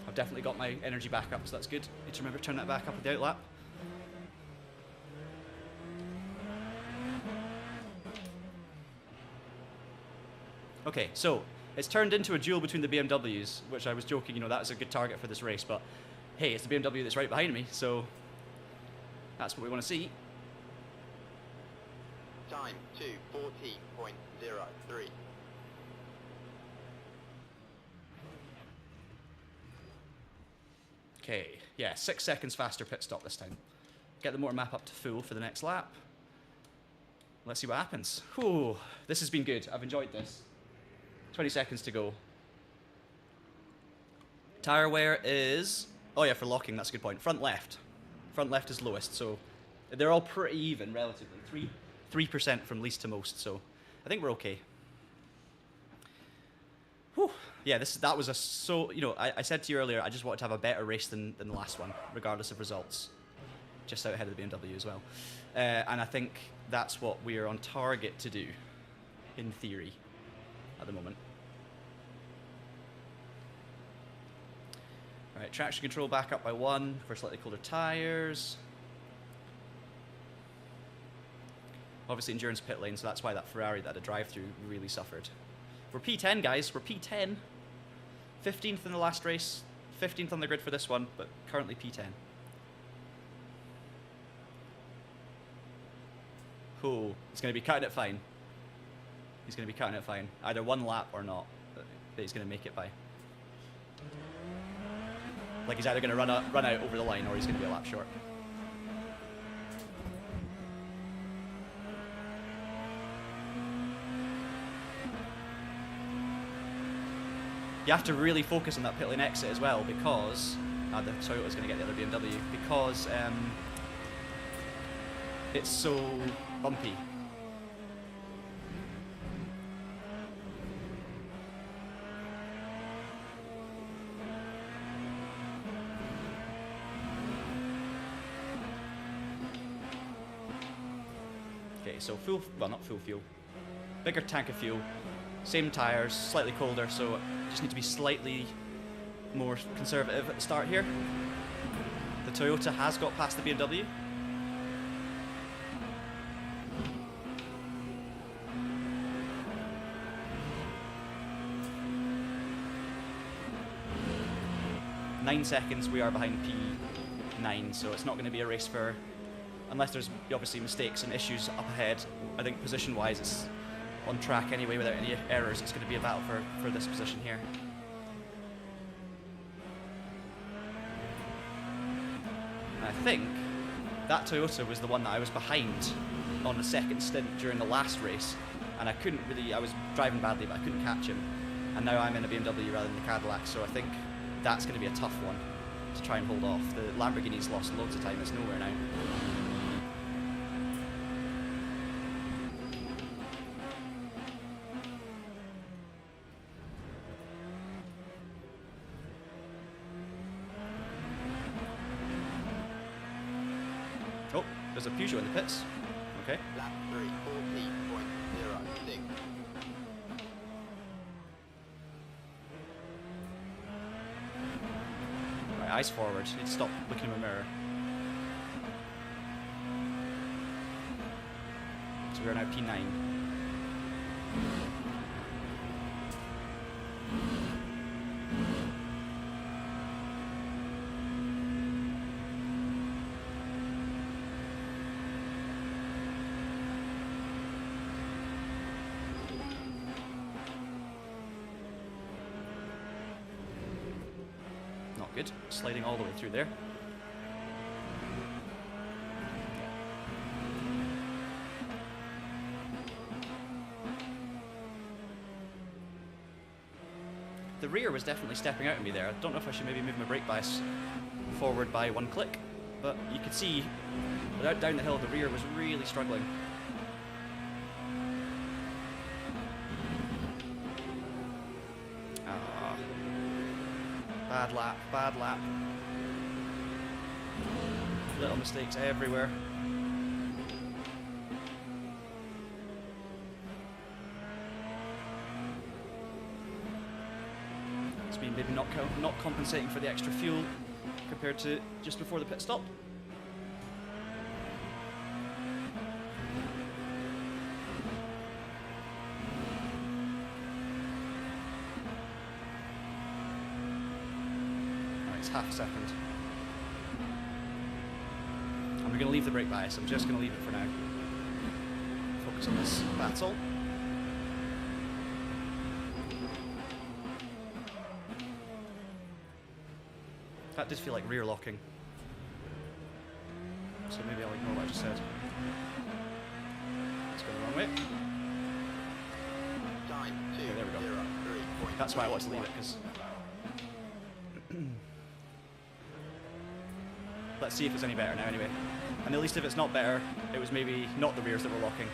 I've definitely got my energy back up, so that's good. Need to remember to turn that back up at the outlap. Okay, so it's turned into a duel between the BMWs, which I was joking, you know, that was a good target for this race, but hey, it's the BMW that's right behind me, so that's what we want to see. Time 2:14.03. Okay, yeah, 6 seconds faster pit stop this time. Get the motor map up to full for the next lap. Let's see what happens. Whew, this has been good. I've enjoyed this. 20 seconds to go. Tire wear is... Oh yeah, for locking, that's a good point. Front left. Front left is lowest, so they're all pretty even, relatively. 3% from least to most, so I think we're okay. Whew. Yeah, that was you know, I said to you earlier, I just wanted to have a better race than the last one, regardless of results. Just out ahead of the BMW as well. And I think that's what we are on target to do, in theory, at the moment. Right, traction control back up by 1 for slightly colder tyres. Obviously endurance pit lane, so that's why that Ferrari that had a drive-through really suffered. We're P10, guys. We're P10. 15th in the last race. 15th on the grid for this one, but currently P10. Oh, he's going to be cutting it fine. He's going to be cutting it fine. Either one lap or not, but he's going to make it by. Like he's either going to run out over the line or he's going to be a lap short. You have to really focus on that pit lane exit as well because the Toyota's going to get the other BMW because it's so bumpy. Okay, so not full fuel, bigger tank of fuel, same tyres, slightly colder, so just need to be slightly more conservative at the start here. The Toyota has got past the BMW. Nine seconds, we are behind P9, so it's not going to be a race for, unless there's obviously mistakes and issues up ahead. I think position-wise it's on track anyway without any errors. It's going to be a battle for this position here. I think that Toyota was the one that I was behind on the second stint during the last race, and I couldn't really, I was driving badly, but I couldn't catch him. And now I'm in a BMW rather than the Cadillac, so I think that's going to be a tough one to try and hold off. The Lamborghini's lost loads of time, it's nowhere now. Oh, there's a Peugeot in the pits. Okay. Lap 3, 14.06. Right, eyes forward. Need to stop looking in the mirror. So we are now P9. Not good. Sliding all the way through there. The rear was definitely stepping out at me there. I don't know if I should maybe move my brake bias forward by one click, but you could see without down the hill the rear was really struggling. Ah, bad lap, bad lap. Little mistakes everywhere. Maybe not compensating for the extra fuel compared to just before the pit stop. Right, it's half a second. And we're going to leave the brake bias. I'm just going to leave it for now. Focus on this battle. That did feel like rear locking. So maybe I'll ignore what I just said. Let's go the wrong way. Okay, there we go. That's why I want to leave it, because... Let's see if it's any better now anyway. And at least if it's not better, it was maybe not the rears that were locking.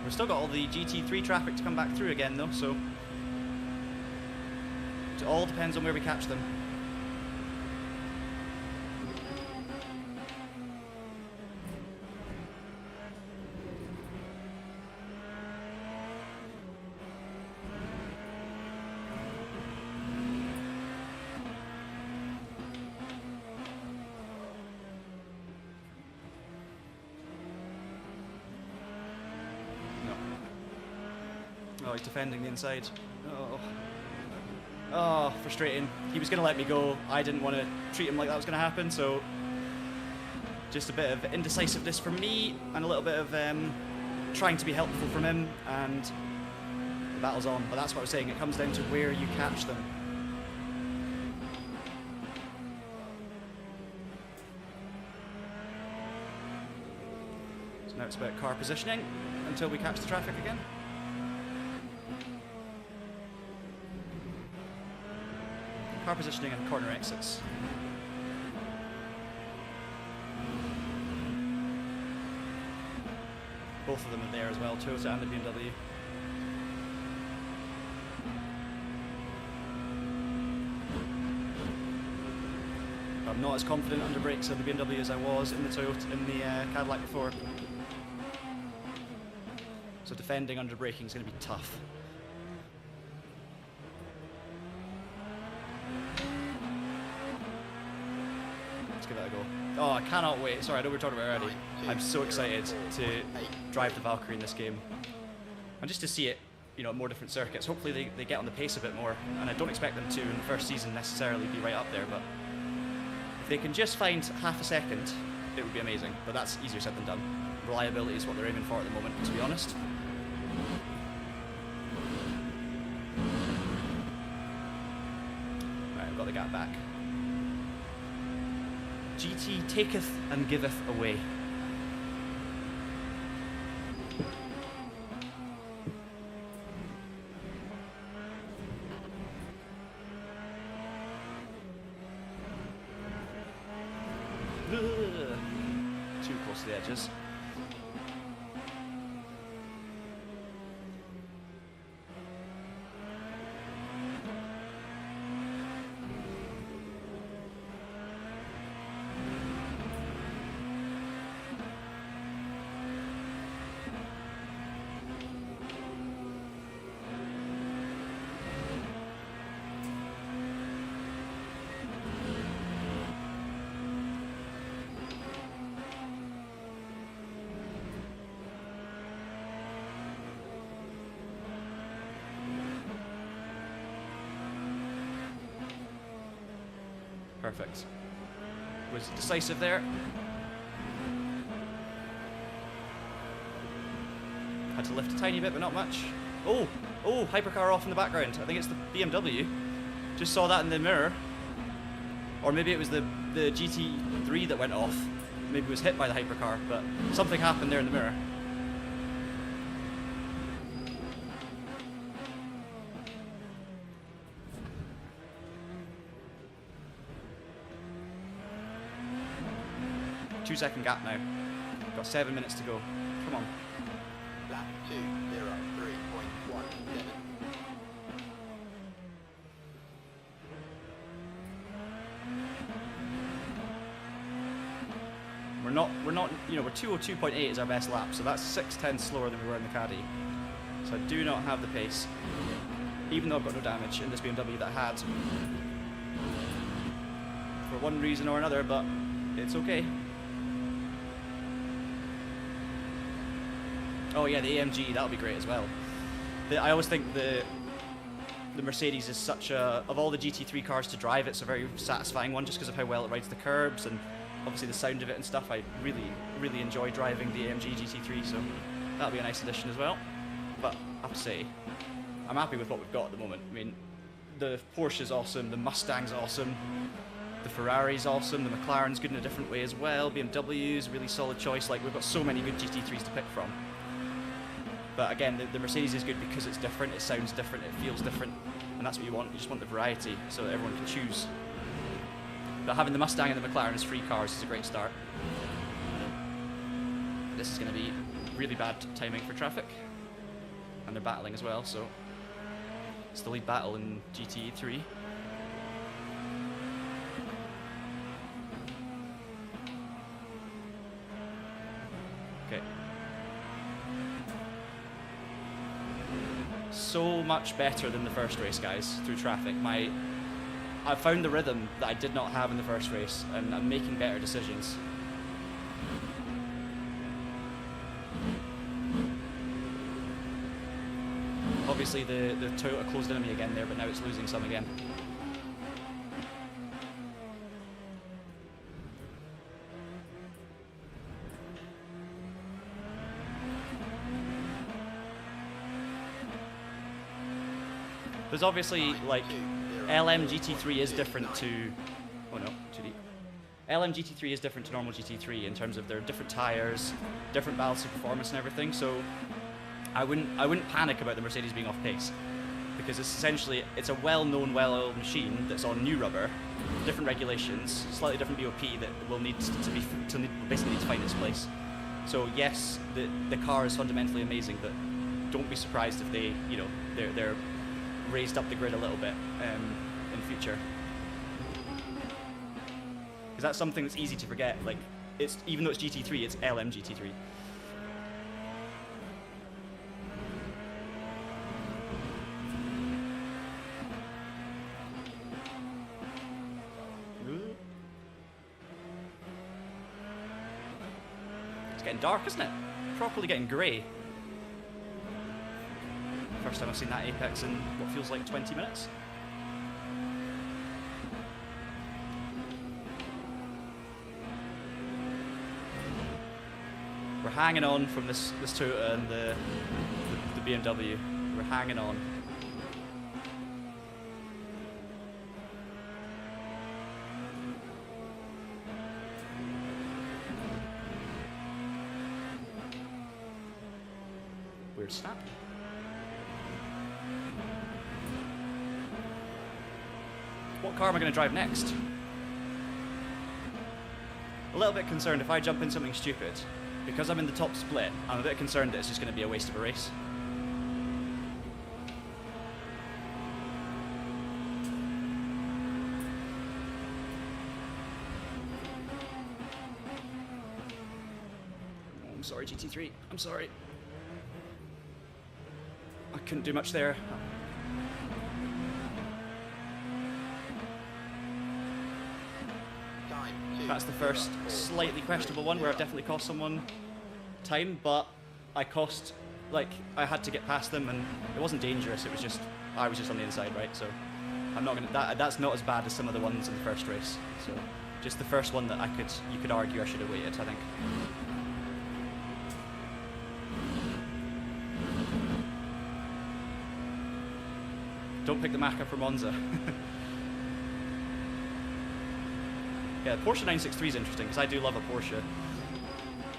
We've still got all the GT3 traffic to come back through again though, so it all depends on where we catch them. Oh, he's defending the inside. Oh, frustrating. He was going to let me go. I didn't want to treat him like that was going to happen, so just a bit of indecisiveness from me and a little bit of trying to be helpful from him, and the battle's on. But that's what I was saying. It comes down to where you catch them. So now it's about car positioning until we catch the traffic again. Car positioning and corner exits. Both of them are there as well, Toyota and the BMW. I'm not as confident under brakes of the BMW as I was in the Toyota, in the Cadillac before. So defending under braking is going to be tough. Give it a go. Oh, I cannot wait. Sorry, I know we were talking about it already. I'm so excited to drive the Valkyrie in this game. And just to see it, you know, at more different circuits. Hopefully they get on the pace a bit more. And I don't expect them to in the first season necessarily be right up there, but if they can just find half a second, it would be amazing. But that's easier said than done. reliability is what they're aiming for at the moment, to be honest. Right, I've got the gap back. GT taketh and giveth away. Too close to the edges. Perfect. Was it decisive there? Had to lift a tiny bit, but not much. Oh, Hypercar off in the background. I think it's the BMW. Just saw that in the mirror. Or maybe it was the GT3 that went off. Maybe it was hit by the Hypercar, but something happened there in the mirror. Two-second gap now. Got 7 minutes to go. Come on. Lap 2:03.17. We're not, you know, we're 2:02.8 is our best lap, so that's 6/10 slower than we were in the Caddy. So I do not have the pace, even though I've got no damage in this BMW that I had for one reason or another, but it's okay. Oh yeah, the AMG, that'll be great as well. I always think the Mercedes is such a, of all the GT3 cars to drive, it's a very satisfying one just because of how well it rides the curbs and obviously the sound of it and stuff. I really enjoy driving the AMG GT3, so that'll be a nice addition as well. But I have to say, I'm happy with what we've got at the moment. I mean, the Porsche's awesome, the Mustang's awesome, the Ferrari's awesome, the McLaren's good in a different way as well, BMW's a really solid choice. Like, we've got so many good GT3s to pick from. But again, the Mercedes is good because it's different, it sounds different, it feels different, and that's what you want. You just want the variety so that everyone can choose. But having the Mustang and the McLaren as free cars is a great start. This is going to be really bad timing for traffic. And they're battling as well, so it's the lead battle in GT3. Okay. So much better than the first race, guys, through traffic. I found the rhythm that I did not have in the first race, and I'm making better decisions. Obviously the Toyota closed in on me again there, but now it's losing some again. There's obviously, like, LM GT3 is different to... Oh no, too deep. LM GT3 is different to normal GT3 in terms of their different tyres, different balance of performance and everything, so I wouldn't panic about the Mercedes being off pace, because it's essentially, it's a well-known, well-oiled machine that's on new rubber, different regulations, slightly different BOP that will need basically need to find its place. So yes, the car is fundamentally amazing, but don't be surprised if they, you know, they're raised up the grid a little bit in future, because that's something that's easy to forget. Like, it's, even though it's GT3, it's LM GT3. It's getting dark, isn't it? Properly getting grey. First time I've seen that apex in what feels like 20 minutes. We're hanging on from this Toyota and the BMW. We're hanging on. Weird snap. What car am I going to drive next? A little bit concerned if I jump in something stupid. Because I'm in the top split, I'm a bit concerned that it's just going to be a waste of a race. Oh, I'm sorry, GT3. I'm sorry. I couldn't do much there. That's the first slightly questionable one where I've definitely cost someone time, but I had to get past them, and it wasn't dangerous. It was just I was just on the inside, right? So I'm not gonna. That's not as bad as some of the ones in the first race. So just the first one that you could argue I should have waited, I think. Don't pick the Maca for Monza. Yeah, the Porsche 963 is interesting because I do love a Porsche.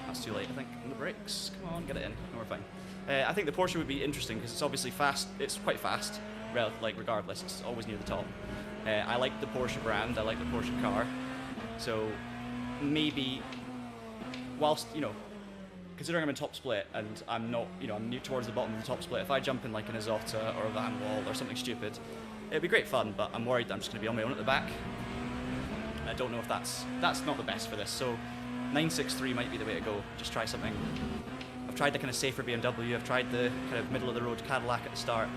That's too late, I think. On the brakes, come on, get it in. No, we're fine. I think the Porsche would be interesting because it's obviously fast. It's quite fast, regardless. It's always near the top. I like the Porsche brand. I like the Porsche car. So maybe, whilst considering I'm in top split and I'm not, I'm near towards the bottom of the top split. If I jump in like an Isotta or a Van Wall or something stupid, it'd be great fun. But I'm worried that I'm just going to be on my own at the back. I don't know if that's not the best for this. So 963 might be the way to go. Just try something. I've tried the kind of safer BMW. I've tried the kind of middle of the road Cadillac at the start,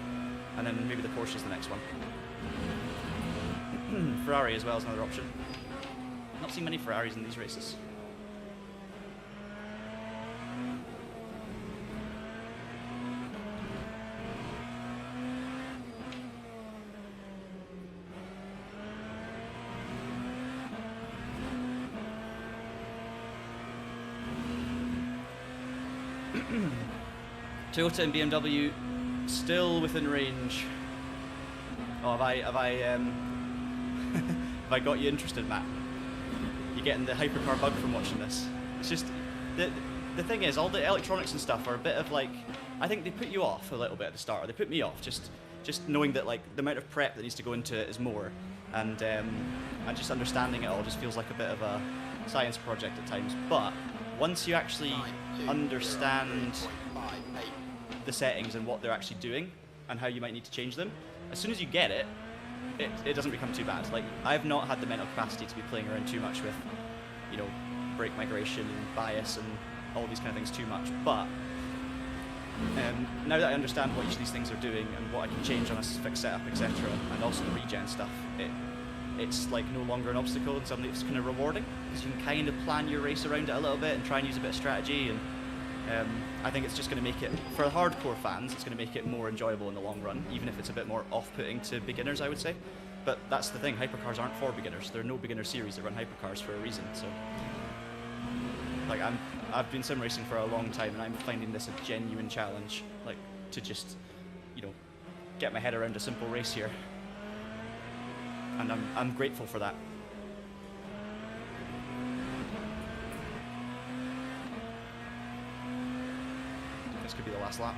and then maybe the Porsche is the next one. Ferrari as well is another option. Not seen many Ferraris in these races. Toyota and BMW still within range. Oh, have I have I got you interested, Matt? You're getting the hypercar bug from watching this. It's just the thing is, all the electronics and stuff are a bit of like, I think they put you off a little bit at the start. Or they put me off just knowing that like the amount of prep that needs to go into it is more, and just understanding it all just feels like a bit of a science project at times. But once you actually understand the settings and what they're actually doing and how you might need to change them, as soon as you get it, it doesn't become too bad. Like, I've not had the mental capacity to be playing around too much with, brake migration and bias and all these kind of things too much. But now that I understand what each of these things are doing and what I can change on a fixed setup, etc., and also the regen stuff, it's like no longer an obstacle and something that's kind of rewarding because you can kind of plan your race around it a little bit and try and use a bit of strategy. And I think it's just going to make it, for hardcore fans, it's going to make it more enjoyable in the long run, even if it's a bit more off-putting to beginners, I would say. But that's the thing, hypercars aren't for beginners. There are no beginner series that run hypercars for a reason. So, like, I've been sim racing for a long time, and I'm finding this a genuine challenge, like, to just, get my head around a simple race here. And I'm grateful for that. This could be the last lap.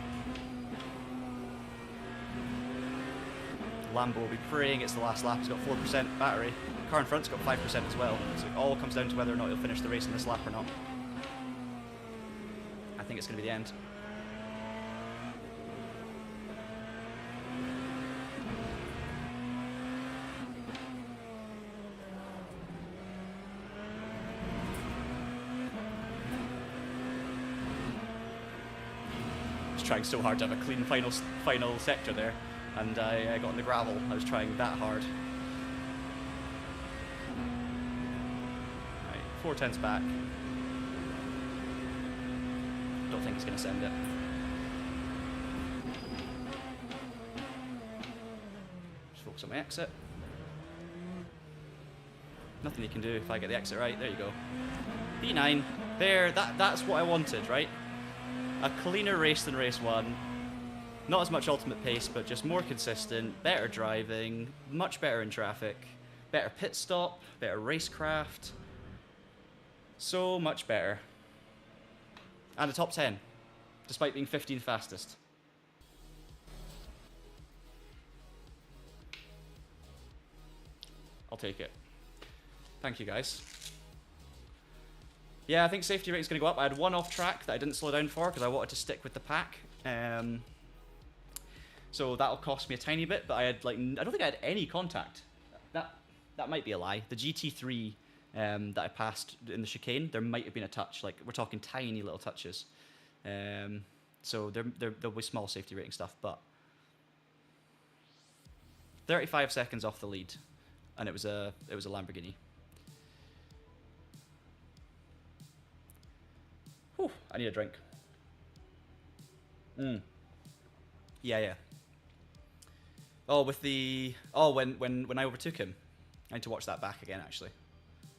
Lambo will be praying it's the last lap. It's got 4% battery. The car in front's got 5% as well. So it all comes down to whether or not he'll finish the race in this lap or not. I think it's going to be the end. Trying so hard to have a clean final sector there, and I got in the gravel. I was trying that hard. Right, 4/10 back. Don't think he's going to send it. Just focus on my exit. Nothing you can do if I get the exit right. There you go. P9. There, that's what I wanted, right? A cleaner race than race 1. Not as much ultimate pace, but just more consistent, better driving, much better in traffic, better pit stop, better racecraft. So much better. And a top 10, despite being 15th fastest. I'll take it. Thank you, guys. Yeah, I think safety rate is going to go up. I had one off track that I didn't slow down for because I wanted to stick with the pack. So that'll cost me a tiny bit, but I had like, I don't think I had any contact. That might be a lie. The GT3 that I passed in the chicane, there might have been a touch. Like, we're talking tiny little touches. So there'll be small safety rating stuff, but 35 seconds off the lead, and it was a Lamborghini. Whew, I need a drink. Yeah. Oh, with the when I overtook him, I need to watch that back again actually.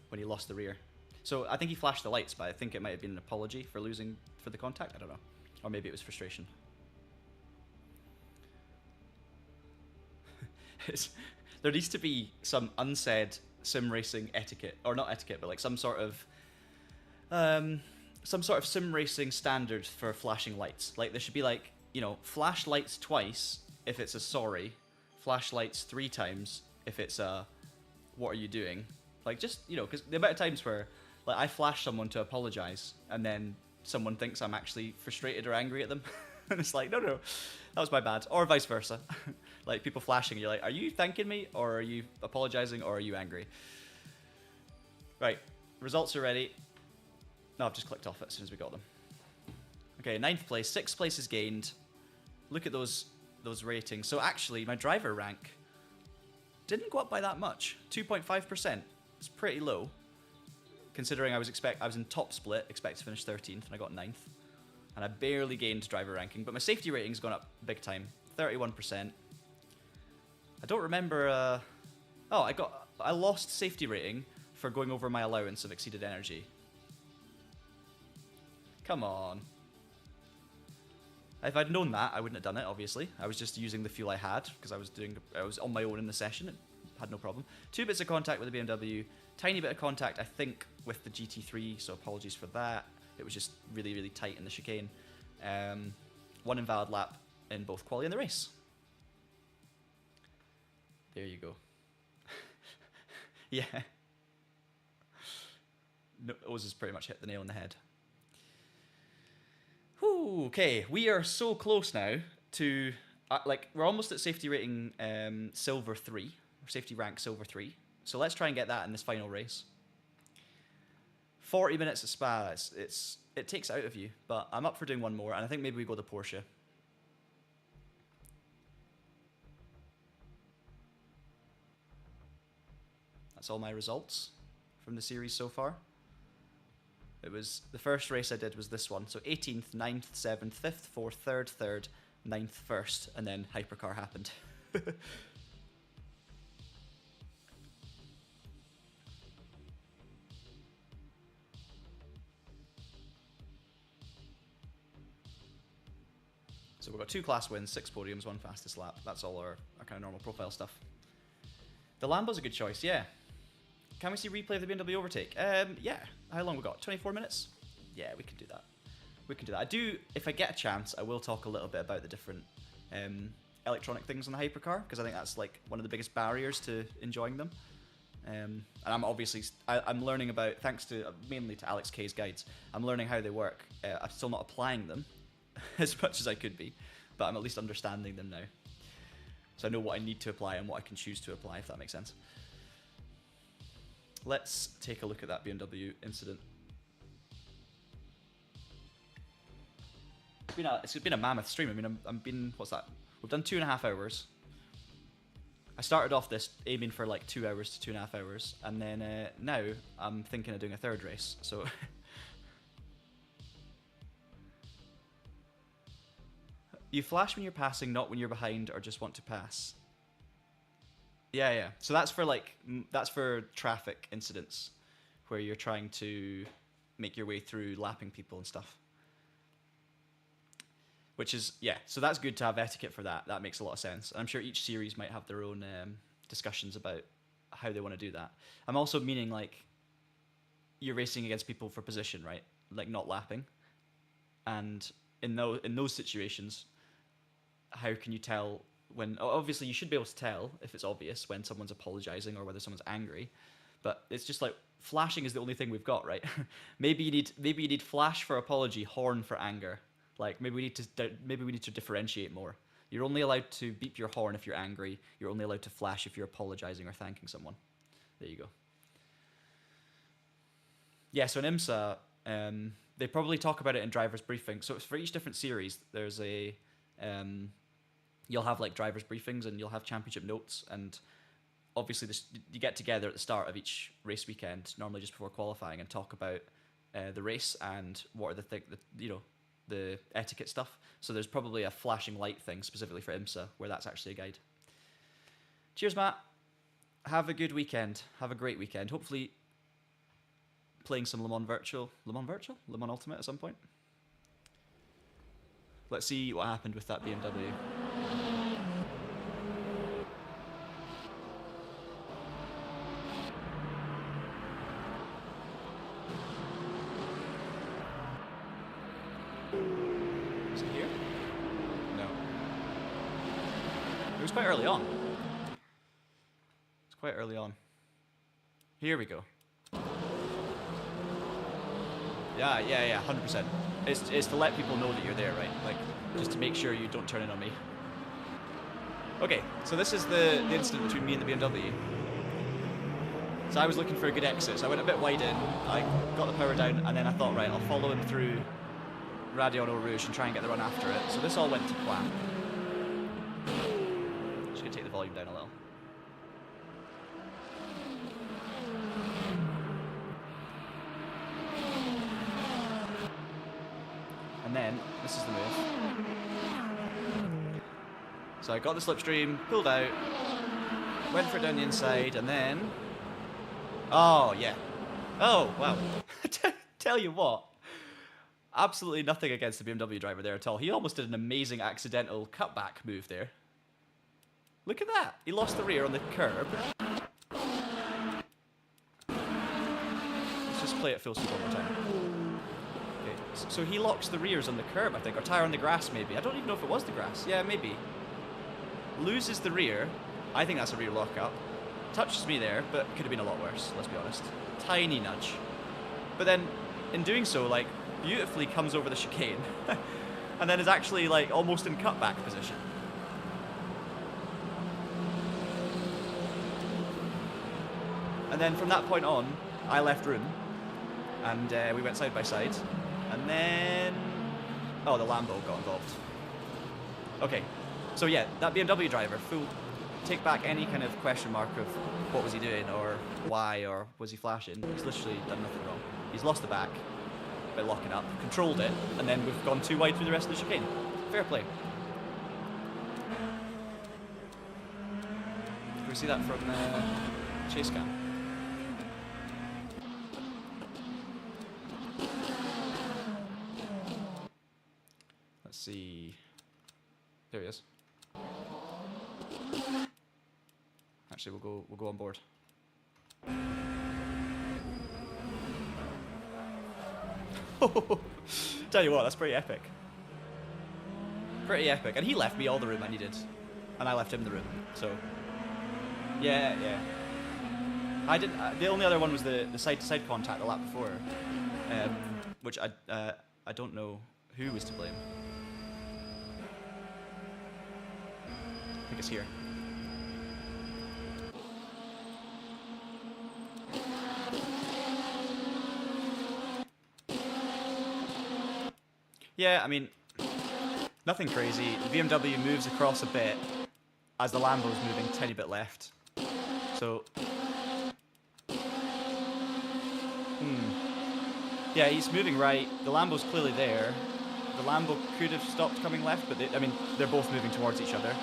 When he lost the rear, so I think he flashed the lights, but I think it might have been an apology for losing for the contact. I don't know, or maybe it was frustration. There needs to be some unsaid sim racing etiquette, or not etiquette, but like some sort of sim racing standard for flashing lights. Like there should be like, you know, flash lights twice if it's a sorry, flash lights 3 times if it's a what are you doing? Like just, you know, because the amount of times where like I flash someone to apologize and then someone thinks I'm actually frustrated or angry at them. And it's like, no, that was my bad. Or vice versa. Like people flashing, you're like, are you thanking me or are you apologizing or are you angry? Right, results are ready. No, I've just clicked off it as soon as we got them. Okay, 9th place, 6 places gained. Look at those ratings. So actually, my driver rank didn't go up by that much. 2.5%. It's pretty low, considering I was in top split, expect to finish 13th, and I got 9th. And I barely gained driver ranking, but my safety rating's gone up big time, 31%. I don't remember. I lost safety rating for going over my allowance of exceeded energy. Come on. If I'd known that, I wouldn't have done it, obviously. I was just using the fuel I had, because I was on my own in the session. It had no problem. 2 bits of contact with the BMW. Tiny bit of contact, I think, with the GT3, so apologies for that. It was just really, really tight in the chicane. 1 invalid lap in both quali and the race. There you go. Yeah. No, Oz has pretty much hit the nail on the head. Whew, okay, we are so close now to, we're almost at safety rating silver 3, or safety rank silver 3. So let's try and get that in this final race. 40 minutes of Spa, it takes it out of you, but I'm up for doing one more, and I think maybe we go to Porsche. That's all my results from the series so far. It was, the first race I did was this one. So 18th, 9th, 7th, 5th, 4th, 3rd, 3rd, 9th, 1st, and then Hypercar happened. So we've got 2 class wins, 6 podiums, 1 fastest lap. That's all our kind of normal profile stuff. The Lambo's a good choice, yeah. Can we see replay of the BMW overtake? Yeah. How long we got? 24 minutes? Yeah, we can do that. We can do that. If I get a chance, I will talk a little bit about the different electronic things on the Hypercar, because I think that's like one of the biggest barriers to enjoying them. And I'm obviously, I'm learning about, thanks to, mainly to Alex K's guides, I'm learning how they work. I'm still not applying them as much as I could be, but I'm at least understanding them now. So I know what I need to apply and what I can choose to apply, if that makes sense. Let's take a look at that BMW incident. It's been a mammoth stream. I mean, what's that? We've done 2.5 hours. I started off this aiming for like 2 hours to 2.5 hours, and then now I'm thinking of doing a 3rd race. So you flash when you're passing, not when you're behind or just want to pass. Yeah. So that's for traffic incidents where you're trying to make your way through lapping people and stuff. Which is, yeah, so that's good to have etiquette for that. That makes a lot of sense. I'm sure each series might have their own discussions about how they want to do that. I'm also meaning, like, you're racing against people for position, right? Like, not lapping. And in those situations, how can you tell when... Obviously, you should be able to tell if it's obvious when someone's apologizing or whether someone's angry. But it's just like, flashing is the only thing we've got, right? maybe you need flash for apology, horn for anger. Like, maybe we need to differentiate more. You're only allowed to beep your horn if you're angry. You're only allowed to flash if you're apologizing or thanking someone. There you go. Yeah, so in IMSA, they probably talk about it in driver's briefing. So it's for each different series, there's a... you'll have, like, driver's briefings and you'll have championship notes. And obviously, you get together at the start of each race weekend, normally just before qualifying, and talk about the race and what are the etiquette stuff. So there's probably a flashing light thing specifically for IMSA where that's actually a guide. Cheers, Matt. Have a good weekend. Have a great weekend. Hopefully playing some Le Mans Ultimate at some point. Let's see what happened with that BMW. It was quite early on. It's quite early on. Here we go. Yeah, 100%. It's to let people know that you're there, right? Like, just to make sure you don't turn in on me. Okay, so this is the incident between me and the BMW. So I was looking for a good exit, so I went a bit wide in, I got the power down, and then I thought, right, I'll follow him through Radion Eau Rouge and try and get the run after it. So this all went to plan. Just gonna take the volume down a little. And then, this is the move. So I got the slipstream, pulled out, went for it down the inside, and then... Oh, yeah. Oh, wow. Tell you what. Absolutely nothing against the BMW driver there at all. He almost did an amazing accidental cutback move there. Look at that. He lost the rear on the curb. Let's just play it full speed one more time. Okay. So he locks the rears on the curb, I think, or tire on the grass maybe. I don't even know if it was the grass. Yeah, maybe. Loses the rear. I think that's a rear lockup. Touches me there, but could have been a lot worse, let's be honest. Tiny nudge. But then, in doing so, like, beautifully comes over the chicane. And then is actually, like, almost in cutback position. And then from that point on, I left room. And we went side by side. And then... Oh, the Lambo got involved. Okay. So yeah, that BMW driver, take back any kind of question mark of what was he doing, or why, or was he flashing. He's literally done nothing wrong. He's lost the back by locking up, controlled it, and then we've gone too wide through the rest of the chicane. Fair play. Can we see that from chase cam? Let's see. There he is. Actually, we'll go on board. Tell you what, that's pretty epic. Pretty epic. And he left me all the room I needed, and I left him the room. So, yeah. I didn't. The only other one was the side-to-side contact the lap before, which I don't know who was to blame. I think it's here. Yeah, I mean, nothing crazy. The BMW moves across a bit as the Lambo's moving a tiny bit left. So, yeah, he's moving right. The Lambo's clearly there. The Lambo could have stopped coming left, but they're both moving towards each other.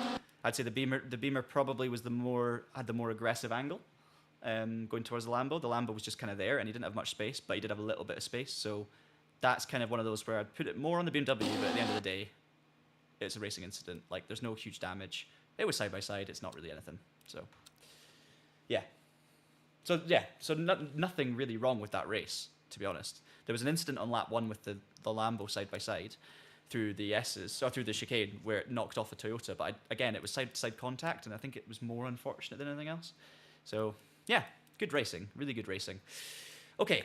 I'd say the Beamer probably was had the more aggressive angle. going towards the Lambo. The Lambo was just kind of there, and he didn't have much space, but he did have a little bit of space. So that's kind of one of those where I'd put it more on the BMW, but at the end of the day, it's a racing incident. Like, there's no huge damage. It was side by side. It's not really anything. So, yeah. So nothing really wrong with that race, to be honest. There was an incident on lap 1 with the Lambo side by side through the S's, or through the chicane, where it knocked off a Toyota. But again, it was side to side contact, and I think it was more unfortunate than anything else. So, yeah, good racing. Really good racing. Okay.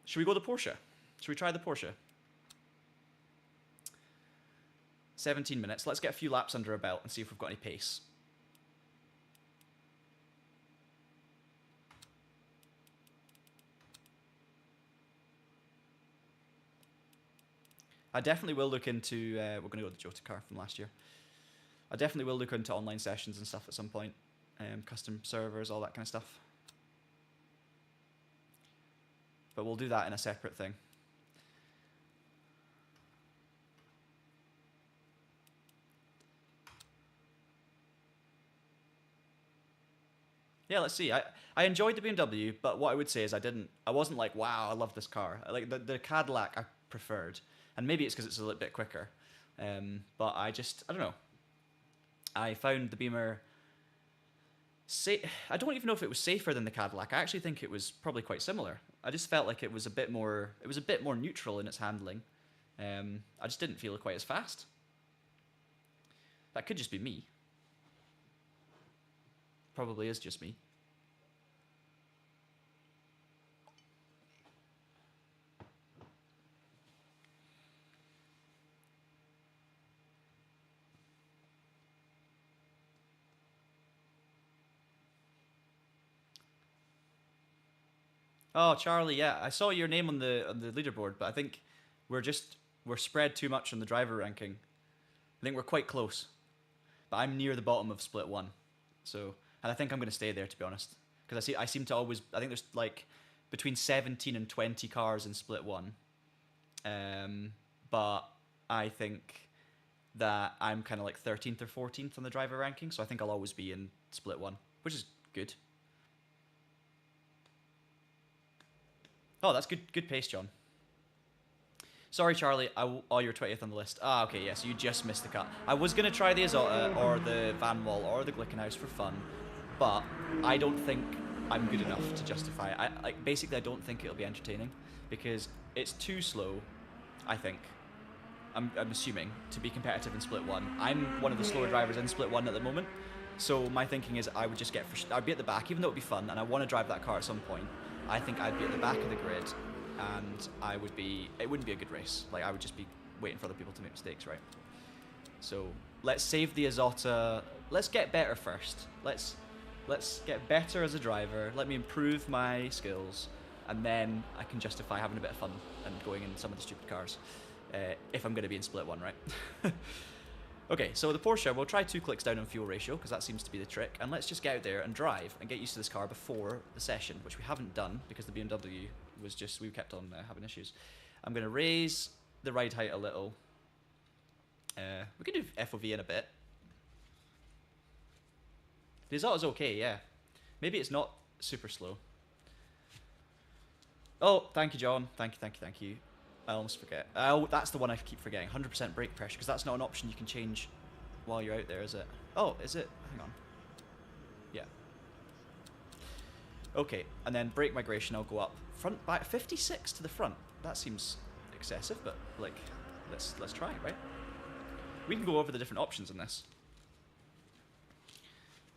Should we go to Porsche? Should we try the Porsche? 17 minutes. Let's get a few laps under our belt and see if we've got any pace. I definitely will look into, we're going to go to the Jota car from last year. I definitely will look into online sessions and stuff at some point. Custom servers, all that kind of stuff. But we'll do that in a separate thing. Yeah, let's see. I enjoyed the BMW, but what I would say is I wasn't like, wow, I love this car. Like the Cadillac I preferred. And maybe it's because it's a little bit quicker. But I don't know. I found the Beamer, I don't even know if it was safer than the Cadillac. I actually think it was probably quite similar. I just felt like it was a bit more neutral in its handling. I just didn't feel quite as fast. That could just be me. Probably is just me. Oh, Charlie, yeah, I saw your name on the leaderboard, but I think we're spread too much on the driver ranking. I think we're quite close, but I'm near the bottom of Split 1, so, and I think I'm going to stay there, to be honest, because I seem to always, I think there's like between 17 and 20 cars in Split 1, but I think that I'm kind of like 13th or 14th on the driver ranking, so I think I'll always be in Split 1, which is good. Oh, that's good pace, John. Sorry, Charlie. You're 20th on the list. Ah, okay, yes, you just missed the cut. I was going to try the Isotta or the Van Wall or the Glickenhaus for fun, but I don't think I'm good enough to justify it. Basically, I don't think it'll be entertaining because it's too slow, I think. I'm assuming, to be competitive in Split 1. I'm one of the slower drivers in Split 1 at the moment, so my thinking is I'd be at the back, even though it'd be fun, and I want to drive that car at some point. I think I'd be at the back of the grid, and it wouldn't be a good race. Like, I would just be waiting for other people to make mistakes, right? So let's save the Isotta. Let's get better first. Let's get better as a driver. Let me improve my skills, and then I can justify having a bit of fun and going in some of the stupid cars, if I'm going to be in Split 1, right? Okay, so the Porsche, we'll try 2 clicks down on fuel ratio, because that seems to be the trick, and let's just get out there and drive and get used to this car before the session, which we haven't done, because the BMW was just, we kept on having issues. I'm going to raise the ride height a little. We can do FOV in a bit. The Isotta's okay, yeah. Maybe it's not super slow. Oh, thank you, John. Thank you. I almost forget. Oh, that's the one I keep forgetting. 100% brake pressure, because that's not an option you can change while you're out there, is it? Oh, is it? Hang on. Yeah. Okay, and then brake migration, I'll go up. Front, back, 56 to the front. That seems excessive, but, like, let's try it, right? We can go over the different options in this.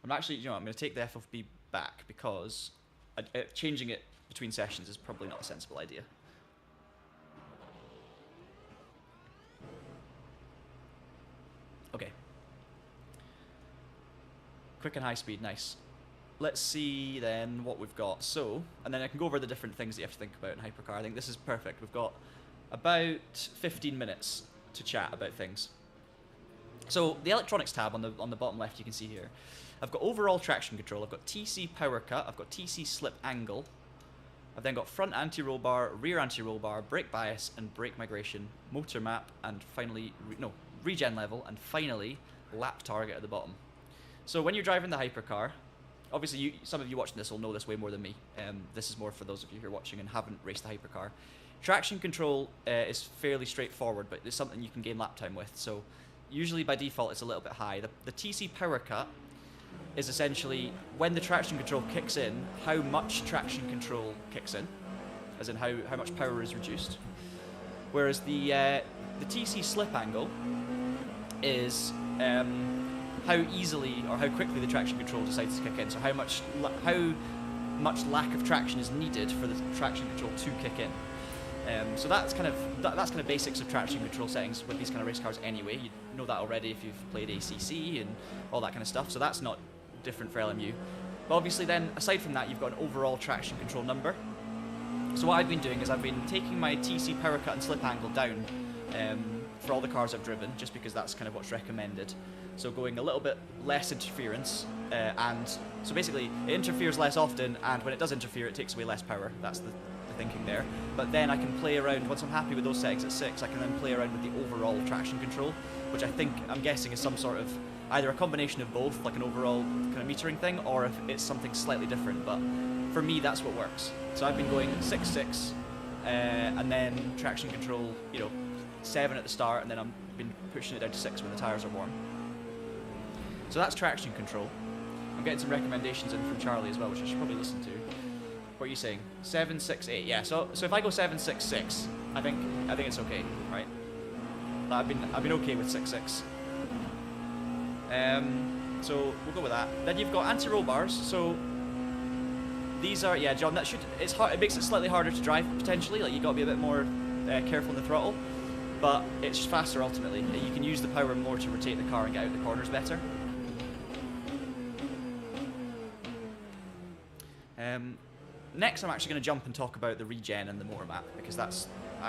I'm actually, I'm going to take the FOV back, because changing it between sessions is probably not a sensible idea. Okay. Quick and high speed, nice. Let's see then what we've got. So, and then I can go over the different things that you have to think about in Hypercar. I think this is perfect. We've got about 15 minutes to chat about things. So the electronics tab on the bottom left, you can see here. I've got overall traction control. I've got TC power cut. I've got TC slip angle. I've then got front anti-roll bar, rear anti-roll bar, brake bias, and brake migration, motor map, and finally, regen level, and finally, lap target at the bottom. So when you're driving the Hypercar, obviously some of you watching this will know this way more than me. This is more for those of you who are watching and haven't raced the Hypercar. Traction control is fairly straightforward, but it's something you can gain lap time with. So usually by default it's a little bit high. The TC power cut is essentially when the traction control kicks in, how much traction control kicks in, as in how much power is reduced. Whereas the TC slip angle is how easily or how quickly the traction control decides to kick in. So how much lack of traction is needed for the traction control to kick in. So that's kind of basics of traction control settings with these kind of race cars anyway. You know that already if you've played ACC and all that kind of stuff. So that's not different for LMU. But obviously then, aside from that, you've got an overall traction control number. So what I've been doing is I've been taking my TC power cut and slip angle down for all the cars I've driven, just because that's kind of what's recommended. So going a little bit less interference, and so basically it interferes less often, and when it does interfere, it takes away less power. That's the thinking there. But then I can play around, once I'm happy with those settings at 6, I can then play around with the overall traction control, which I'm guessing is some sort of, either a combination of both, like an overall kind of metering thing, or if it's something slightly different. But for me, that's what works. So I've been going 6.6, and then traction control, 7 at the start, and then I've been pushing it down to 6 when the tyres are warm. So that's traction control. I'm getting some recommendations in from Charlie as well, which I should probably listen to. What are you saying? 7, 6, 8. Yeah. So if I go 7, 6, 6, I think it's okay, right? I've been okay with 6, 6. So we'll go with that. Then you've got anti-roll bars. So these are, yeah, John. It's hard. It makes it slightly harder to drive potentially. Like you got to be a bit more careful in the throttle, but it's faster ultimately. You can use the power more to rotate the car and get out the corners better. Next, I'm actually going to jump and talk about the regen and the motor map, because I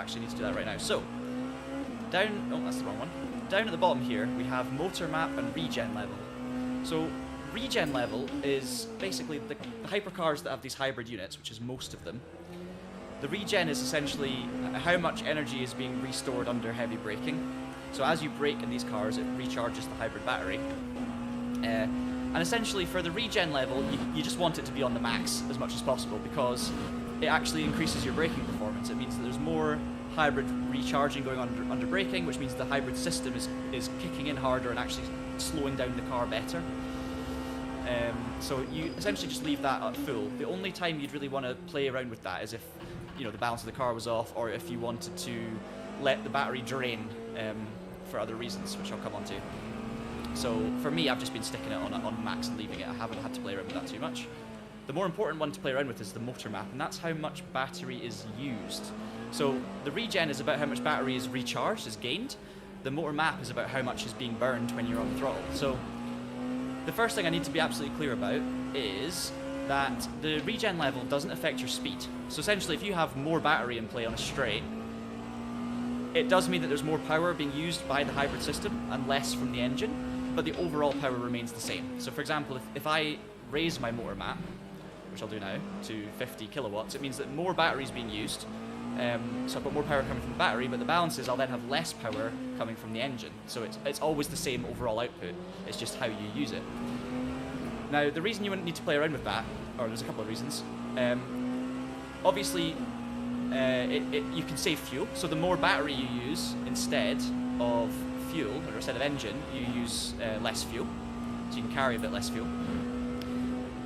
actually need to do that right now. So, that's the wrong one. Down at the bottom here, we have motor map and regen level. So, regen level is basically the hypercars that have these hybrid units, which is most of them. The regen is essentially how much energy is being restored under heavy braking. So as you brake in these cars, it recharges the hybrid battery. And essentially for the regen level, you just want it to be on the max as much as possible, because it actually increases your braking performance. It means that there's more hybrid recharging going on under braking, which means the hybrid system is kicking in harder and actually slowing down the car better. So you essentially just leave that at full. The only time you'd really want to play around with that is if the balance of the car was off, or if you wanted to let the battery drain for other reasons, which I'll come on to. So for me, I've just been sticking it on max and leaving it. I haven't had to play around with that too much. The more important one to play around with is the motor map, and that's how much battery is used. So the regen is about how much battery is recharged, is gained. The motor map is about how much is being burned when you're on the throttle. So the first thing I need to be absolutely clear about is that the regen level doesn't affect your speed. So essentially, if you have more battery in play on a straight, it does mean that there's more power being used by the hybrid system and less from the engine, but the overall power remains the same. So for example, if I raise my motor map, which I'll do now, to 50 kilowatts, it means that more battery is being used. So I've got more power coming from the battery, but the balance is I'll then have less power coming from the engine. So it's always the same overall output. It's just how you use it. Now, the reason you wouldn't need to play around with that, or there's a couple of reasons. Obviously, you can save fuel. So the more battery you use instead of fuel, or instead of engine, you use less fuel. So you can carry a bit less fuel.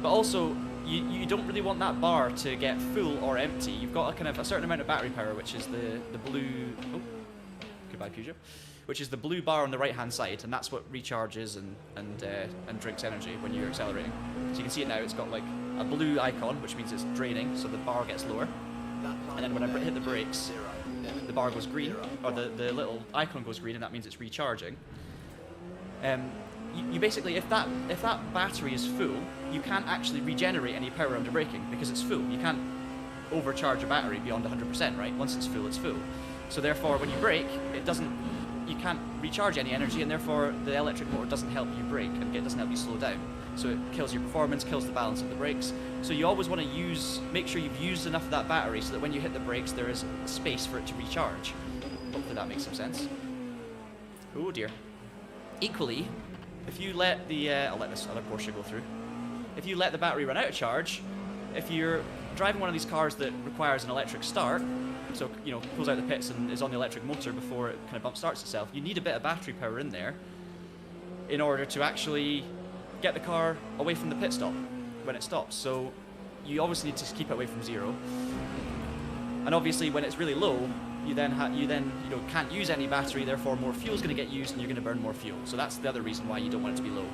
But also, you don't really want that bar to get full or empty. You've got a certain amount of battery power, which is the blue. Oh, goodbye, Peugeot. Which is the blue bar on the right-hand side, and that's what recharges and drinks energy when you're accelerating. So you can see it now. It's got like a blue icon, which means it's draining, so the bar gets lower. And then when I hit the brakes, the bar goes green, or the little icon goes green, and that means it's recharging. You basically, if that battery is full, you can't actually regenerate any power under braking because it's full. You can't overcharge a battery beyond 100%, right? Once it's full, it's full. So therefore, when you brake, you can't recharge any energy, and therefore the electric motor doesn't help you brake, and it doesn't help you slow down. So it kills your performance, kills the balance of the brakes. So you always want to make sure you've used enough of that battery so that when you hit the brakes, there is space for it to recharge. Hopefully that makes some sense. Oh dear. Equally, if you let I'll let this other Porsche go through. if you let the battery run out of charge, if you're driving one of these cars that requires an electric start, so, you know, pulls out the pits and is on the electric motor before it kind of bump starts itself, you need a bit of battery power in there in order to actually get the car away from the pit stop when it stops. So you obviously need to keep it away from zero. And obviously when it's really low, you then can't use any battery, therefore more fuel is going to get used and you're going to burn more fuel. So that's the other reason why you don't want it to be low.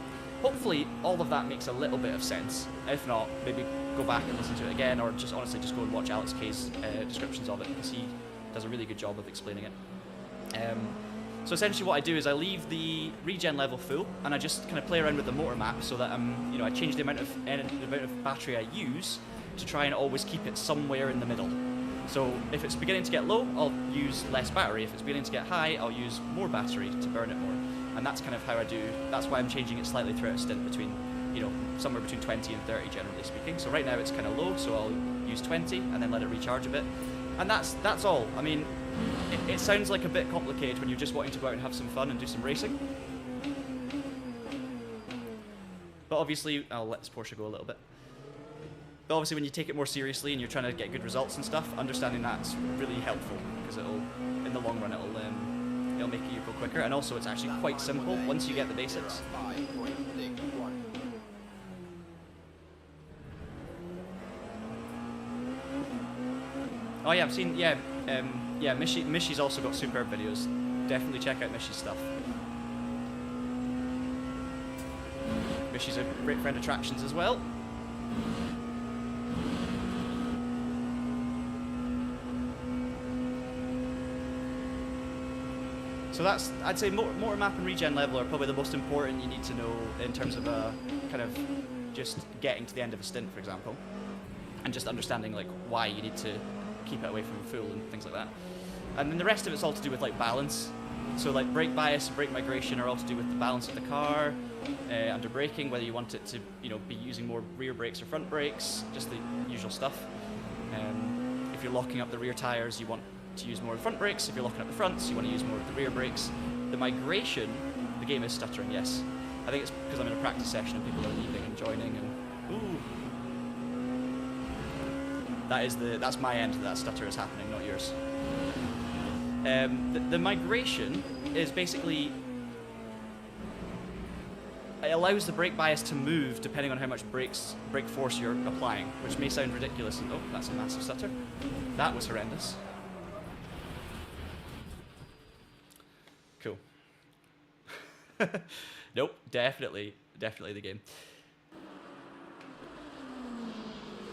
Hopefully all of that makes a little bit of sense. If not, maybe go back and listen to it again, or just honestly just go and watch Alex K's descriptions of it, because he does a really good job of explaining it. So essentially what I do is I leave the regen level full and I just kind of play around with the motor map so that I change the amount of battery I use to try and always keep it somewhere in the middle. So if it's beginning to get low, I'll use less battery. If it's beginning to get high, I'll use more battery to burn it more. And that's kind of how I do. That's why I'm changing it slightly throughout a stint between, somewhere between 20 and 30 generally speaking. So right now it's kind of low, so I'll use 20 and then let it recharge a bit. And that's all. I mean, it sounds like a bit complicated when you're just wanting to go out and have some fun and do some racing. But obviously, I'll let this Porsche go a little bit. But obviously when you take it more seriously and you're trying to get good results and stuff, understanding that's really helpful, because in the long run, it'll make you go quicker. And also it's actually quite simple once you get the basics. Oh yeah, I've seen, Mishy's also got superb videos. Definitely check out Mishy's stuff. Mishy's a great friend of Traction's as well. So that's, I'd say motor map and regen level are probably the most important you need to know in terms of kind of just getting to the end of a stint, for example. And just understanding like why you need to keep it away from fuel and things like that. And then the rest of it's all to do with like balance. So like brake bias and brake migration are all to do with the balance of the car, under braking, whether you want it to be using more rear brakes or front brakes, just the usual stuff. If you're locking up the rear tires, you want to use more front brakes. If you're locking up the fronts, you want to use more of the rear brakes. The migration, the game is stuttering, yes. I think it's because I'm in a practice session and people are leaving and joining and ooh. That's my end that stutter is happening, not yours. The migration is basically, it allows the brake bias to move depending on how much brake force you're applying, which may sound ridiculous. And, oh, that's a massive stutter. That was horrendous. Cool. Nope, definitely the game.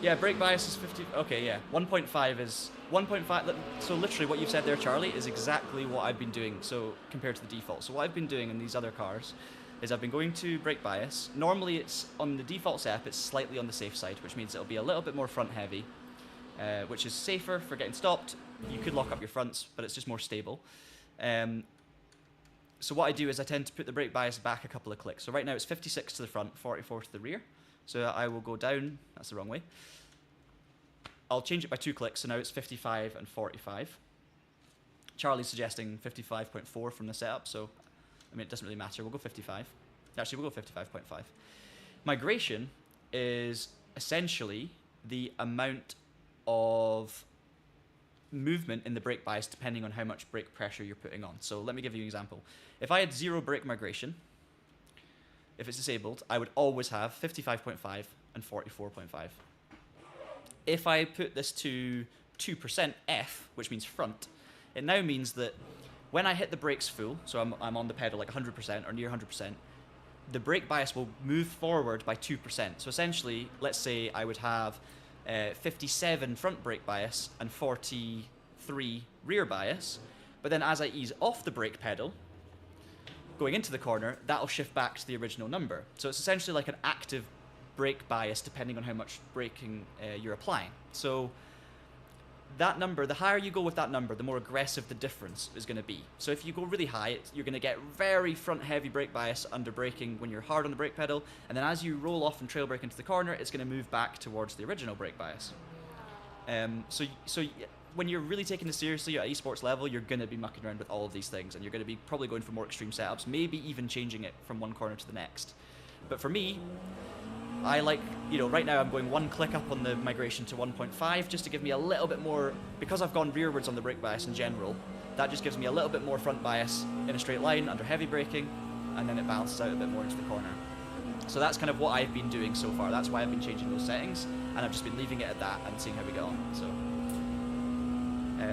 Yeah, brake bias is 50. Okay, yeah. 1.5 is 1.5. So literally what you've said there, Charlie, is exactly what I've been doing. So compared to the default. So what I've been doing in these other cars is I've been going to brake bias. Normally it's on the default setup, it's slightly on the safe side, which means it'll be a little bit more front heavy, which is safer for getting stopped. You could lock up your fronts, but it's just more stable. So what I do is I tend to put the brake bias back a couple of clicks. So right now it's 56 to the front, 44 to the rear. So I will go down, that's the wrong way. I'll change it by 2 clicks, so now it's 55 and 45. Charlie's suggesting 55.4 from the setup, so I mean it doesn't really matter, we'll go 55. Actually, we'll go 55.5. Migration is essentially the amount of movement in the brake bias depending on how much brake pressure you're putting on. So let me give you an example. If I had 0 brake migration, if it's disabled, I would always have 55.5 and 44.5. If I put this to 2% F, which means front, it now means that when I hit the brakes full, so I'm on the pedal like 100% or near 100%, the brake bias will move forward by 2%. So essentially, let's say I would have 57 front brake bias and 43 rear bias, but then as I ease off the brake pedal, going into the corner, that'll shift back to the original number. So it's essentially like an active brake bias depending on how much braking you're applying. So that number, the higher you go with that number, the more aggressive the difference is going to be. So if you go really high, you're going to get very front heavy brake bias under braking when you're hard on the brake pedal, and then as you roll off and trail brake into the corner, it's going to move back towards the original brake bias. So when you're really taking this seriously at esports level, you're going to be mucking around with all of these things, and you're going to be probably going for more extreme setups, maybe even changing it from one corner to the next. But for me, I like, you know, right now I'm going 1 click up on the migration to 1.5 just to give me a little bit more, because I've gone rearwards on the brake bias in general, that just gives me a little bit more front bias in a straight line under heavy braking, and then it balances out a bit more into the corner. So that's kind of what I've been doing so far. That's why I've been changing those settings, and I've just been leaving it at that and seeing how we go on. So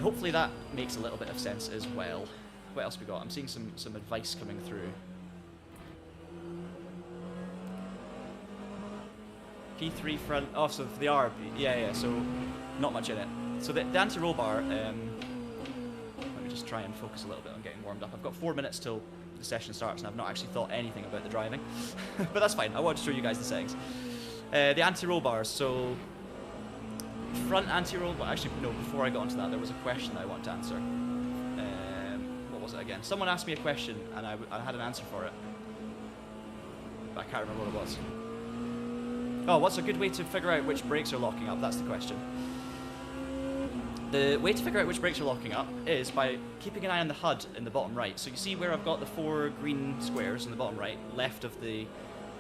hopefully that makes a little bit of sense as well. What else we got? I'm seeing some advice coming through. P3 front. Oh, so for the ARB, yeah. So not much in it. So the anti-roll bar. Let me just try and focus a little bit on getting warmed up. I've got 4 minutes till the session starts, and I've not actually thought anything about the driving, but that's fine. I want to show you guys the settings. The anti-roll bars. So front anti-roll bar. Actually, no. Before I got onto that, there was a question that I wanted to answer. What was it again? Someone asked me a question, and I had an answer for it, but I can't remember what it was. Oh, what's a good way to figure out which brakes are locking up? That's the question. The way to figure out which brakes are locking up is by keeping an eye on the HUD in the bottom right. So you see where I've got the 4 green squares in the bottom right, left of the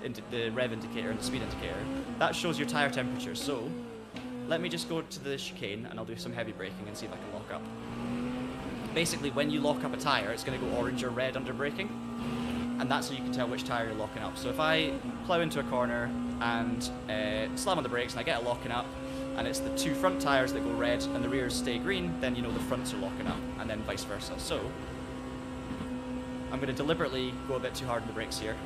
rev indicator and the speed indicator. That shows your tyre temperature. So let me just go to the chicane and I'll do some heavy braking and see if I can lock up. Basically, when you lock up a tyre, it's going to go orange or red under braking. And that's how you can tell which tyre you're locking up. So if I plough into a corner and slam on the brakes and I get it locking up, and it's the 2 front tyres that go red and the rears stay green, then you know the fronts are locking up, and then vice versa. So I'm going to deliberately go a bit too hard on the brakes here.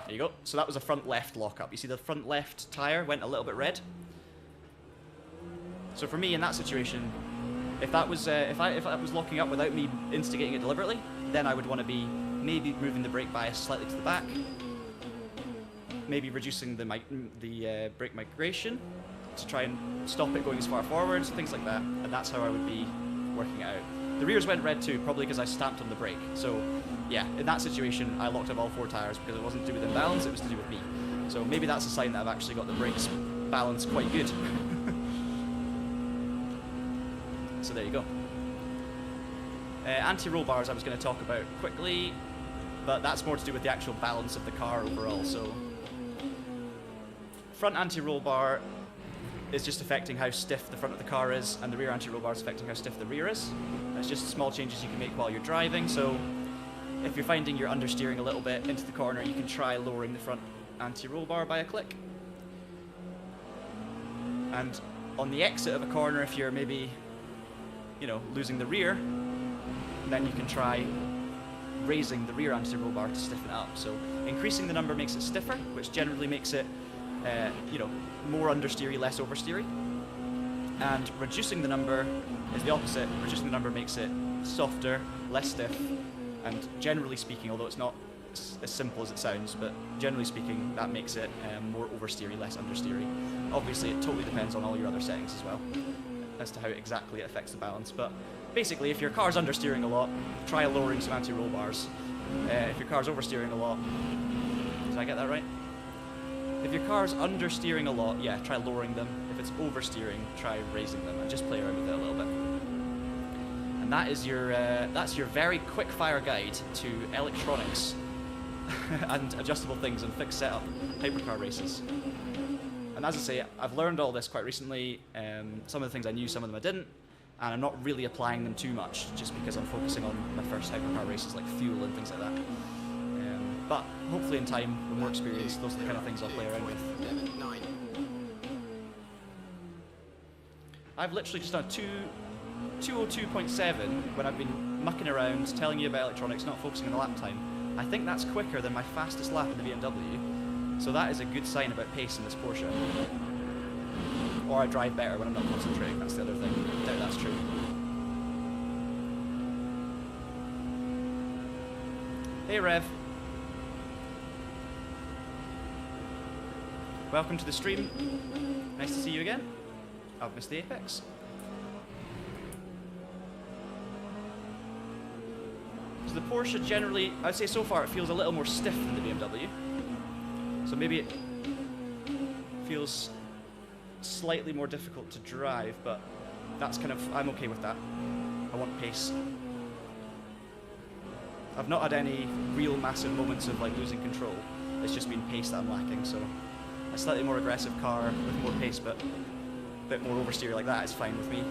There you go. So that was a front left lockup. You see the front left tyre went a little bit red. So for me in that situation, if that was if I was locking up without me instigating it deliberately, then I would want to be maybe moving the brake bias slightly to the back, maybe reducing the brake migration to try and stop it going as far forwards, things like that, and that's how I would be working it out. The rears went red too, probably because I stamped on the brake. So yeah, in that situation, I locked up all 4 tyres because it wasn't to do with imbalance, it was to do with me. So maybe that's a sign that I've actually got the brakes balanced quite good. So there you go. Anti-roll bars I was going to talk about quickly, but that's more to do with the actual balance of the car overall. So front anti-roll bar is just affecting how stiff the front of the car is, and the rear anti-roll bar is affecting how stiff the rear is. That's just small changes you can make while you're driving. So if you're finding you're understeering a little bit into the corner, you can try lowering the front anti-roll bar by a click. And on the exit of a corner, if you're maybe, you know, losing the rear, then you can try raising the rear anti-roll bar to stiffen it up. So increasing the number makes it stiffer, which generally makes it, you know, more understeery, less oversteery. And reducing the number is the opposite. Reducing the number makes it softer, less stiff, and generally speaking, although it's not as simple as it sounds, but generally speaking, that makes it more oversteery, less understeery. Obviously, it totally depends on all your other settings as well, as to how exactly it affects the balance. But basically, if your car's understeering a lot, try lowering some anti-roll bars. If your car's oversteering a lot, did I get that right? If your car's understeering a lot, yeah, try lowering them. If it's oversteering, try raising them, and just play around with it a little bit. And that is your that's your very quick fire guide to electronics and adjustable things and fixed setup hypercar races. And as I say, I've learned all this quite recently. Some of the things I knew, some of them I didn't, and I'm not really applying them too much, just because I'm focusing on my first hypercar races like fuel and things like that. But hopefully in time, with more experience, those are the kind of things I'll play around with. I've literally just done 202.7 when I've been mucking around, telling you about electronics, not focusing on the lap time. I think that's quicker than my fastest lap in the BMW, so that is a good sign about pace in this Porsche. Or I drive better when I'm not concentrating, that's the other thing. I doubt that's true. Hey Rev. Welcome to the stream. Nice to see you again. I've missed the Apex. So the Porsche generally, I'd say so far, it feels a little more stiff than the BMW. So maybe it feels slightly more difficult to drive, but that's kind of, I'm okay with that. I want pace. I've not had any real massive moments of like losing control. It's just been pace that I'm lacking, so a slightly more aggressive car with more pace, but a bit more oversteer like that is fine with me.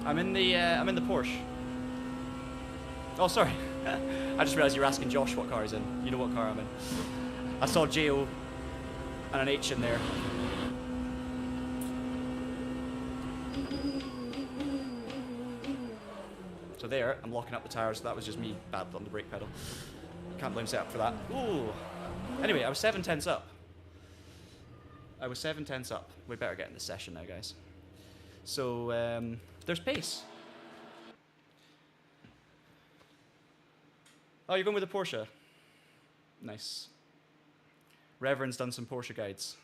I'm in the Porsche. Oh, sorry. I just realised you were asking Josh what car he's in. You know what car I'm in. I saw JO and an H in there. So there, I'm locking up the tyres. That was just me bad on the brake pedal. Can't blame setup for that. Ooh. Anyway, I was 7/10 up. I was 7/10 up. We better get in this session now, guys. So, there's pace. Oh, you're going with a Porsche? Nice. Reverend's done some Porsche guides.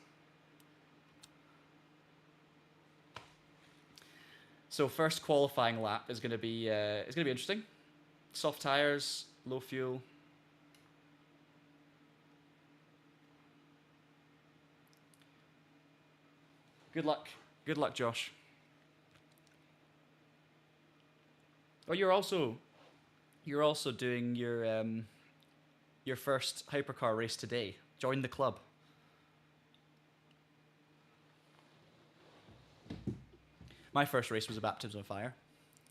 So first qualifying lap is going to be interesting. Soft tires, low fuel. Good luck. Good luck, Josh. Oh, you're also doing your first hypercar race today. Join the club. My first race was a baptism of fire,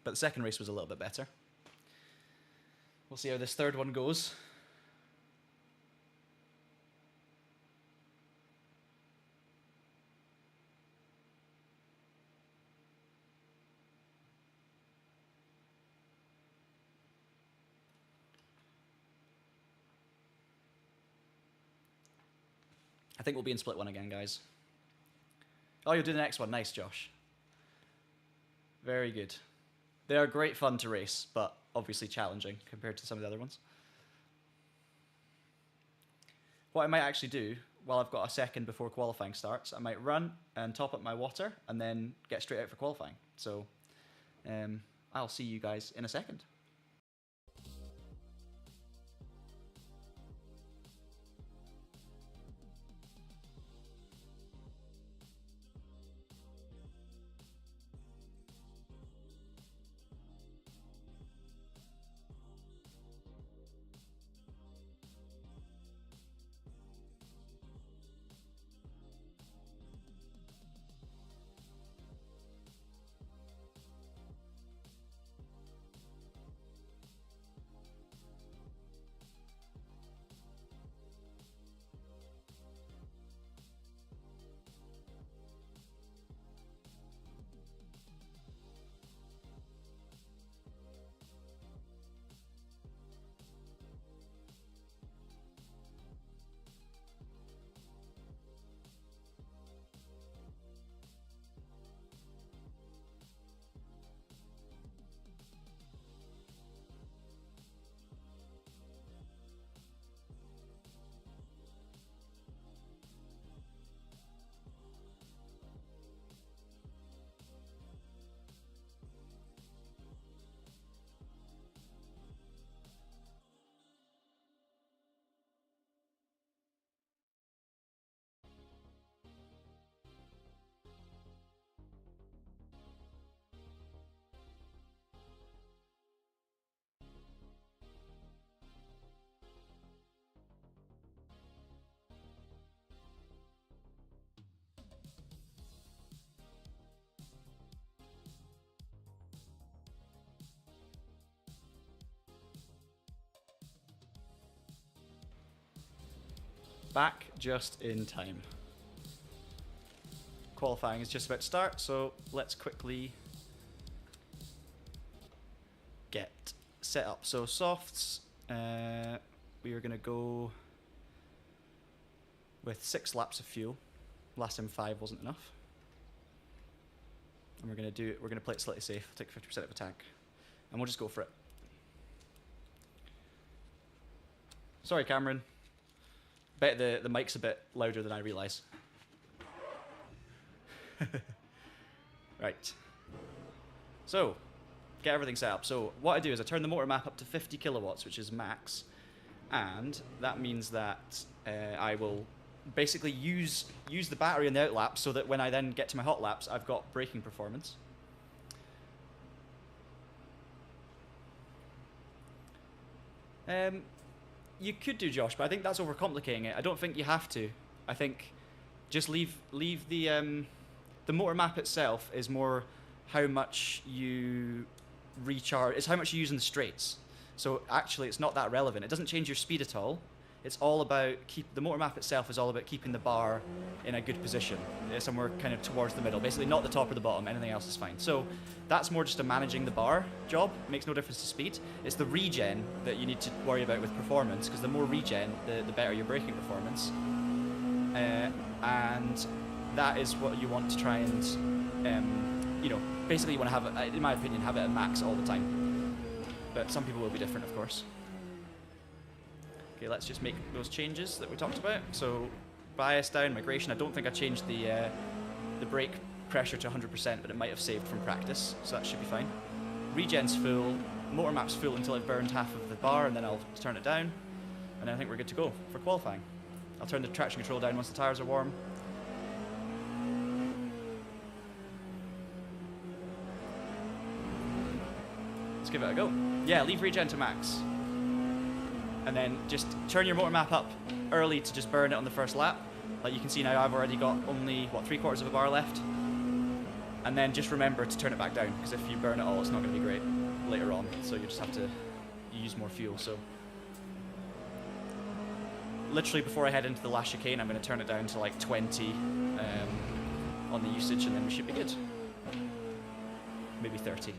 but the second race was a little bit better. We'll see how this third one goes. I think we'll be in split one again, guys. Oh, you'll do the next one. Nice, Josh. Very good. They are great fun to race, but obviously challenging compared to some of the other ones. What I might actually do, while I've got a second before qualifying starts, I might run and top up my water and then get straight out for qualifying. So I'll see you guys in a second. Back just in time. Qualifying is just about to start, so let's quickly get set up. So softs, we are going to go with 6 laps of fuel. Last time 5 wasn't enough. And we're going to play it slightly safe, take 50% of a tank. And we'll just go for it. Sorry, Cameron. Bet the mic's a bit louder than I realise. Right. So, get everything set up. So what I do is I turn the motor map up to 50 kilowatts, which is max, and that means that I will basically use the battery in the out laps so that when I then get to my hot laps, I've got braking performance. You could do, Josh, but I think that's overcomplicating it. I don't think you have to. I think just leave the motor map itself is more how much you recharge. It's how much you use in the straights. So actually, it's not that relevant. It doesn't change your speed at all. It's all about the motor map itself is all about keeping the bar in a good position, somewhere kind of towards the middle. Basically, not the top or the bottom. Anything else is fine. So that's more just a managing the bar job. It makes no difference to speed. It's the regen that you need to worry about with performance, because the more regen, the better your braking performance. And that is what you want to try and, you know, basically you want to have, in my opinion, have it at max all the time. But some people will be different, of course. Okay, let's just make those changes that we talked about. So, bias down, migration. I don't think I changed the brake pressure to 100%, but it might have saved from practice, so that should be fine. Regen's full, motor map's full until I've burned half of the bar, and then I'll turn it down, and then I think we're good to go for qualifying. I'll turn the traction control down once the tyres are warm. Let's give it a go. Yeah, leave regen to max. And then just turn your motor map up early to just burn it on the first lap. Like you can see now, I've already got only, what, 3/4 of a bar left. And then just remember to turn it back down, because if you burn it all, it's not going to be great later on. So you just have to use more fuel. So literally before I head into the last chicane, I'm going to turn it down to like 20 on the usage, and then we should be good. Maybe 30.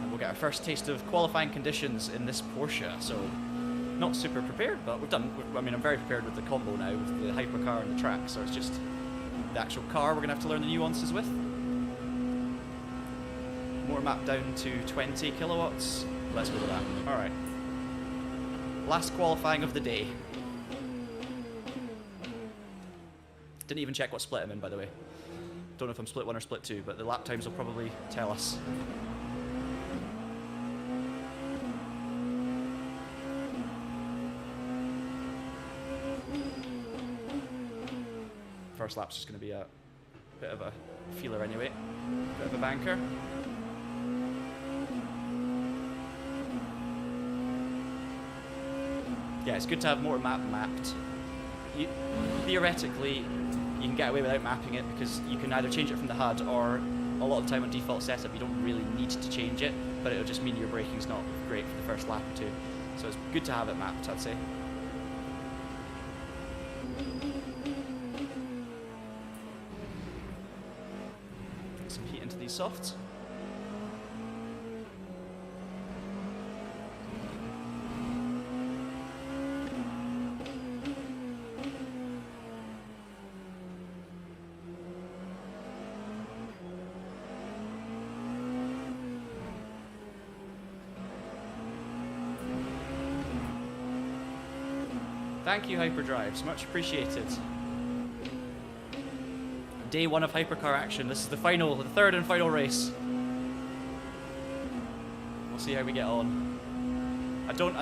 We'll get our first taste of qualifying conditions in this Porsche. So, not super prepared, but I mean, I'm very prepared with the combo now, with the Hypercar and the track, so it's just the actual car we're going to have to learn the nuances with. Motor map down to 20 kilowatts. Let's go with that. Alright. Last qualifying of the day. Didn't even check what split I'm in, by the way. Don't know if I'm split 1 or split 2, but the lap times will probably tell us. First lap's just going to be a bit of a feeler anyway, bit of a banker. Yeah, it's good to have motor map mapped. Theoretically, you can get away without mapping it because you can either change it from the HUD, or a lot of the time on default setup you don't really need to change it, but it'll just mean your braking's not great for the first lap or two. So it's good to have it mapped, I'd say. Softs. Thank you, Hyperdrives. Much appreciated. Day 1 of Hypercar action. This is the third and final race. We'll see how we get on. I don't know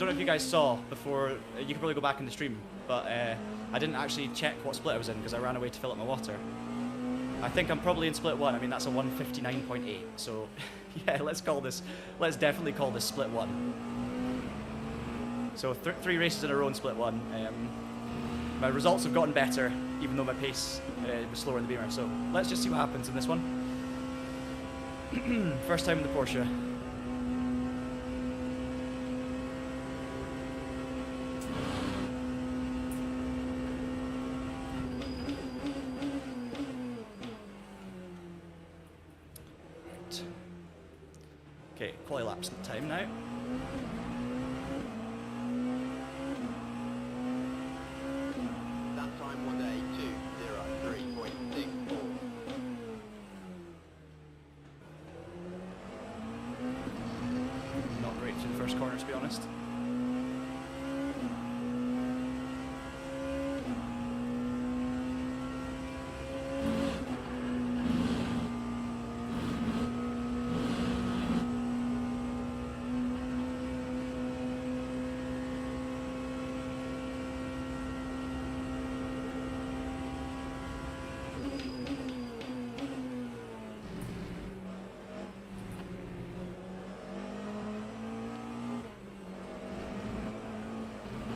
if you guys saw before. You can probably go back in the stream, but I didn't actually check what split I was in because I ran away to fill up my water. I think I'm probably in split 1. I mean, that's a 159.8. So, yeah, let's definitely call this split 1. So 3 races in a row in split 1. My results have gotten better, even though my pace was slower in the Beamer. So let's just see what happens in this one. First time in the Porsche. Right. Okay, quali laps time now.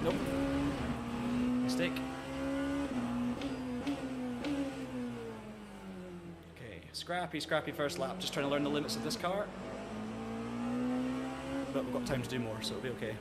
Nope. Mistake. Okay, scrappy first lap. Just trying to learn the limits of this car. But we've got time to do more, so it'll be okay.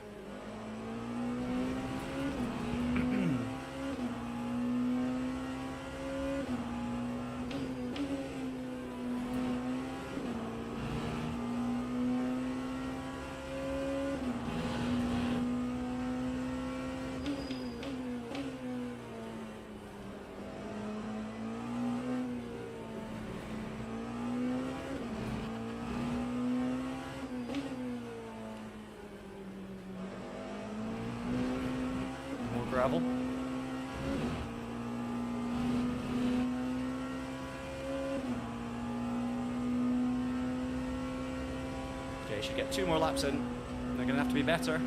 Gravel. Okay, should get 2 more laps in. They're gonna have to be better.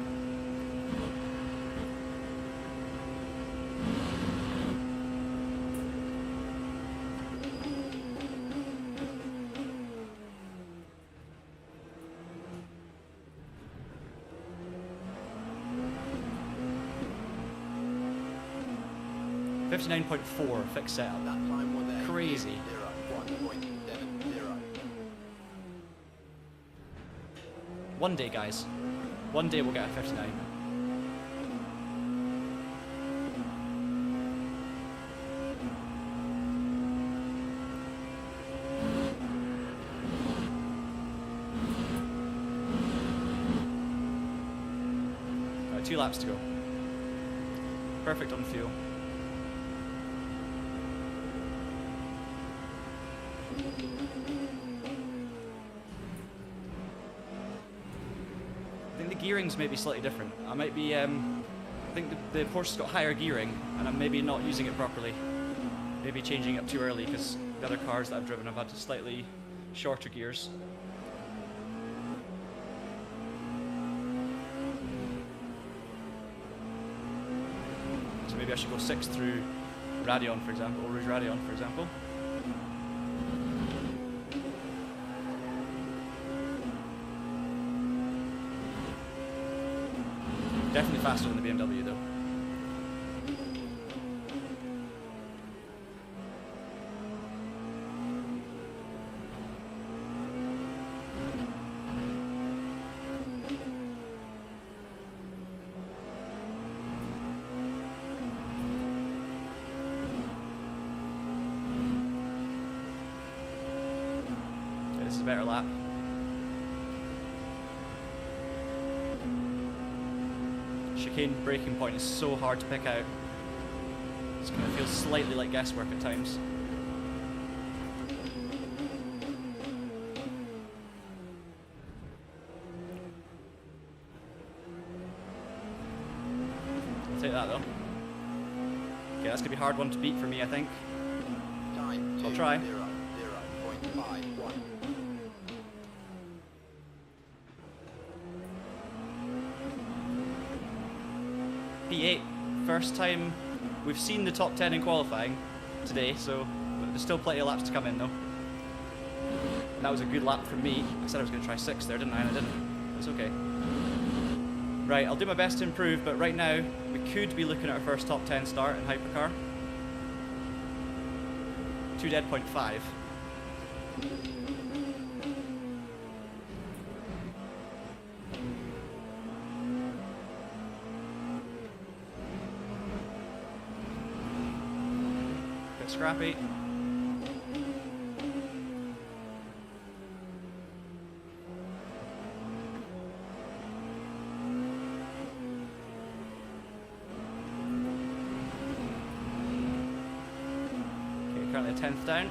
.4 fixed setup. That time was there. Crazy. 1.70. One day, guys. One day we'll get a 59. Right, 2 laps to go. Perfect on fuel. I think the gearings may be slightly different. I might be, I think the Porsche's got higher gearing, and I'm maybe not using it properly. Maybe changing it up too early, because the other cars that I've driven have had slightly shorter gears. So maybe I should go 6 through Radeon, for example, or Rouge Radeon, for example. Definitely faster than the BMW though. Okay, this is a better lap. Chicane braking point is so hard to pick out. It's going to feel slightly like guesswork at times. I'll take that though. Okay, that's going to be a hard one to beat for me, I think. Time I'll try. 0.51. P8, first time we've seen the top 10 in qualifying today, so there's still plenty of laps to come in though. And that was a good lap for me. I said I was going to try 6 there, didn't I? And I didn't. It's okay. Right, I'll do my best to improve, but right now we could be looking at our first top 10 start in Hypercar. 2:05. Bit scrappy. Currently a 10th down.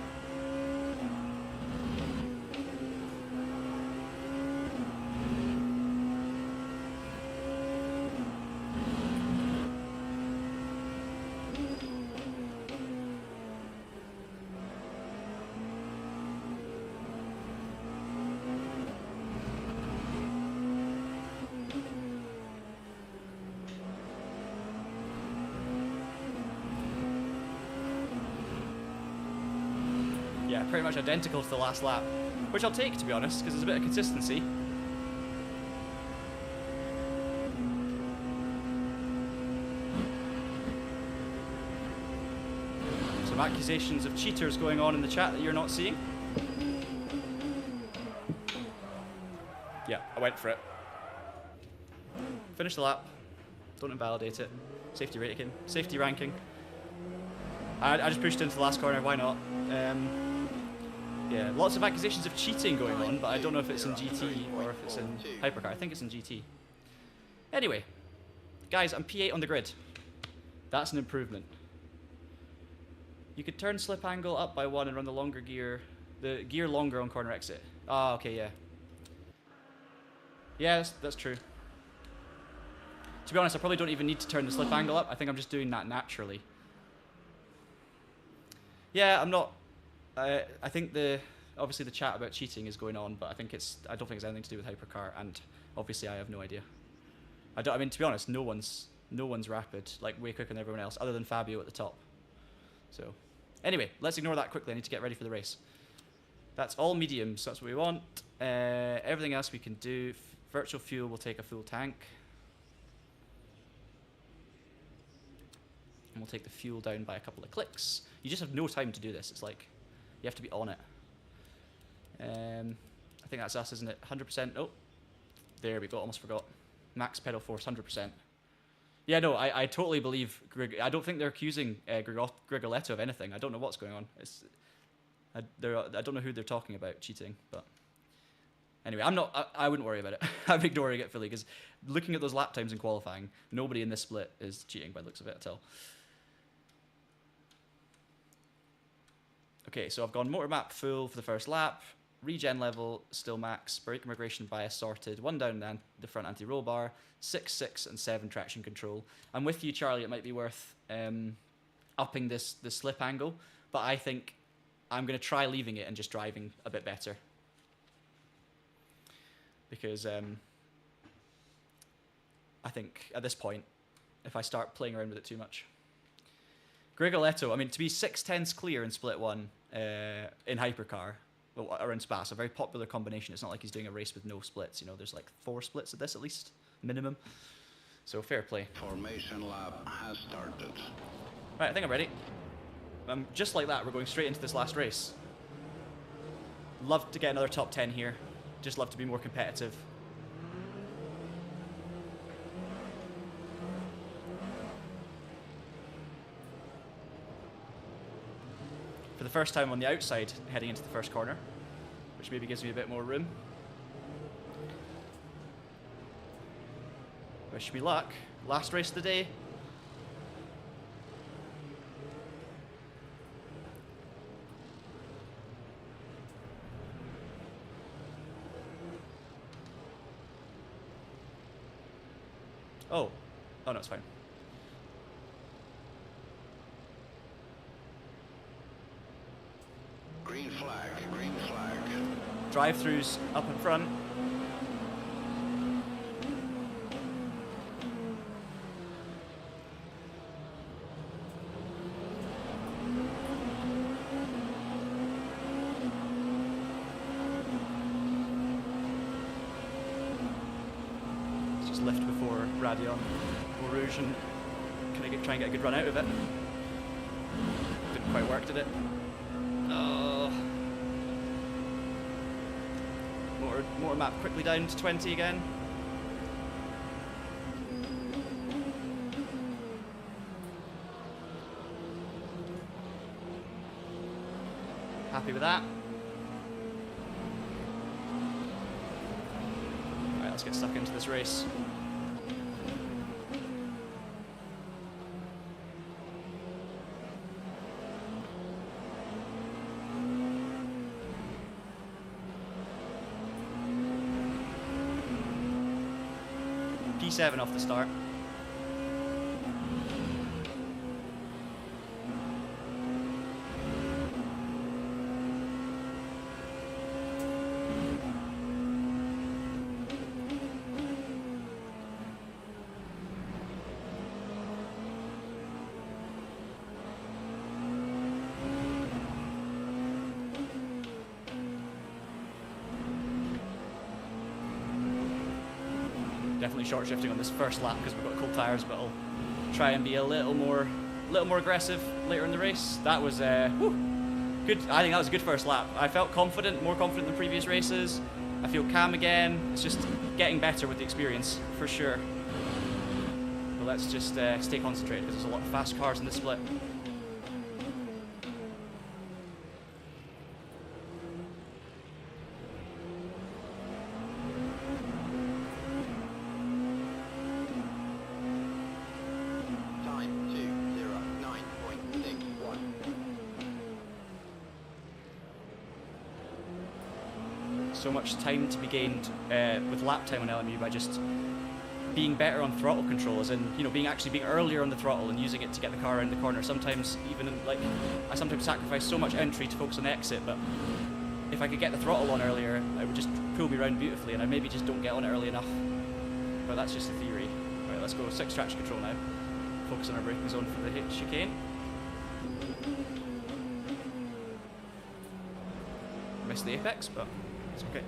Yeah, pretty much identical to the last lap, which I'll take, to be honest, because there's a bit of consistency. Some accusations of cheaters going on in the chat that you're not seeing. Yeah, I went for it. Finish the lap. Don't invalidate it. Safety rating. Safety ranking. I just pushed into the last corner. Why not? Yeah, lots of accusations of cheating going on, but I don't know if it's in GT or if it's in Hypercar. I think it's in GT. Anyway, guys, I'm P8 on the grid. That's an improvement. You could turn slip angle up by 1 and run the longer gear, the gear longer on corner exit. Ah, okay, yeah. Yeah, that's true. To be honest, I probably don't even need to turn the slip angle up. I think I'm just doing that naturally. Yeah, I'm not. I think obviously the chat about cheating is going on, but I don't think it's anything to do with Hypercar, and obviously I have no idea. I mean, to be honest, no one's rapid, like way quicker than everyone else, other than Fabio at the top. So, anyway, let's ignore that quickly. I need to get ready for the race. That's all mediums. So that's what we want. Everything else we can do. Virtual fuel will take a full tank. And we'll take the fuel down by a couple of clicks. You just have no time to do this. It's like, you have to be on it. I think that's us, isn't it? 100%. Oh, there we go. Almost forgot. Max pedal force, 100%. Yeah, no, I totally believe I don't think they're accusing Grigoletto of anything. I don't know what's going on. I don't know who they're talking about cheating, but anyway, I wouldn't worry about it. I'm ignoring it fully because looking at those lap times in qualifying, nobody in this split is cheating by the looks of it at all. Okay, so I've gone motor map full for the first lap. Regen level still max. Brake immigration bias sorted. 1 down and the front anti-roll bar. 6, 6, and 7 traction control. I'm with you, Charlie. It might be worth upping the slip angle, but I think I'm going to try leaving it and just driving a bit better. Because I think at this point, if I start playing around with it too much. Grigoletto, I mean, to be 6/10 clear in split 1 in Hypercar, well, around Spa, a very popular combination. It's not like he's doing a race with no splits. You know, there's like 4 splits of this at least, minimum. So fair play. Formation lap has started. Right, I think I'm ready. Just like that, we're going straight into this last race. Love to get another top 10 here. Just love to be more competitive. For the first time on the outside, heading into the first corner, which maybe gives me a bit more room. Wish me luck. Last race of the day. Oh no, it's fine. Green flag, green flag. Drive-throughs up in front. Let's just lift before Radion or Rouge and try and get a good run out of it. Didn't quite work, did it? Oh. Motor map quickly down to 20 again. Happy with that. Alright, let's get stuck into this race. P7 off the start. Definitely short shifting on this first lap because we've got cold tyres, but I'll try and be a little more a little more aggressive later in the race. That was good. I think that was a good first lap. I felt confident, more confident than previous races. I feel calm again. It's just getting better with the experience, for sure. But let's just stay concentrated because there's a lot of fast cars in this split. So much time to be gained with lap time on LMU by just being better on throttle control, as in, you know, being earlier on the throttle and using it to get the car around the corner. Sometimes even like I sometimes sacrifice so much entry to focus on the exit, but if I could get the throttle on earlier, it would just pull me around beautifully, and I maybe just don't get on it early enough. But that's just a theory. Right, let's go 6 traction control now. Focus on our braking zone for the chicane. Missed the apex, but it's okay.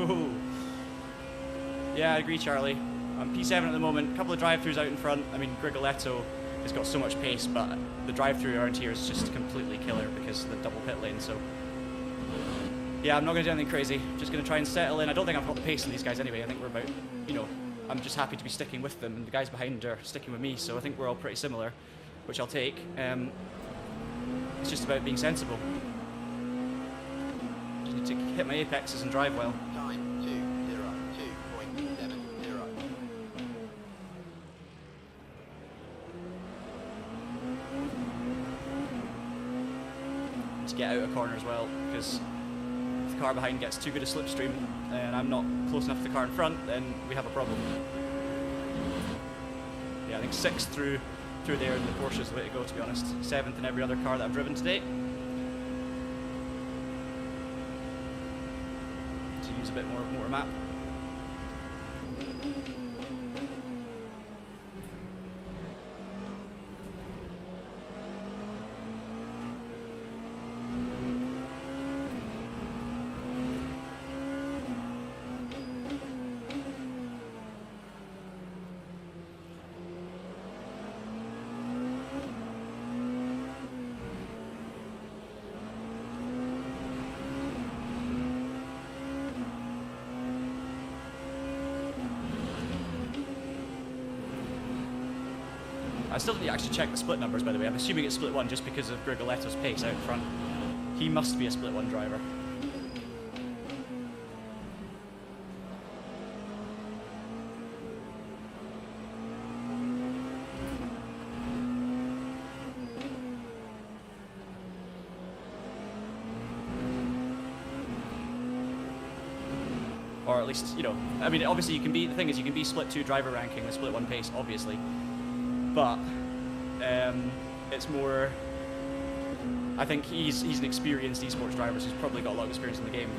Ooh. Yeah, I agree, Charlie. I'm P7 at the moment. A couple of drive-thrus out in front. I mean, Grigoletto has got so much pace, but the drive-thru around here is just completely killer because of the double pit lane. So, yeah, I'm not going to do anything crazy. Just going to try and settle in. I don't think I've got the pace in these guys anyway. I think we're about, you know, I'm just happy to be sticking with them, and the guys behind are sticking with me. So I think we're all pretty similar, which I'll take. It's just about being sensible. Just need to hit my apexes and drive well. Time 2:02.70. To get out of corner as well, because if the car behind gets too good a slipstream and I'm not close enough to the car in front, then we have a problem. Yeah, I think 6th through there in the Porsche is the way to go, to be honest. 7th in every other car that I've driven today. To use a bit more motor map. I still didn't actually check the split numbers, by the way. I'm assuming it's split 1 just because of Grigoletto's pace out in front. He must be a split 1 driver. Or at least, you know, I mean, obviously you can be, the thing is you can be split 2 driver ranking with split 1 pace, obviously. But it's more, I think he's an experienced esports driver, so he's probably got a lot of experience in the game.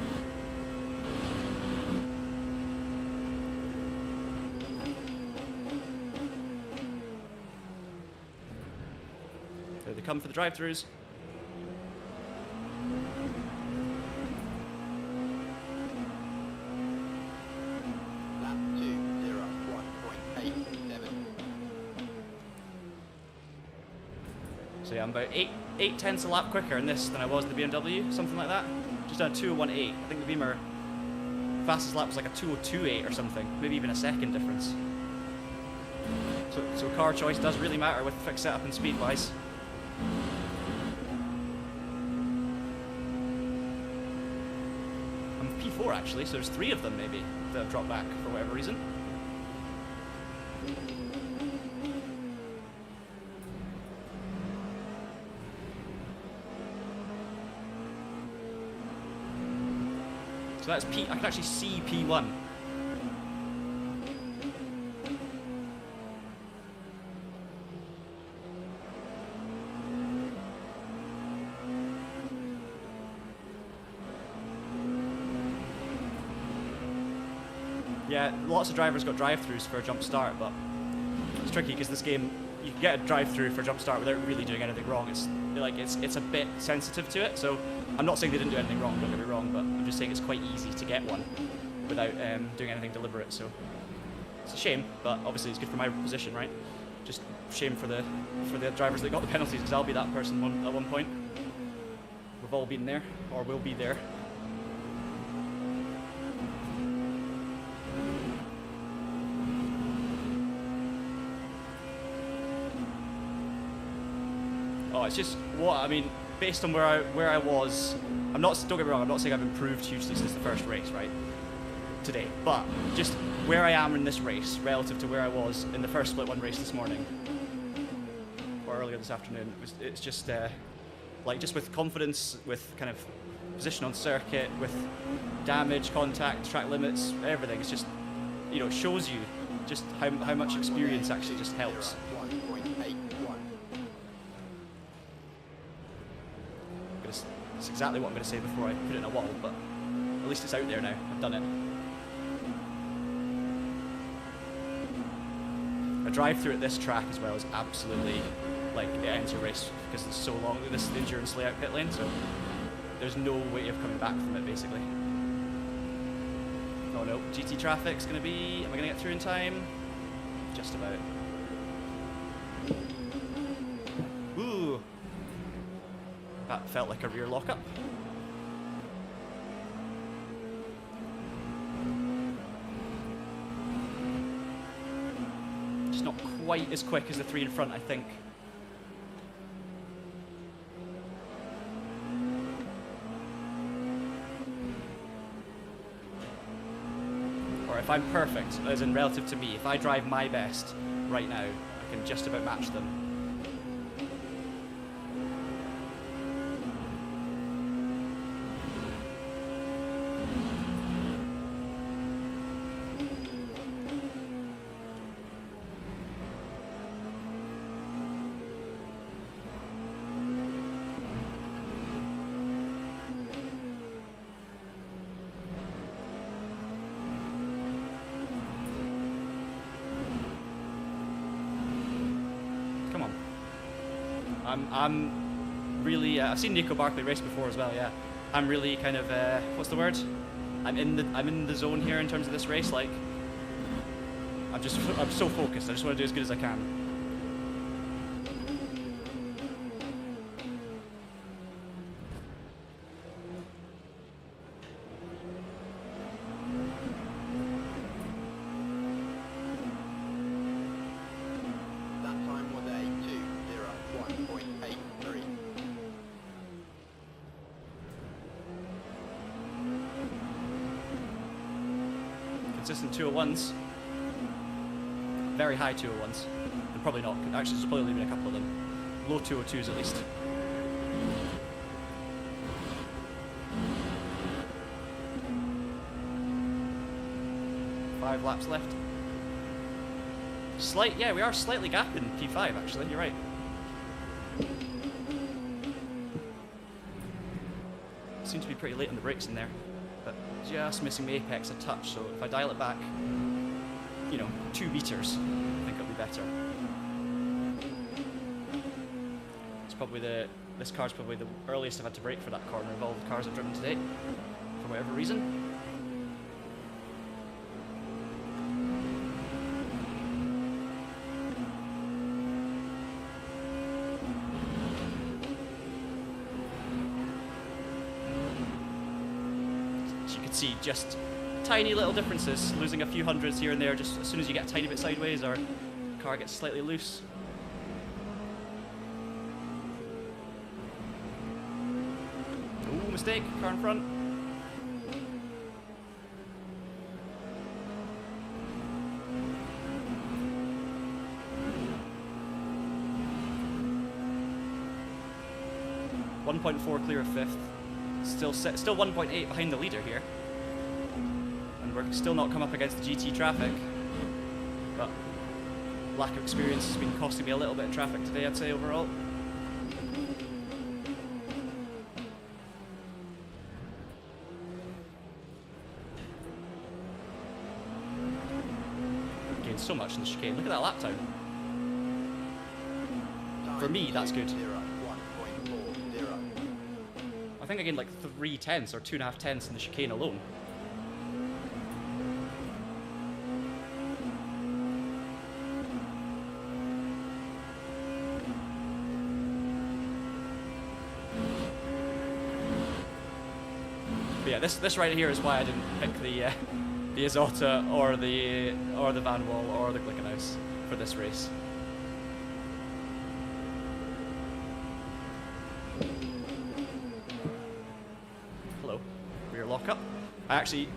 There they come for the drive-thrus. Lap 2:01.87. So yeah, I'm about 8/10 a lap quicker in this than I was in the BMW, something like that. Just done a 2:01.8. I think the Beamer fastest lap was like a 2:02.8 or something, maybe even a second difference. So car choice does really matter with fixed setup and speed wise. Ep.4 actually, so there's 3 of them maybe that have dropped back for whatever reason. So that's P. I can actually see P1. Yeah, lots of drivers got drive-thrus for a jump start, but it's tricky because this game, you can get a drive-thru for a jump start without really doing anything wrong. It's a bit sensitive to it, so I'm not saying they didn't do anything wrong, don't get me wrong, but I'm just saying it's quite easy to get one without doing anything deliberate, so it's a shame, but obviously it's good for my position, right? Just shame for the drivers that got the penalties, because I'll be that person at one point. We've all been there, or will be there. Oh, it's just what I mean. Based on where I was, I'm not. Don't get me wrong. I'm not saying I've improved hugely since the first race, right? Today, but just where I am in this race relative to where I was in the first split 1 race this morning or earlier this afternoon. It's just like just with confidence, with kind of position on circuit, with damage, contact, track limits, everything. It's just, you know, it shows you just how much experience actually just helps. 1.81. It's exactly what I'm going to say before I put it in a wall, but at least it's out there now. I've done it. A drive-through at this track as well is absolutely, like, it ends your race because it's so long. This is the endurance layout pit lane, so there's no way of coming back from it, basically. Oh no, GT traffic's going to be... Am I going to get through in time? Just about. Ooh! That felt like a rear lockup. Just not quite as quick as the 3 in front, I think. Or if I'm perfect, as in relative to me, if I drive my best right now, I can just about match them. I'm really. I've seen Nico Barkley race before as well. Yeah, I'm really kind of. What's the word? I'm in the zone here in terms of this race. Like, I'm so focused. I just want to do as good as I can. Consistent 201s. Very high 201s. And probably not. Actually, there's probably been a couple of them. Low 202s at least. Five laps left. Yeah, we are slightly gapping P5 actually, you're right. Seems to be pretty late on the brakes in there. But just missing the apex a touch, so if I dial it back, you know, 2 meters, I think it'll be better. It's probably this car's probably the earliest I've had to brake for that corner of all the cars I've driven today, for whatever reason. See just tiny little differences, losing a few hundreds here and there just as soon as you get a tiny bit sideways or the car gets slightly loose. Ooh, mistake, car in front. 1.4 clear of 5th. Still 1.8 behind the leader here. And we're still not come up against the GT traffic. But lack of experience has been costing me a little bit of traffic today, I'd say, overall. Gained so much in the chicane. Look at that lap time. For me, that's good. I think I gained like 3 tenths or 2.5 tenths in the chicane alone. But yeah, this right here is why I didn't pick the Azota or the Van Wall or the Glickenhaus for this race. Hello, rear lockup. I actually,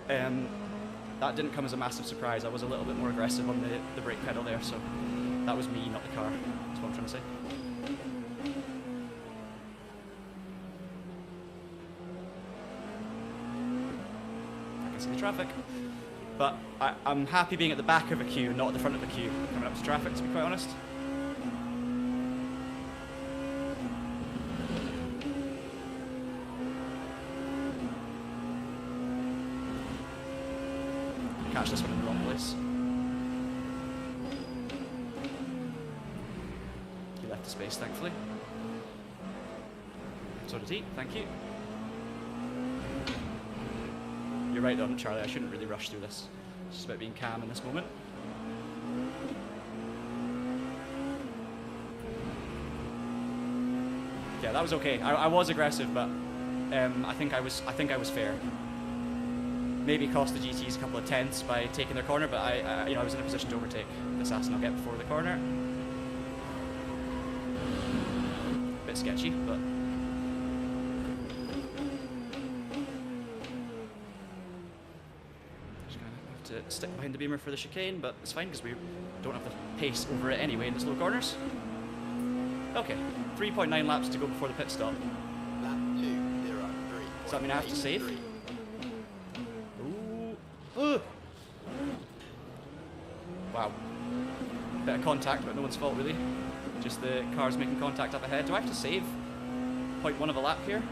that didn't come as a massive surprise. I was a little bit more aggressive on the brake pedal there, so that was me, not the car. That's what I'm trying to say. See the traffic, but I'm happy being at the back of a queue, not at the front of a queue coming up to traffic, to be quite honest. Catch this one in the wrong place. He left the space, thankfully. So did he, thank you. You're right on, Charlie, I shouldn't really rush through this. It's just about being calm in this moment. Yeah, that was okay. I was aggressive, but I think I was fair. Maybe cost the GTs a couple of tenths by taking their corner, but I was in a position to overtake the assassin I'll get before the corner. A bit sketchy, but to stick behind the beamer for the chicane, but it's fine because we don't have the pace over it anyway in the slow corners. Okay, 3.9 laps to go before the pit stop. Lap 2.03. Does that mean I have to save? Ooh. Wow. Bit of contact, but no one's fault really. Just the cars making contact up ahead. Do I have to save 0.1 of a lap here?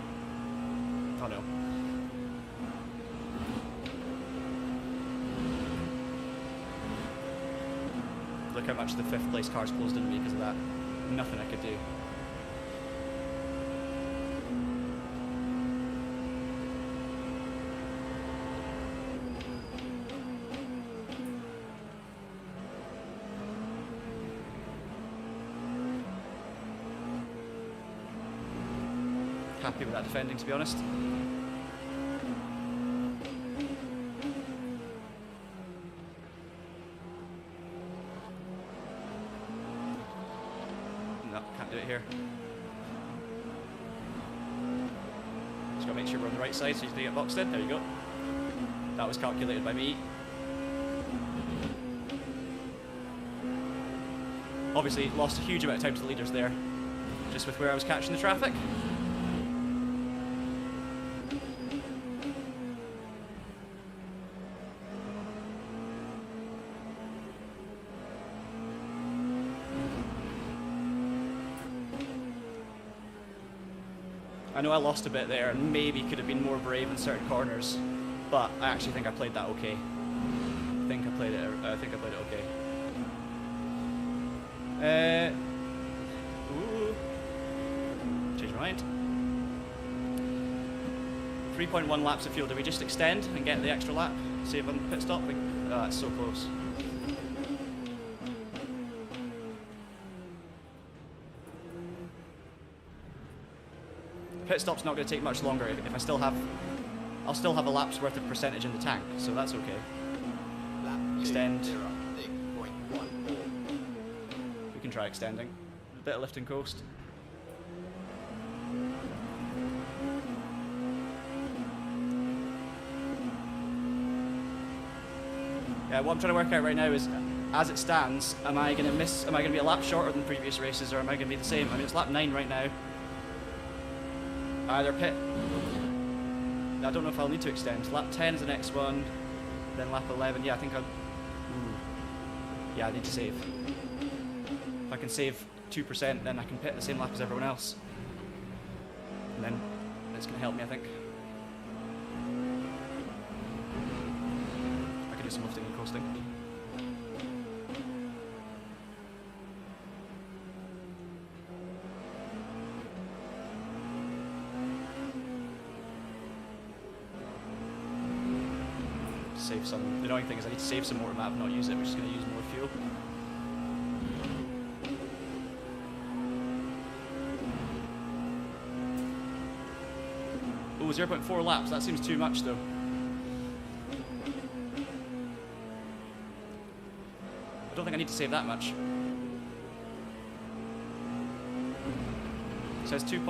Oh no. Look how much the 5th place cars closed into me because of that. Nothing I could do. Happy with that defending, to be honest. No, can't do it here. Just gotta make sure we're on the right side so you can get boxed in. There you go. That was calculated by me. Obviously, lost a huge amount of time to the leaders there, just with where I was catching the traffic. I know I lost a bit there and maybe could have been more brave in certain corners, but I actually think I played that okay. I think I played it okay. Ooh. Change my mind. 3.1 laps of fuel. Do we just extend and get the extra lap? Save on the pit stop? It's so close. Pit stop's not going to take much longer if I'll still have a lap's worth of percentage in the tank, so that's okay. Extend. We can try extending. A bit of lift and coast. Yeah, what I'm trying to work out right now is, as it stands, am I going to be a lap shorter than previous races, or am I going to be the same? I mean, it's lap 9 right now. Either pit. I don't know if I'll need to extend. Lap 10 is the next one, then lap 11. Yeah, I think I'll. Yeah, I need to save. If I can save 2%, then I can pit the same lap as everyone else. And then it's going to help me, I think. I can do some lifting and coasting. Save some. The annoying thing is I need to save some more map, not use it, which is going to use more fuel. Oh, 0.4 laps. That seems too much, though. I don't think I need to save that much. It says 2.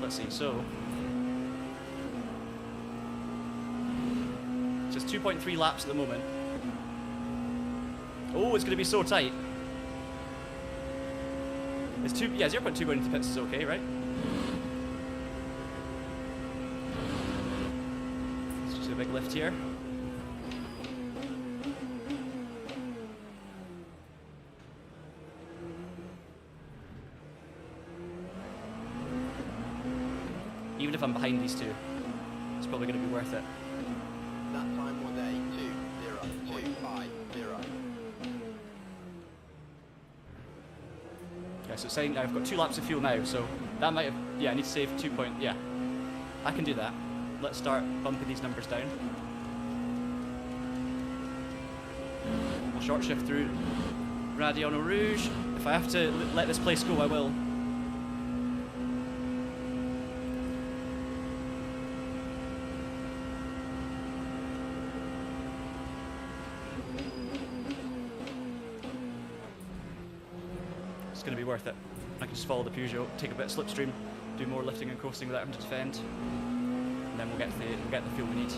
Let's see. So, just 2.3 laps at the moment. Oh, it's going to be so tight. It's 0.2 going into pits is okay, right? Let's just do a big lift here. Even if I'm behind these two, it's probably going to be worth it. That time was a 2:0.250. Okay, so it's saying I've got 2 laps of fuel now, so that might have. Yeah, I need to save 2 point. Yeah, I can do that. Let's start bumping these numbers down. We'll short shift through Radion Rouge. If I have to let this place go, I will. It's going to be worth it. I can just follow the Peugeot, take a bit of slipstream, do more lifting and coasting without having to defend, and then we'll get the fuel we need.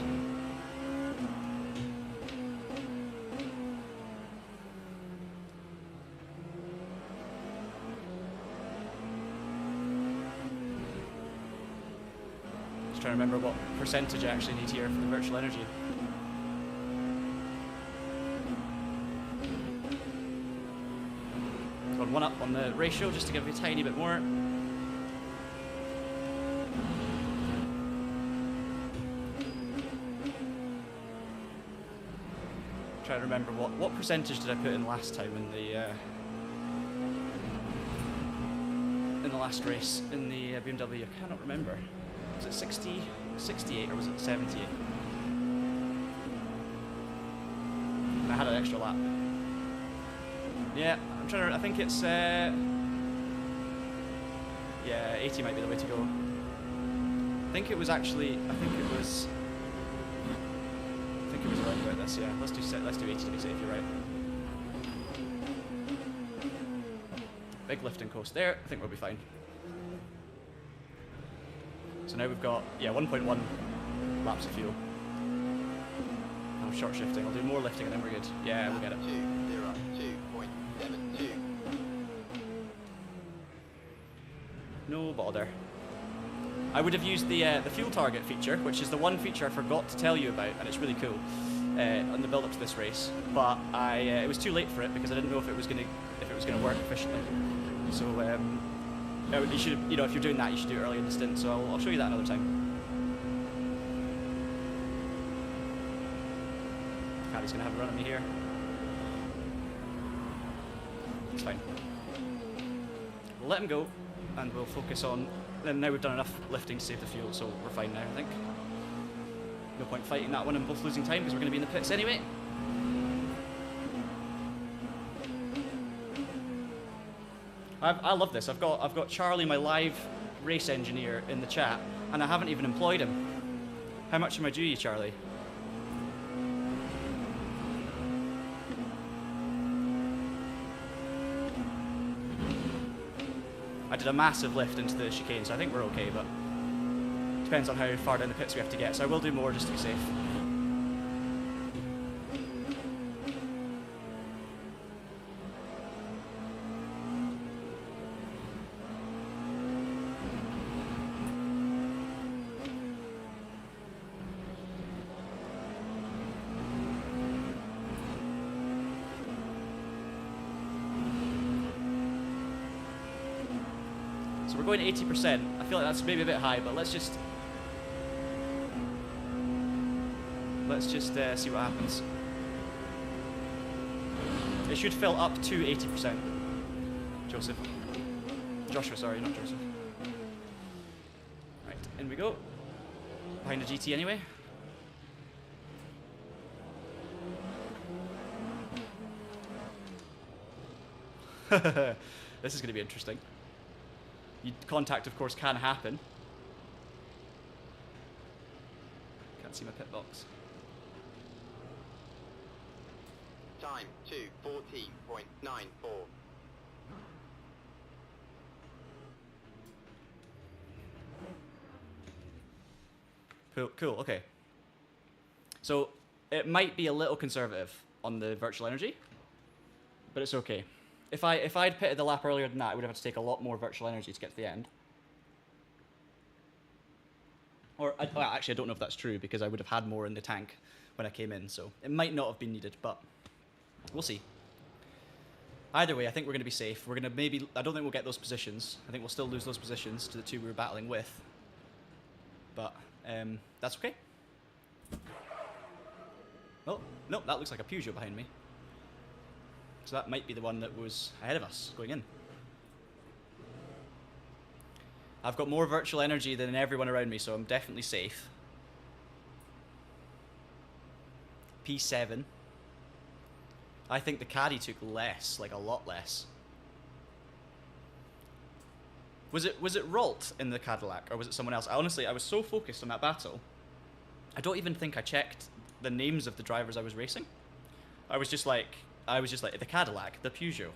Just trying to remember what percentage I actually need here for the virtual energy. One up on the ratio just to give you a tiny bit more. Try to remember what percentage did I put in last time in the last race in the BMW. I cannot remember. Was it 60, 68, or was it 78? And I had an extra lap. Yeah, I'm trying to. I think it's. Yeah, 80 might be the way to go. I think it was actually. I think it was around about this. Yeah, let's do 80 to be safe. You're right. Big lift and coast there. I think we'll be fine. So now we've got 1.1 laps of fuel. I'm short shifting. I'll do more lifting and then we're good. Yeah, we'll get it. 2:02.72. No bother. I would have used the fuel target feature, which is the one feature I forgot to tell you about, and it's really cool on the build up to this race. But it was too late for it because I didn't know if it was gonna work efficiently. So you should, if you're doing that, you should do it early in the stint. So I'll show you that another time. Caddy's gonna have a run at me here. It's fine. We'll let him go, and we'll focus on. And now we've done enough lifting to save the fuel, so we're fine now, I think. No point fighting that one and both losing time because we're going to be in the pits anyway. I love this. I've got Charlie, my live race engineer, in the chat, and I haven't even employed him. How much am I due you, Charlie? I did a massive lift into the chicane, so I think we're okay, but depends on how far down the pits we have to get, so I will do more just to be safe. So we're going 80%. I feel like that's maybe a bit high, but let's just see what happens. It should fill up to 80%. Joshua, sorry, not Joseph. Right, in we go. Behind the GT anyway. This is going to be interesting. Contact, of course, can happen. Can't see my pit box. Time 2:14.94. Cool, okay. So, it might be a little conservative on the virtual energy, but it's okay. If I'd pitted the lap earlier than that, I would have had to take a lot more virtual energy to get to the end. Or, well, actually, I don't know if that's true, because I would have had more in the tank when I came in, so it might not have been needed, but we'll see. Either way, I think we're going to be safe. We're going to maybe... I don't think we'll get those positions. I think we'll still lose those positions to the two we were battling with. But that's okay. Oh, no, that looks like a Peugeot behind me. So that might be the one that was ahead of us going in. I've got more virtual energy than everyone around me, so I'm definitely safe. P7. I think the caddy took less, like a lot less. Was it Ralt in the Cadillac, or was it someone else? Honestly, I was so focused on that battle, I don't even think I checked the names of the drivers I was racing. I was just like the Cadillac, the Peugeot.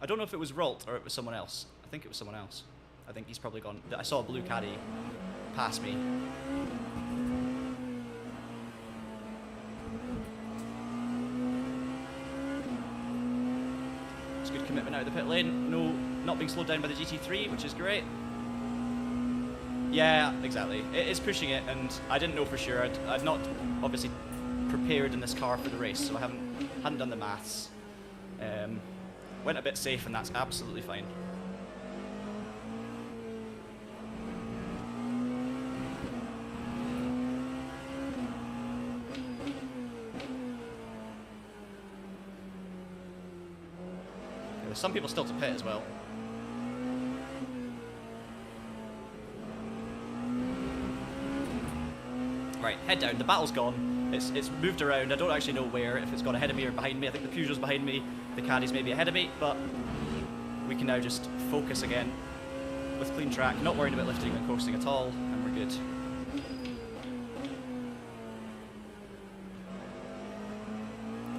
I don't know if it was Ralt or it was someone else. I think it was someone else. I think he's probably gone. I saw a blue caddy pass me. It's good commitment out of the pit lane. No, not being slowed down by the GT3, which is great. Yeah, exactly. It is pushing it, and I didn't know for sure. I'd not obviously prepared in this car for the race, so I hadn't done the maths. Went a bit safe, and that's absolutely fine. There's some people still to pit as well. Right, head down. The battle's gone. It's moved around. I don't actually know where, if it's gone ahead of me or behind me. I think the Peugeot's behind me. The Caddy's maybe ahead of me, but we can now just focus again with clean track, not worrying about lifting and coasting at all, and we're good.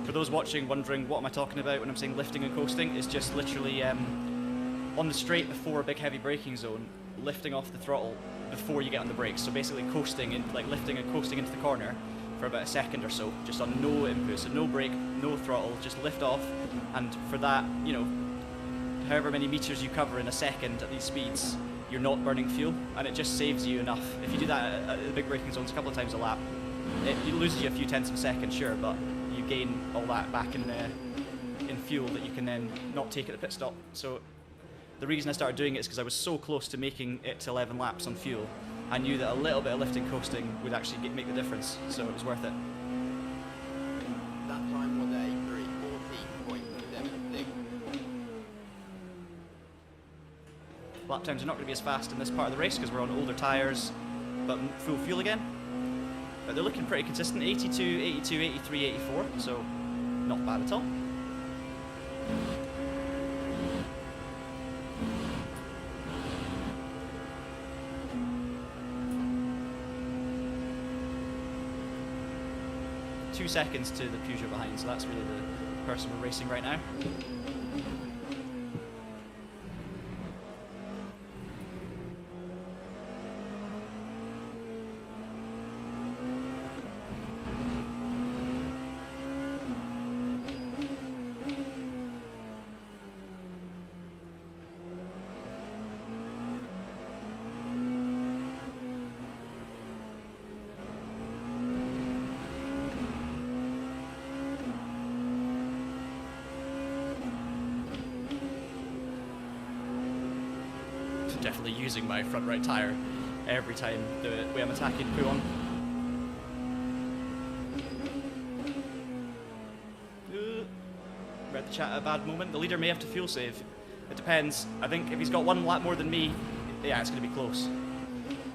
For those watching, wondering what am I talking about when I'm saying lifting and coasting, it's just literally on the straight before a big heavy braking zone, lifting off the throttle before you get on the brakes. So basically coasting, like lifting and coasting into the corner for about a second or so, just on no input, so no brake, no throttle, just lift off, and for that, you know, however many meters you cover in a second at these speeds, you're not burning fuel, and it just saves you enough. If you do that at the big braking zones a couple of times a lap, it loses you a few tenths of a second, sure, but you gain all that back in fuel that you can then not take at the pit stop. So the reason I started doing it is because I was so close to making it to 11 laps on fuel. I knew that a little bit of lifting coasting would actually make the difference, so it was worth it. That time was a 3:14.76. Lap times are not going to be as fast in this part of the race because we're on older tyres, but full fuel again. But they're looking pretty consistent, 82, 82, 83, 84, so not bad at all. Two seconds to the Peugeot behind, so that's really the person we're racing right now. definitely using my front right tyre every time the way I'm attacking put on. Read the chat at a bad moment. The leader may have to fuel save. It depends. I think if he's got one lap more than me, yeah, it's going to be close.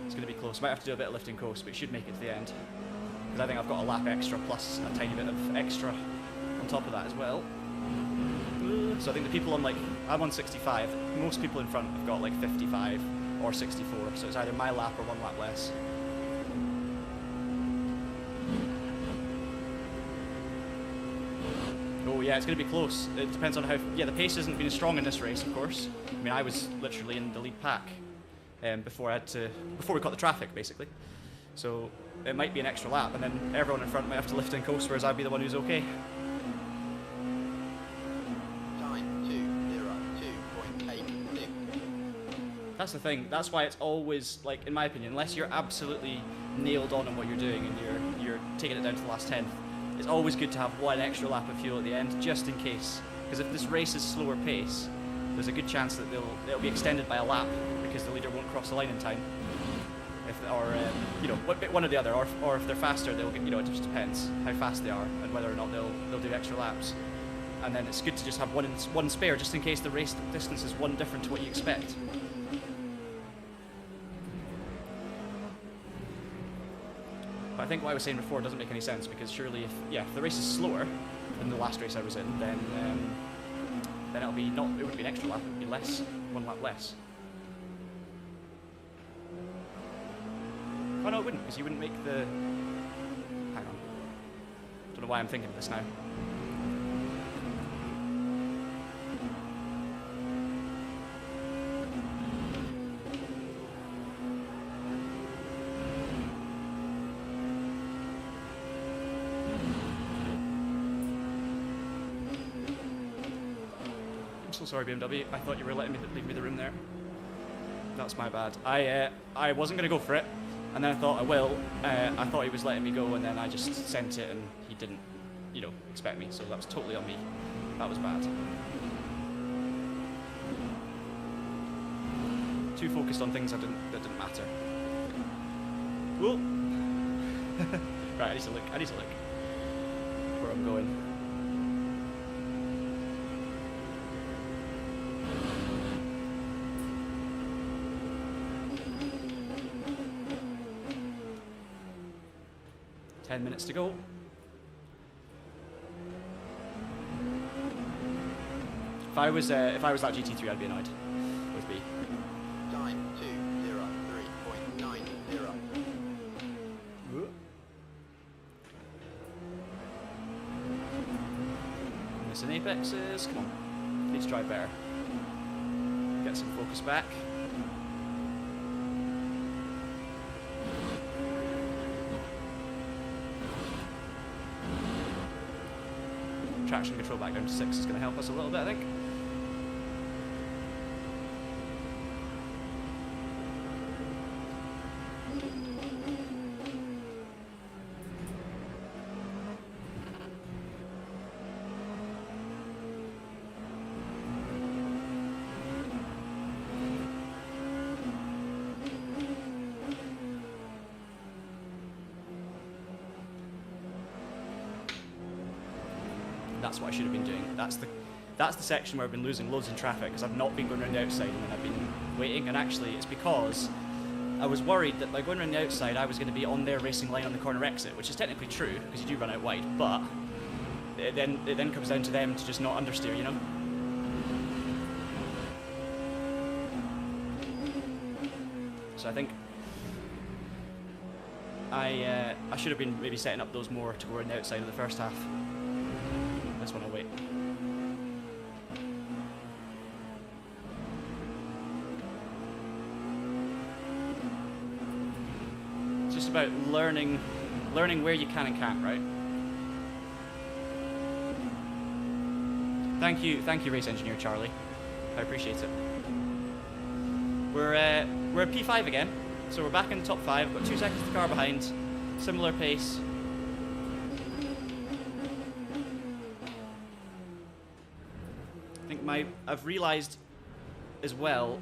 It's going to be close. Might have to do a bit of lifting coast, but he should make it to the end. Because I think I've got a lap extra plus a tiny bit of extra on top of that as well. So I think the people on, like, I'm on 65. Most people in front have got like 55 or 64. So it's either my lap or one lap less. Oh yeah, it's going to be close. It depends on how... Yeah, the pace hasn't been strong in this race, of course. I mean, I was literally in the lead pack before we caught the traffic, basically. So it might be an extra lap, and then everyone in front might have to lift and coast, whereas I'd be the one who's okay. That's the thing. That's why it's always, like, in my opinion, unless you're absolutely nailed on what you're doing and you're taking it down to the last 10th, it's always good to have one extra lap of fuel at the end, just in case. Because if this race is slower pace, there's a good chance that it'll be extended by a lap because the leader won't cross the line in time. You know, one or the other, or if they're faster, they'll get, you know, it just depends how fast they are and whether or not they'll do extra laps. And then it's good to just have one spare, just in case the race distance is one different to what you expect. But I think what I was saying before doesn't make any sense, because surely if the race is slower than the last race I was in, then it wouldn't be an extra lap, it would be less, one lap less. Oh no, it wouldn't, because you wouldn't make the... Hang on. Don't know why I'm thinking of this now. I'm so sorry, BMW. I thought you were letting me leave me the room there. That's my bad. I wasn't going to go for it. And then I thought I will. I thought he was letting me go, and then I just sent it, and he didn't, you know, expect me. So that was totally on me. That was bad. Too focused on things that didn't matter. Whoa. Right, I need to look where I'm going. Ten minutes to go. If I was that GT3, I'd be annoyed with me. Time 2:03.90. Missing apexes. Come on. Need to drive better. Get some focus back. Traction control back down to 6 is going to help us a little bit, I think. That's what I should have been doing. That's the section where I've been losing loads in traffic, because I've not been going around the outside and then I've been waiting. And actually, it's because I was worried that by going around the outside, I was going to be on their racing line on the corner exit, which is technically true because you do run out wide. But it then comes down to them to just not understeer, you know. So I think I should have been maybe setting up those more to go around the outside of the first half. This one I'll wait. It's just about learning where you can and can't, right? Thank you, race engineer Charlie. I appreciate it. We're at P5 again, so we're back in the top 5. Got 2 seconds the car behind, similar pace. I think I've realised as well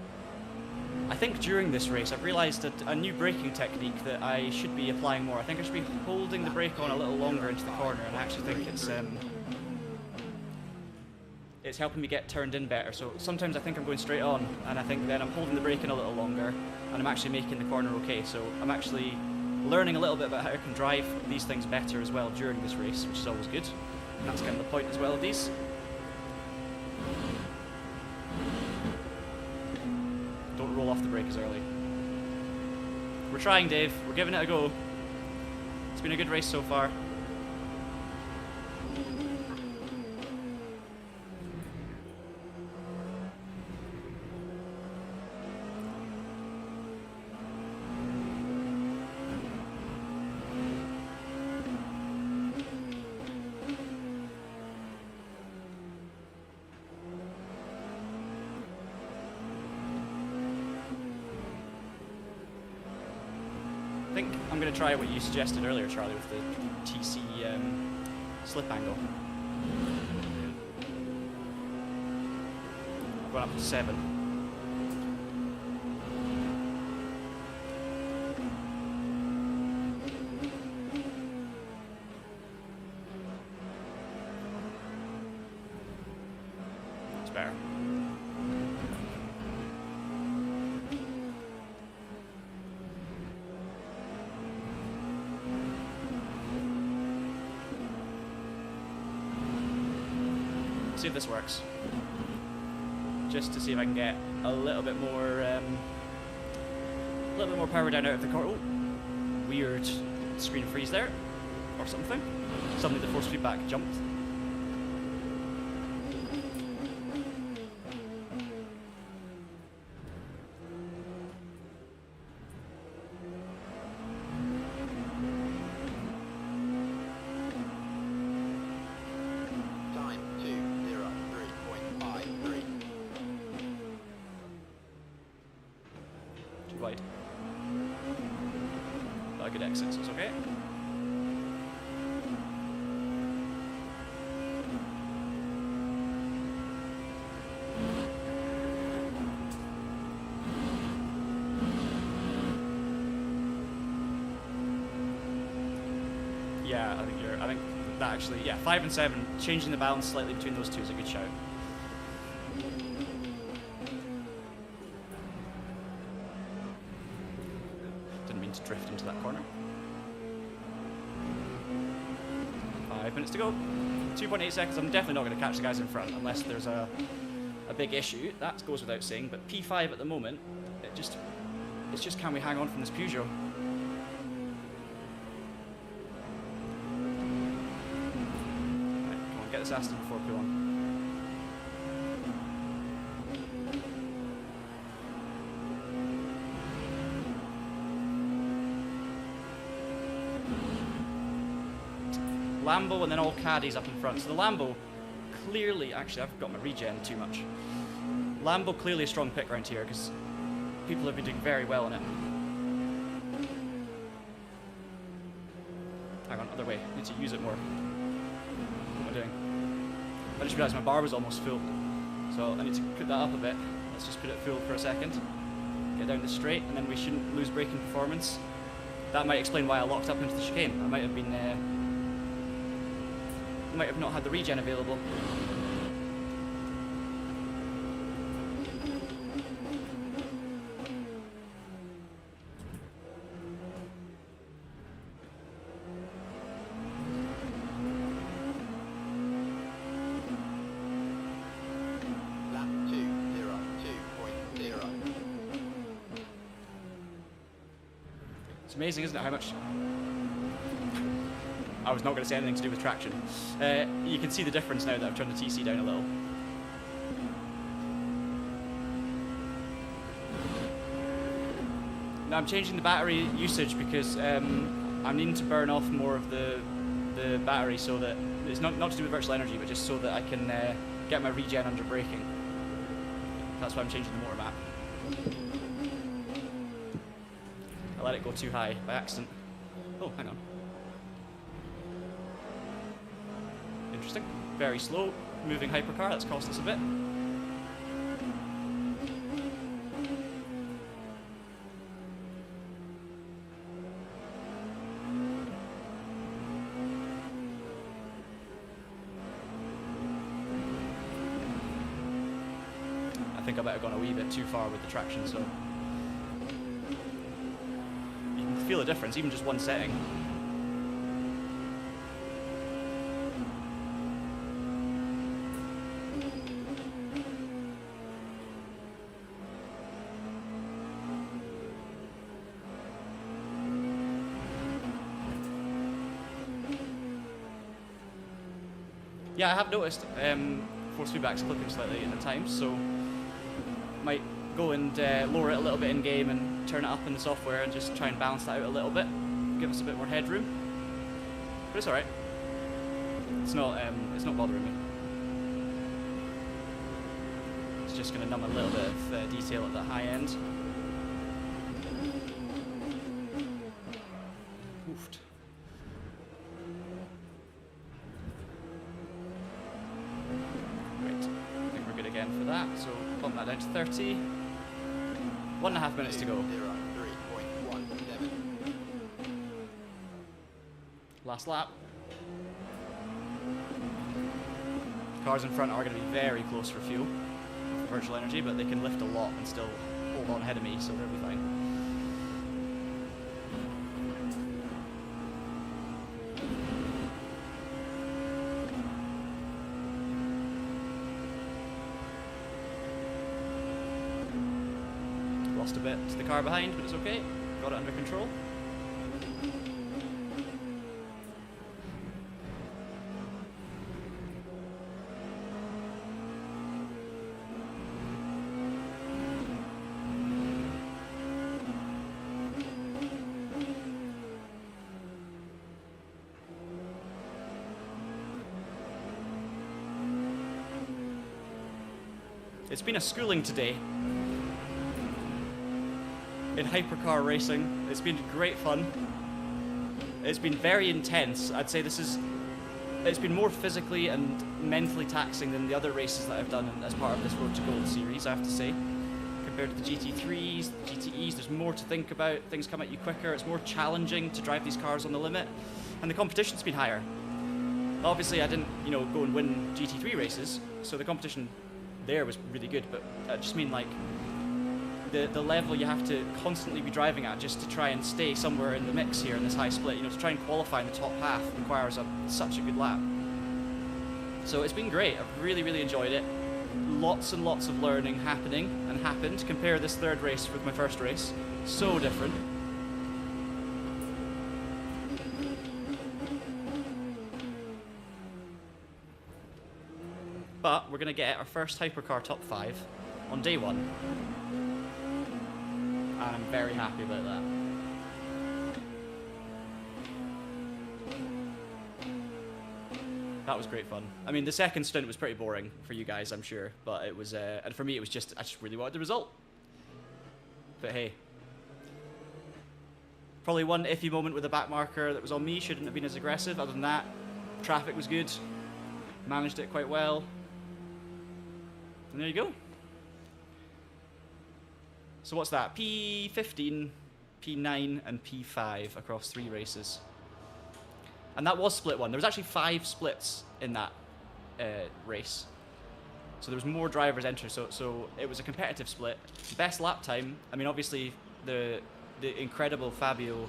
I think during this race I've realised a new braking technique that I should be applying more. I think I should be holding the brake on a little longer into the corner, and I actually think it's helping me get turned in better. So sometimes I think I'm going straight on, and I think then I'm holding the brake in a little longer, and I'm actually making the corner okay. So I'm actually learning a little bit about how I can drive these things better as well during this race, which is always good. And that's kind of the point as well of these. Don't roll off the brake as early. We're trying, Dave. We're giving it a go. It's been a good race so far. I think I'm going to try what you suggested earlier, Charlie, with the TC slip angle. Going up to 7. It's better. See if this works. Just to see if I can get a little bit more power down out of the car. Oh, weird screen freeze there, or something. Suddenly the force feedback jumped. Time 2:03.53. Too wide. Not a good exit, so it's okay. Yeah, I think that actually, yeah, 5 and 7, changing the balance slightly between those two is a good shout. Didn't mean to drift into that corner. 5 minutes to go. 2.8 seconds. I'm definitely not going to catch the guys in front unless there's a big issue. That goes without saying, but P5 at the moment, it's just can we hang on from this Peugeot? Get this Aston before P1. Lambo and then all caddies up in front. So the Lambo clearly, actually I've got my regen too much. Lambo clearly a strong pick around here because people have been doing very well on it. Hang on, other way. I need to use it more. What am I doing? I just realised my bar was almost full, so I need to put that up a bit. Let's just put it full for a second. Get down the straight, and then we shouldn't lose braking performance. That might explain why I locked up into the chicane. I might have been, might have not had the regen available. Lap 2:02.0. It's amazing, isn't it, how much... I was not going to say anything to do with traction. You can see the difference now that I've turned the TC down a little. Now I'm changing the battery usage because I'm needing to burn off more of the battery so that it's not to do with virtual energy, but just so that I can get my regen under braking. That's why I'm changing the motor map. I let it go too high by accident. Oh, hang on. Interesting. Very slow moving hypercar. That's cost us a bit. think I might have gone a wee bit too far with the traction, so you can feel a difference, even just one setting. Yeah, I have noticed force feedback's clipping slightly at times, so might go and lower it a little bit in game and turn it up in the software and just try and balance that out a little bit, give us a bit more headroom. But it's all right. It's not bothering me. It's just going to numb a little bit of detail at the high end. Oofed. For that, so bump that down to 30. 1.5 minutes to go. 3.17. Last lap. Cars in front are going to be very close for fuel, for virtual energy, but they can lift a lot and still hold on ahead of me, so they'll be fine. Lost a bit to the car behind, but it's okay. Got it under control. It's been a schooling today in hypercar racing. It's been great fun. It's been very intense. I'd say it's been more physically and mentally taxing than the other races that I've done as part of this Road to Gold series, I have to say. Compared to the GT3s, the GTEs, there's more to think about. Things come at you quicker. It's more challenging to drive these cars on the limit. And the competition's been higher. Obviously, I didn't, go and win GT3 races, so the competition there was really good, but I just mean like the level you have to constantly be driving at just to try and stay somewhere in the mix here in this high split, to try and qualify in the top half requires such a good lap. So it's been great. I've really, really enjoyed it. Lots and lots of learning happened. Compare this third race with my first race. So different. But we're going to get our first Hypercar top 5 on day 1. And I'm very happy about that. That was great fun. I mean, the second stint was pretty boring for you guys, I'm sure. But it was, and for me, it was I just really wanted the result. But hey. Probably one iffy moment with the back marker that was on me. Shouldn't have been as aggressive. Other than that, traffic was good. Managed it quite well. And there you go. So what's that? P15, P9, and P5 across 3 races. And that was split 1. There was actually 5 splits in that race. So there was more drivers enter. So it was a competitive split. Best lap time. I mean, obviously the incredible Fabio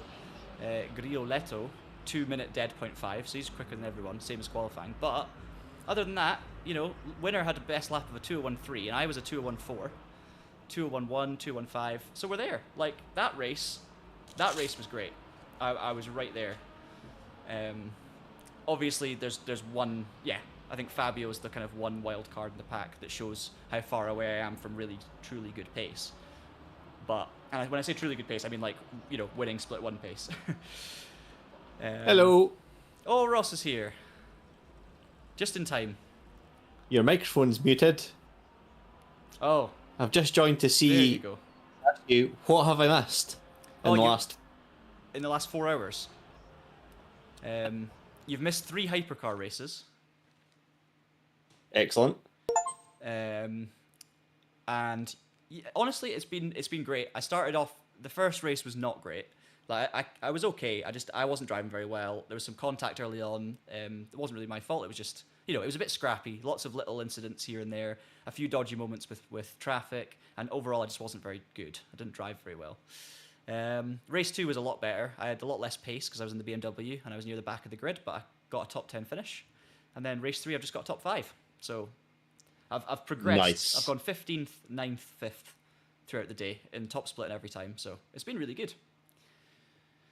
Grioletto, 2-minute dead 0.5. So he's quicker than everyone, same as qualifying. But other than that, winner had a best lap of a 2:01.3, and I was a 2:01.4. 2:01.1, 2:01.5. So we're there. Like, that race was great. I was right there. Obviously, there's one, I think Fabio's the kind of one wild card in the pack that shows how far away I am from really, truly good pace. But, and when I say truly good pace, I mean, like, winning split 1 pace. Hello. Oh, Ross is here. Just in time. Your microphone's muted. Oh. I've just joined to see There you go. you. What have I missed in the last 4 hours? You've missed 3 hypercar races. Excellent. And honestly, it's been great. I started off, the first race was not great. Like I was okay. I wasn't driving very well. There was some contact early on. It wasn't really my fault. It was just, it was a bit scrappy. Lots of little incidents here and there. A few dodgy moments with traffic, and overall I just wasn't very good. I didn't drive very well. Race 2 was a lot better. I had a lot less pace because I was in the BMW and I was near the back of the grid, but I got a top 10 finish. And then race 3, I've just got top 5. So I've progressed. Nice. I've gone 15th, 9th, 5th throughout the day in top split every time. So it's been really good.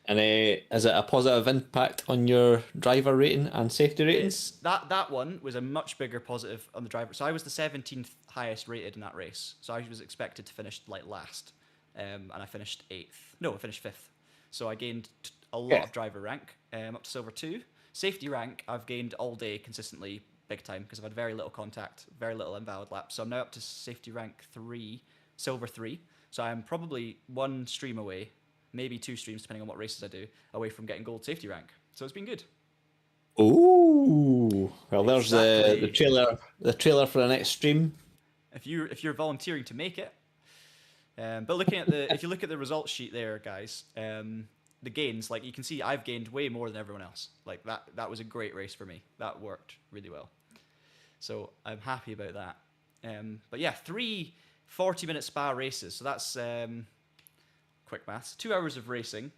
And is it a positive impact on your driver rating and safety ratings? That one was a much bigger positive on the driver. So I was the 17th highest rated in that race. So I was expected to finish like last. And I finished 8th. No, I finished 5th. So I gained a lot of driver rank, up to silver 2. Safety rank, I've gained all day consistently, big time, because I've had very little contact, very little invalid laps. So I'm now up to safety rank 3, silver 3. So I'm probably 1 stream away, maybe 2 streams, depending on what races I do, away from getting gold safety rank. So it's been good. Ooh, well, there's Exactly. the trailer for the next stream. If you're volunteering to make it. But looking at if you look at the results sheet there, guys, the gains, like you can see, I've gained way more than everyone else. Like that was a great race for me. That worked really well. So I'm happy about that. But yeah, 3 40-minute spa races. So that's quick maths. 2 hours of racing,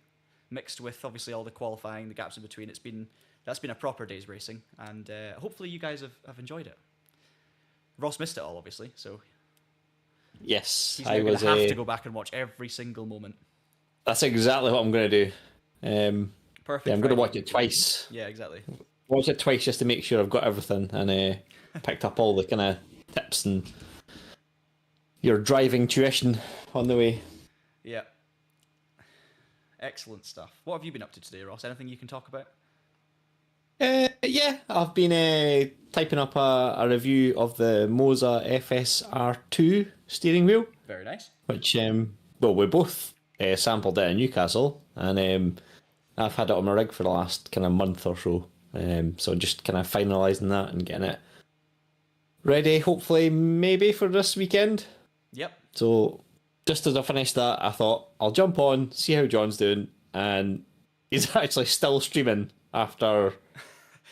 mixed with obviously all the qualifying, the gaps in between. That's been a proper day's racing, and hopefully you guys have enjoyed it. Ross missed it all, obviously, so. Yes, He's now going to have to go back and watch every single moment. That's exactly what I'm going to do. Perfect. Yeah, I'm going to watch it twice. Yeah, exactly. Watch it twice just to make sure I've got everything and picked up all the kind of tips and your driving tuition on the way. Yeah. Excellent stuff. What have you been up to today, Ross? Anything you can talk about? Yeah, I've been typing up a review of the Moza FSR2 steering wheel. Very nice. Which, well, we both sampled it in Newcastle, and I've had it on my rig for the last kind of month or so. So just kind of finalising that and getting it ready, hopefully, maybe for this weekend. Yep. So just as I finished that, I thought I'll jump on, see how John's doing, and he's actually still streaming after.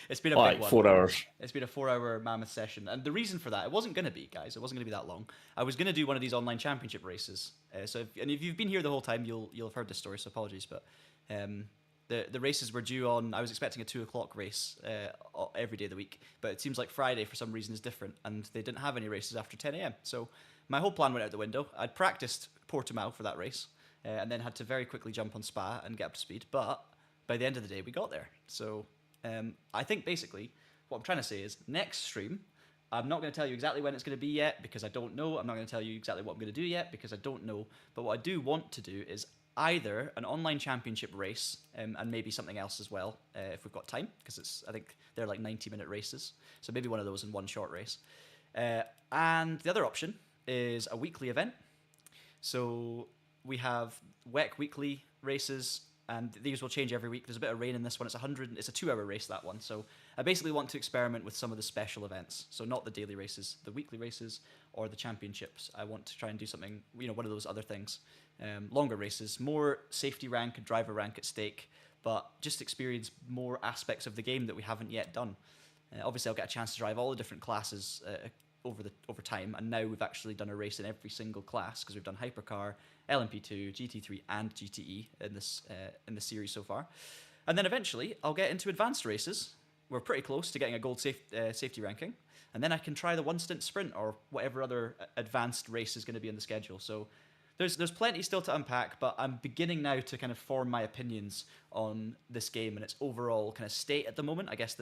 It's been a big one. 4 hours. It's been a 4-hour mammoth session, and the reason for that, it wasn't going to be, guys. It wasn't going to be that long. I was going to do one of these online championship races. So if you've been here the whole time, you'll have heard this story. So apologies, but the races were due on. I was expecting a 2:00 race every day of the week, but it seems like Friday for some reason is different, and they didn't have any races after 10 a.m. So my whole plan went out the window. I'd practiced Portimao for that race, and then had to very quickly jump on Spa and get up to speed. But by the end of the day, we got there. So. I think basically what I'm trying to say is next stream, I'm not going to tell you exactly when it's going to be yet because I don't know. I'm not going to tell you exactly what I'm going to do yet because I don't know. But what I do want to do is either an online championship race and maybe something else as well if we've got time because I think they're like 90-minute races. So maybe one of those in one short race. And the other option is a weekly event. So we have WEC weekly races. And these will change every week. There's a bit of rain in this one. It's a 2-hour race, that one. So I basically want to experiment with some of the special events. So not the daily races, the weekly races, or the championships. I want to try and do something, one of those other things. Longer races, more safety rank and driver rank at stake, but just experience more aspects of the game that we haven't yet done. Obviously, I'll get a chance to drive all the different classes over time, and now we've actually done a race in every single class because we've done Hypercar, LMP2, GT3, and GTE in this series so far. And then eventually, I'll get into advanced races. We're pretty close to getting a gold safety ranking, and then I can try the one stint sprint or whatever other advanced race is going to be in the schedule. So there's plenty still to unpack, but I'm beginning now to kind of form my opinions on this game and its overall kind of state at the moment. I guess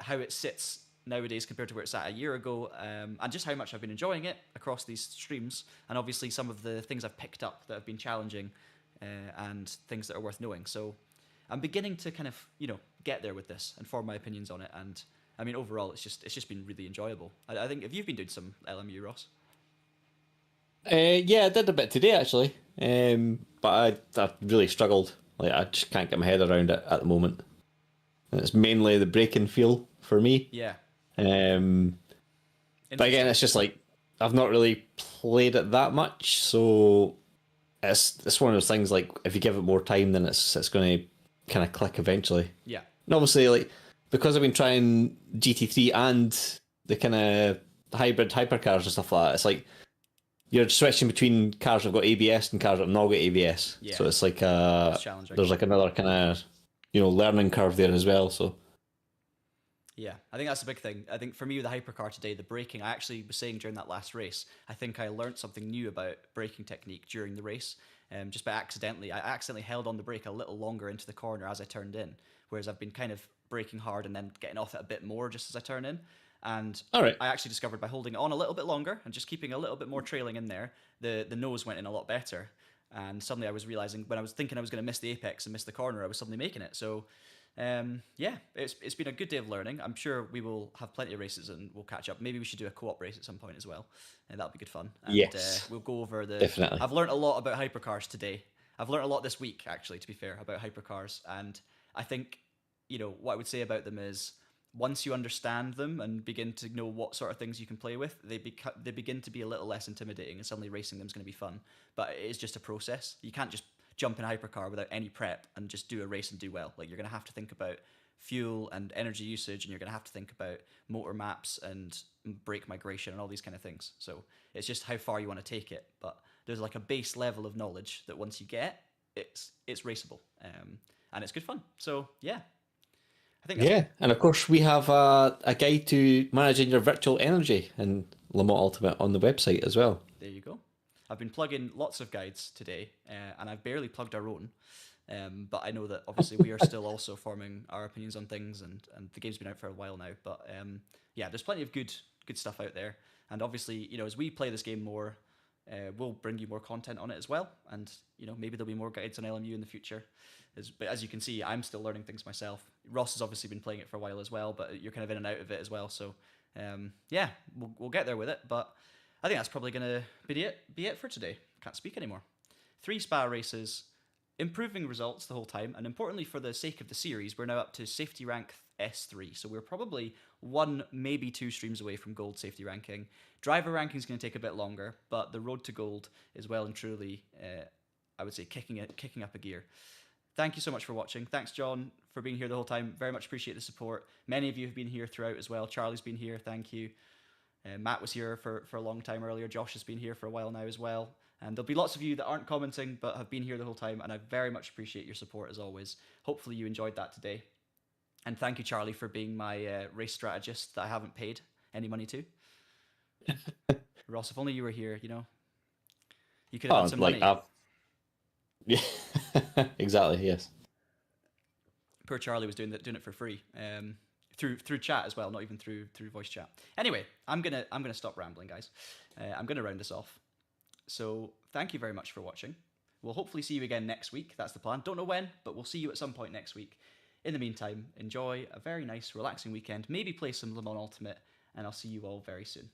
how it sits nowadays compared to where it's at a year ago, and just how much I've been enjoying it across these streams, and obviously some of the things I've picked up that have been challenging and things that are worth knowing. So I'm beginning to kind of get there with this and form my opinions on it. And I mean, overall, it's just been really enjoyable. I think if you've been doing some LMU, Ross. Yeah, I did a bit today actually, but I really struggled. Like I just can't get my head around it at the moment. And it's mainly the braking feel for me. Yeah. But again, it's just like I've not really played it that much, so it's one of those things like if you give it more time, then it's going to kind of click eventually. Yeah. And obviously, like because I've been trying GT3 and the kind of hybrid hypercars and stuff like that, it's like you're switching between cars that have got ABS and cars that have not got ABS. Yeah. So it's like It's challenging. there's like another kind of learning curve there as well. So Yeah, I think that's a big thing. I think for me with the hypercar today, the braking, I actually was saying during that last race, I think I learned something new about braking technique during the race. Just by accidentally, I accidentally held on the brake a little longer into the corner as I turned in, whereas I've been kind of braking hard and then getting off it a bit more just as I turn in. And all right. I actually discovered by holding it on a little bit longer and just keeping a little bit more trailing in there, the nose went in a lot better. And suddenly I was realizing when I was thinking I was going to miss the apex and miss the corner, I was suddenly making it. So yeah, it's been a good day of learning. I'm sure we will have plenty of races and we'll catch up. Maybe we should do a co-op race at some point as well, and that'll be good fun. And, yes, we'll go over definitely. I've learned a lot about hypercars today. I've learned a lot this week, actually, to be fair, about hypercars, and I think what I would say about them is once you understand them and begin to know what sort of things you can play with, they begin to be a little less intimidating, and suddenly racing them is going to be fun. But it is just a process. You can't just jump in a hypercar without any prep and just do a race and do well. Like, you're going to have to think about fuel and energy usage, and you're going to have to think about motor maps and brake migration and all these kind of things. So it's just how far you want to take it. But there's like a base level of knowledge that once you get, it's raceable, and it's good fun. So yeah, I think that's and of course we have a guide to managing your virtual energy in Le Mans Ultimate on the website as well. There you go. I've been plugging lots of guides today, and I've barely plugged our own. But I know that obviously we are still also forming our opinions on things, and the game's been out for a while now. But yeah, there's plenty of good stuff out there. And obviously, as we play this game more, we'll bring you more content on it as well. And maybe there'll be more guides on LMU in the future. But as you can see, I'm still learning things myself. Ross has obviously been playing it for a while as well, but you're kind of in and out of it as well. So yeah, we'll get there with it. But I think that's probably going to be it for today. Can't speak anymore. 3 Spa races, improving results the whole time, and importantly for the sake of the series, we're now up to safety rank S3, so we're probably 1, maybe 2 streams away from gold safety ranking. Driver ranking is going to take a bit longer, but the road to gold is well and truly, I would say, kicking up a gear. Thank you so much for watching. Thanks, John, for being here the whole time. Very much appreciate the support. Many of you have been here throughout as well. Charlie's been here. Thank you. Matt was here for a long time earlier. Josh has been here for a while now as well. And there'll be lots of you that aren't commenting but have been here the whole time, and I very much appreciate your support as always. Hopefully you enjoyed that today. And thank you, Charlie, for being my race strategist that I haven't paid any money to. Ross, if only you were here, you could have had some money. Yeah, exactly, yes. Poor Charlie was doing it for free. Through chat as well, not even through voice chat. Anyway, I'm gonna stop rambling, guys. I'm gonna round this off. So thank you very much for watching. We'll hopefully see you again next week. That's the plan. Don't know when, but we'll see you at some point next week. In the meantime, enjoy a very nice, relaxing weekend. Maybe play some Le Mans Ultimate, and I'll see you all very soon.